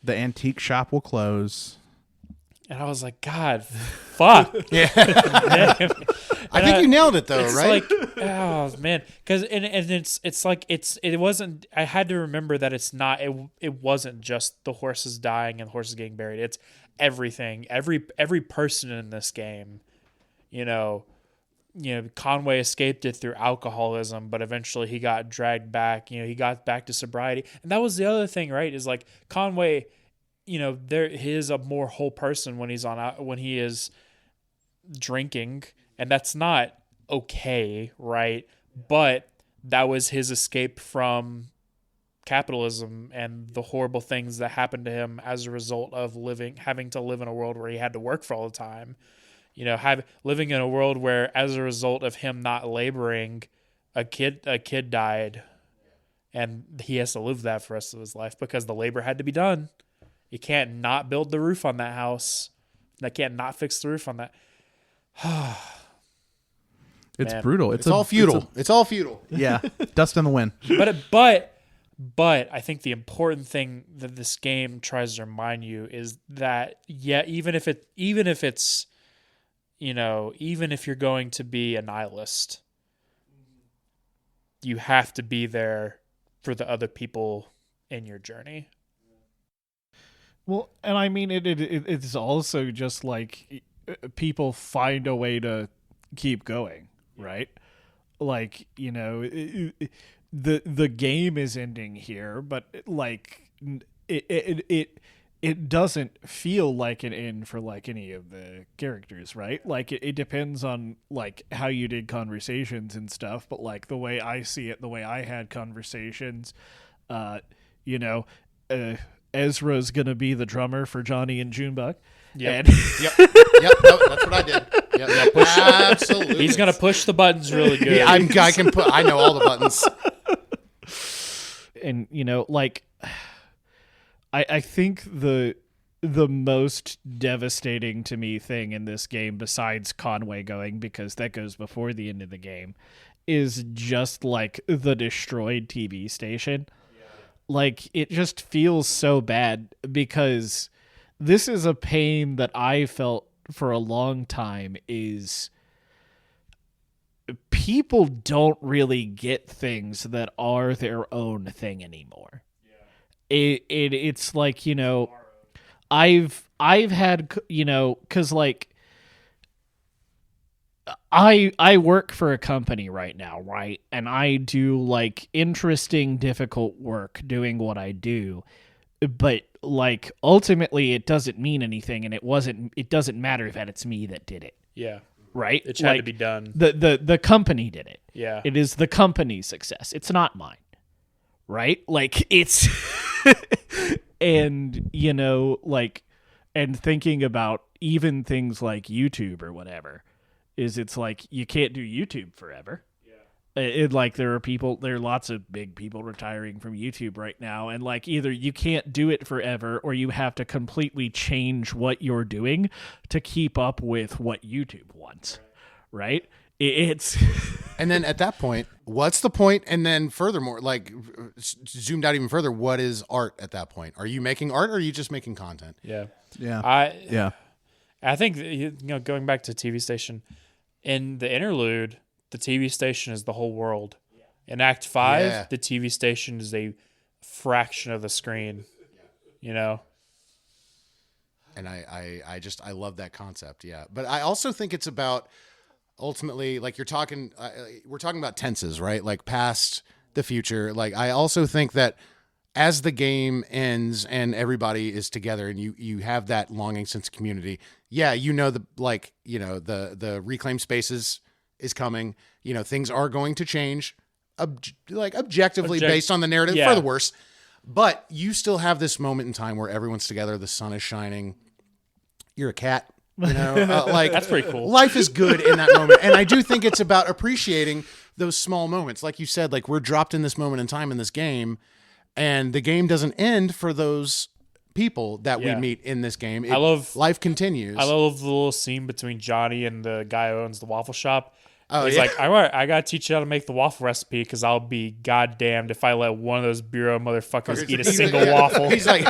The antique shop will close. And I was like, God, fuck. Yeah. I think you nailed it though, It's right? like, oh man, because and it's like it wasn't. I had to remember that it's not. It wasn't just the horses dying and the horses getting buried. It's everything. Every person in this game. Conway escaped it through alcoholism, but eventually he got dragged back. He got back to sobriety, and that was the other thing, right? Is like Conway. He is a more whole person when he is drinking, and that's not okay, right? But that was his escape from capitalism and the horrible things that happened to him as a result of having to live in a world where he had to work for all the time. Living in a world where, as a result of him not laboring, a kid died, and he has to live that for the rest of his life because the labor had to be done. You can't not build the roof on that house. I can't not fix the roof on that. It's brutal. It's all futile. It's all futile. Yeah, dust in the wind. But I think the important thing that this game tries to remind you is that even if you're going to be a nihilist, you have to be there for the other people in your journey. Well, and I mean, it's also just like people find a way to keep going, right? Like, the game is ending here, but like it doesn't feel like an end for like any of the characters, right? Like it depends on like how you did conversations and stuff, but like the way I see it, the way I had conversations, Ezra's gonna be the drummer for Johnny and Junebug. Yep. Yep. No, that's what I did. Yep. Absolutely. He's gonna push the buttons really good. Yeah, I know all the buttons. And I think the most devastating to me thing in this game, besides Conway going, because that goes before the end of the game, is just like the destroyed TV station. Like, it just feels so bad because this is a pain that I felt for a long time. Is people don't really get things that are their own thing anymore. It's like, I've had, because like I work for a company right now, right? And I do like interesting, difficult work doing what I do. But like ultimately it doesn't mean anything, and it doesn't matter that it's me that did it. Yeah. Right? It had to be done. The company did it. Yeah. It is the company's success. It's not mine. Right? Like it's and and thinking about even things like YouTube or whatever, it's like you can't do YouTube forever. Yeah. There are lots of big people retiring from YouTube right now, and like either you can't do it forever or you have to completely change what you're doing to keep up with what YouTube wants. Right? It's and then at that point, what's the point? And then furthermore, like zoomed out even further, what is art at that point? Are you making art or are you just making content? Yeah. I think going back to TV station, in the interlude, the TV station is the whole world. In Act 5, the TV station is a fraction of the screen. And I love that concept. Yeah. But I also think it's about ultimately, like we're talking about tenses, right? Like past, the future. Like I also think that as the game ends and everybody is together and you have that longing sense of community, the reclaimed spaces is coming, things are going to change objectively based on the narrative for the worse, but you still have this moment in time where everyone's together, the sun is shining, you're a cat, that's pretty cool. Life is good in that moment. And I do think it's about appreciating those small moments. Like you said, like we're dropped in this moment in time in this game, and the game doesn't end for those people that we meet in this game. Life continues. I love the little scene between Johnny and the guy who owns the waffle shop. Oh, He's yeah. like, I gotta teach you how to make the waffle recipe because I'll be goddamned if I let one of those bureau motherfuckers eat a single waffle. He's like,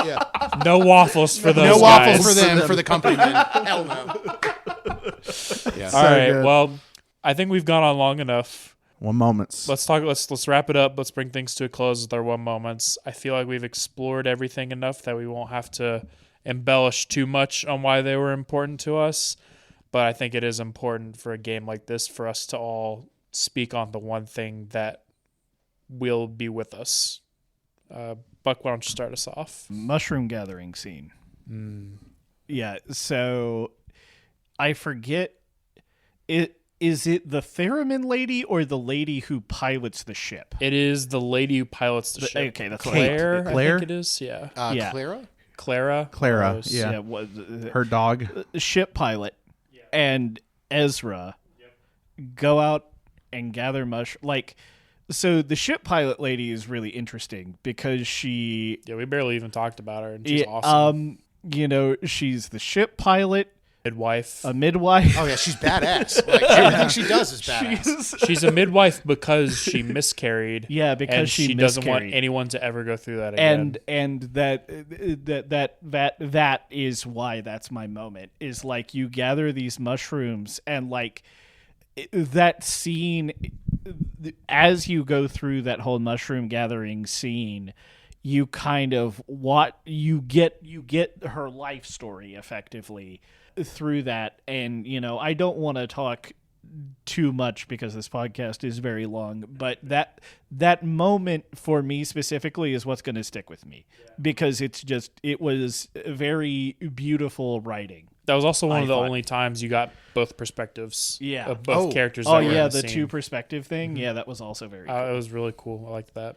yeah. No waffles for those No guys. waffle for them, for the company men. Hell no. Yeah. All right. good. Well, I think we've gone on long enough. One moments. Let's talk. Let's wrap it up. Let's bring things to a close with our one moments. I feel like we've explored everything enough that we won't have to embellish too much on why they were important to us. But I think it is important for a game like this for us to all speak on the one thing that will be with us. Buck, why don't you start us off? Mushroom gathering scene. Yeah, so I forget is it the theremin lady or the lady who pilots the ship? It is the lady who pilots the ship. Okay, that's Claire, right. I Claire? think it is. Yeah. Yeah. Clara. Yeah. what, Her dog. ship pilot and Ezra go out and gather so the ship pilot lady is really interesting because she Yeah, we barely even talked about her, and she's awesome. She's the ship pilot, Midwife. a midwife. Oh, yeah, she's badass. Like, everything she does is badass. She's a midwife because she miscarried. Yeah, because and she doesn't want miscarried. anyone to ever go through that again. And that is why that's my moment, is like you gather these mushrooms and like that scene as you go through that whole mushroom gathering scene, you kind of you get her life story effectively through that. And I don't want to talk too much because this podcast is very long, but that moment for me specifically is what's going to stick with me because it was very beautiful writing. That was also one of the only times you got both perspectives of both characters. Oh that were yeah, in the scene. two perspective thing. Yeah, that was also very cool. It was really cool. I liked that.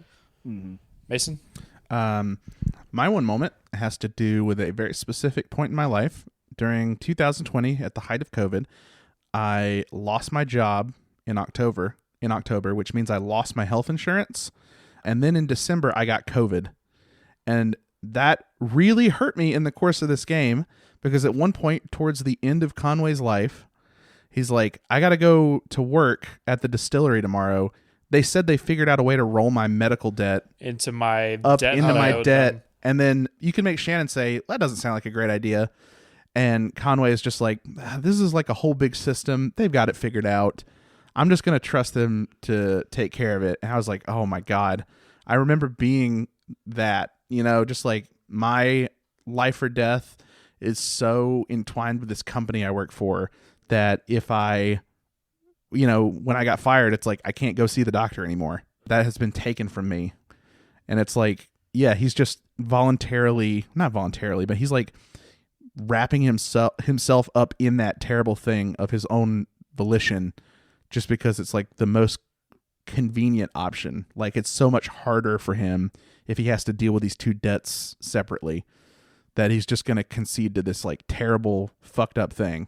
Mason? My one moment has to do with a very specific point in my life. During 2020, at the height of COVID, I lost my job in October, which means I lost my health insurance. And then in December, I got COVID. And that really hurt me in the course of this game because at one point towards the end of Conway's life, he's like, I got to go to work at the distillery tomorrow. They said they figured out a way to roll my medical debt into my debt. And then you can make Shannon say, that doesn't sound like a great idea. And Conway is just like, this is like a whole big system. They've got it figured out. I'm just going to trust them to take care of it. And I was like, oh my God. I remember being that, just like my life or death is so entwined with this company I work for that if I, when I got fired, it's like, I can't go see the doctor anymore. That has been taken from me. And it's like, yeah, he's just not voluntarily, but he's like wrapping himself up in that terrible thing of his own volition just because it's like the most convenient option. Like it's so much harder for him if he has to deal with these two debts separately that he's just going to concede to this like terrible fucked up thing.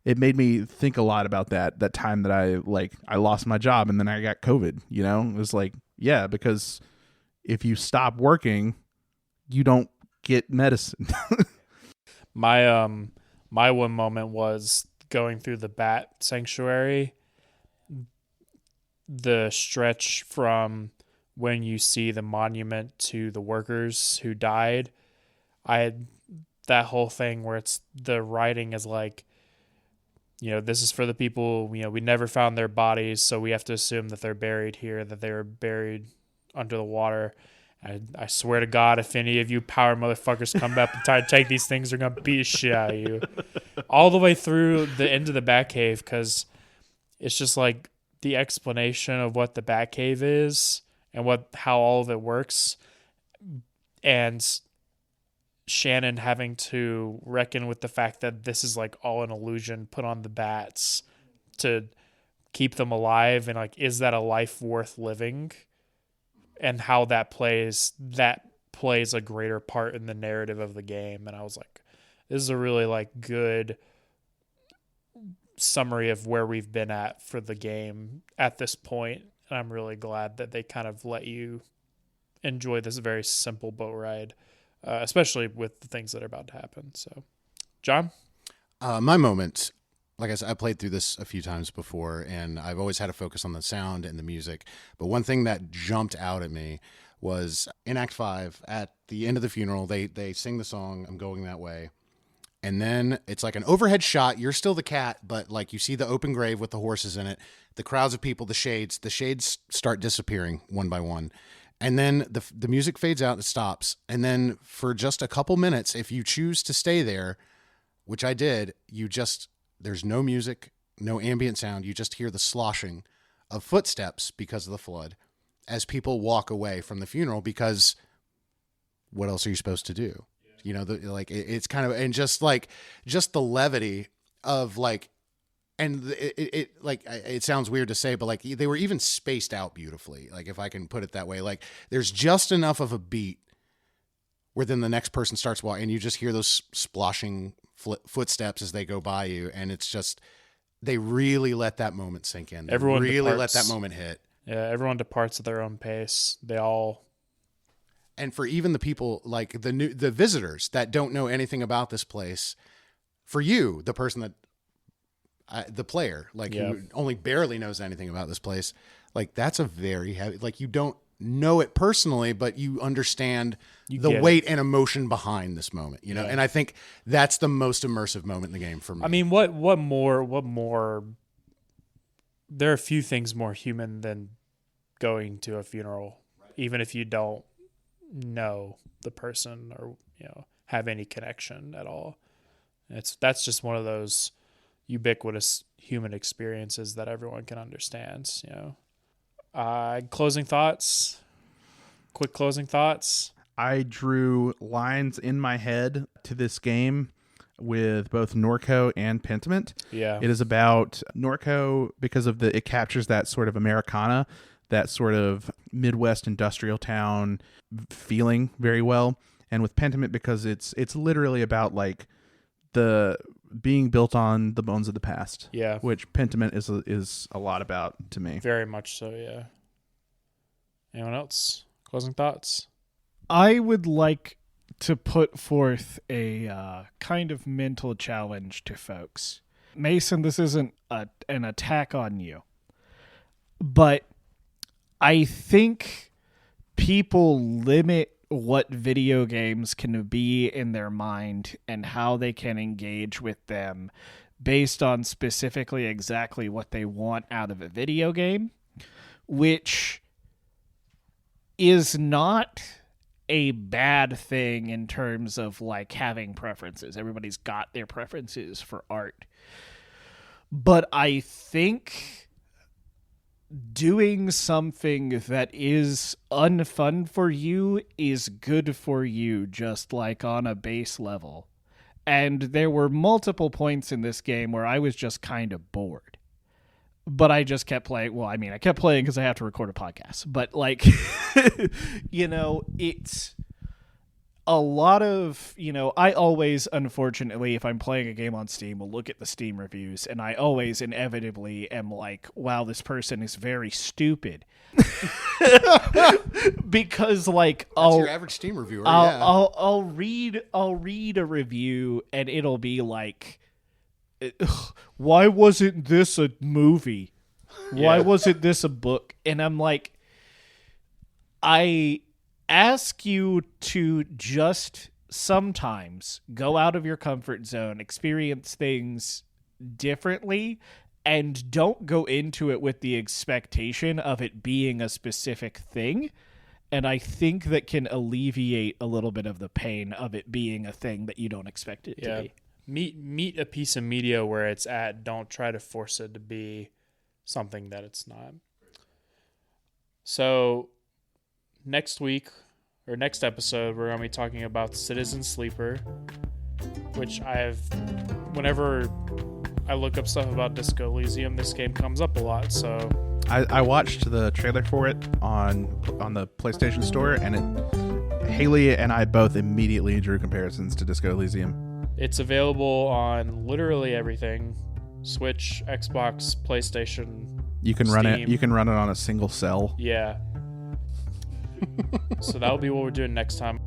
It made me think a lot about that time that I lost my job and then I got COVID, it was like, yeah, because if you stop working, you don't get medicine. My one moment was going through the bat sanctuary. The stretch from when you see the monument to the workers who died, I had that whole thing where it's the writing is like, this is for the people, we never found their bodies, so we have to assume that they're buried here, that they were buried under the water. I swear to God, if any of you power motherfuckers come up and try to take these things, they're going to beat the shit out of you. All the way through the end of the Batcave, because it's just like the explanation of what the Batcave is and how all of it works. And Shannon having to reckon with the fact that this is like all an illusion put on the bats to keep them alive. And like, is that a life worth living? And how that plays a greater part in the narrative of the game. And I was like, this is a really like good summary of where we've been at for the game at this point. And I'm really glad that they kind of let you enjoy this very simple boat ride, especially with the things that are about to happen. So, John? My moment, like I said, I played through this a few times before, and I've always had to focus on the sound and the music. But one thing that jumped out at me was in Act 5, at the end of the funeral, they sing the song, I'm Going That Way. And then it's like an overhead shot. You're still the cat, but like you see the open grave with the horses in it, the crowds of people, the shades start disappearing one by one. And then the music fades out, it stops. And then for just a couple minutes, if you choose to stay there, which I did, there's no music, no ambient sound. You just hear the sloshing of footsteps because of the flood as people walk away from the funeral, because what else are you supposed to do? You know, it's kind of, and just the levity of like, and it sounds weird to say, but like they were even spaced out beautifully. Like, if I can put it that way, like there's just enough of a beat where then the next person starts walking and you just hear those splashing footsteps as they go by you. And it's just, they really let that moment sink in. Everyone really departs. let that moment hit. Yeah. Everyone departs at their own pace. And for even the people, like the visitors that don't know anything about this place, for you, the person that, the player, like who only barely knows anything about this place, like that's a very heavy, like you don't know it personally, but you understand the weight and emotion behind this moment, you know? And I think that's the most immersive moment in the game for me. I mean, what more, there are a few things more human than going to a funeral, even if you don't know the person or, you know, have any connection at all. That's just one of those ubiquitous human experiences that everyone can understand, you know. Quick closing thoughts. I drew lines in my head to this game with both Norco and Pentiment. Yeah. It is about Norco because of it captures that sort of Americana, that sort of Midwest industrial town feeling very well. And with Pentiment because it's literally about like the being built on the bones of the past. Yeah. Which Pentiment is a lot about to me. Very much so, yeah. Anyone else? Closing thoughts? I would like to put forth a kind of mental challenge to folks. Mason, this isn't an attack on you, but I think people limit what video games can be in their mind and how they can engage with them based on specifically exactly what they want out of a video game, which is not a bad thing in terms of like having preferences. Everybody's got their preferences for art. But I think doing something that is unfun for you is good for you, just like on a base level. And there were multiple points in this game where I was just kind of bored. But I just kept playing. Well, I mean, I kept playing because I have to record a podcast. But like, you know, it's a lot of, you know, I always, unfortunately, if I'm playing a game on Steam, will look at the Steam reviews, and I always inevitably am like, wow, this person is very stupid. Because like, that's your average Steam reviewer. I'll read a review and it'll be like, why wasn't this a movie? Why wasn't this a book? And I'm like, I ask you to just sometimes go out of your comfort zone, experience things differently, and don't go into it with the expectation of it being a specific thing. And I think that can alleviate a little bit of the pain of it being a thing that you don't expect it to be. Meet a piece of media where it's at. Don't try to force it to be something that it's not. So next week or next episode, we're going to be talking about Citizen Sleeper, which whenever I look up stuff about Disco Elysium, this game comes up a lot. So I watched the trailer for it on the PlayStation Store, and Haley and I both immediately drew comparisons to Disco Elysium. It's available on literally everything: Switch, Xbox, PlayStation. You can run it. You can run it on a single cell. Yeah. So that'll be what we're doing next time.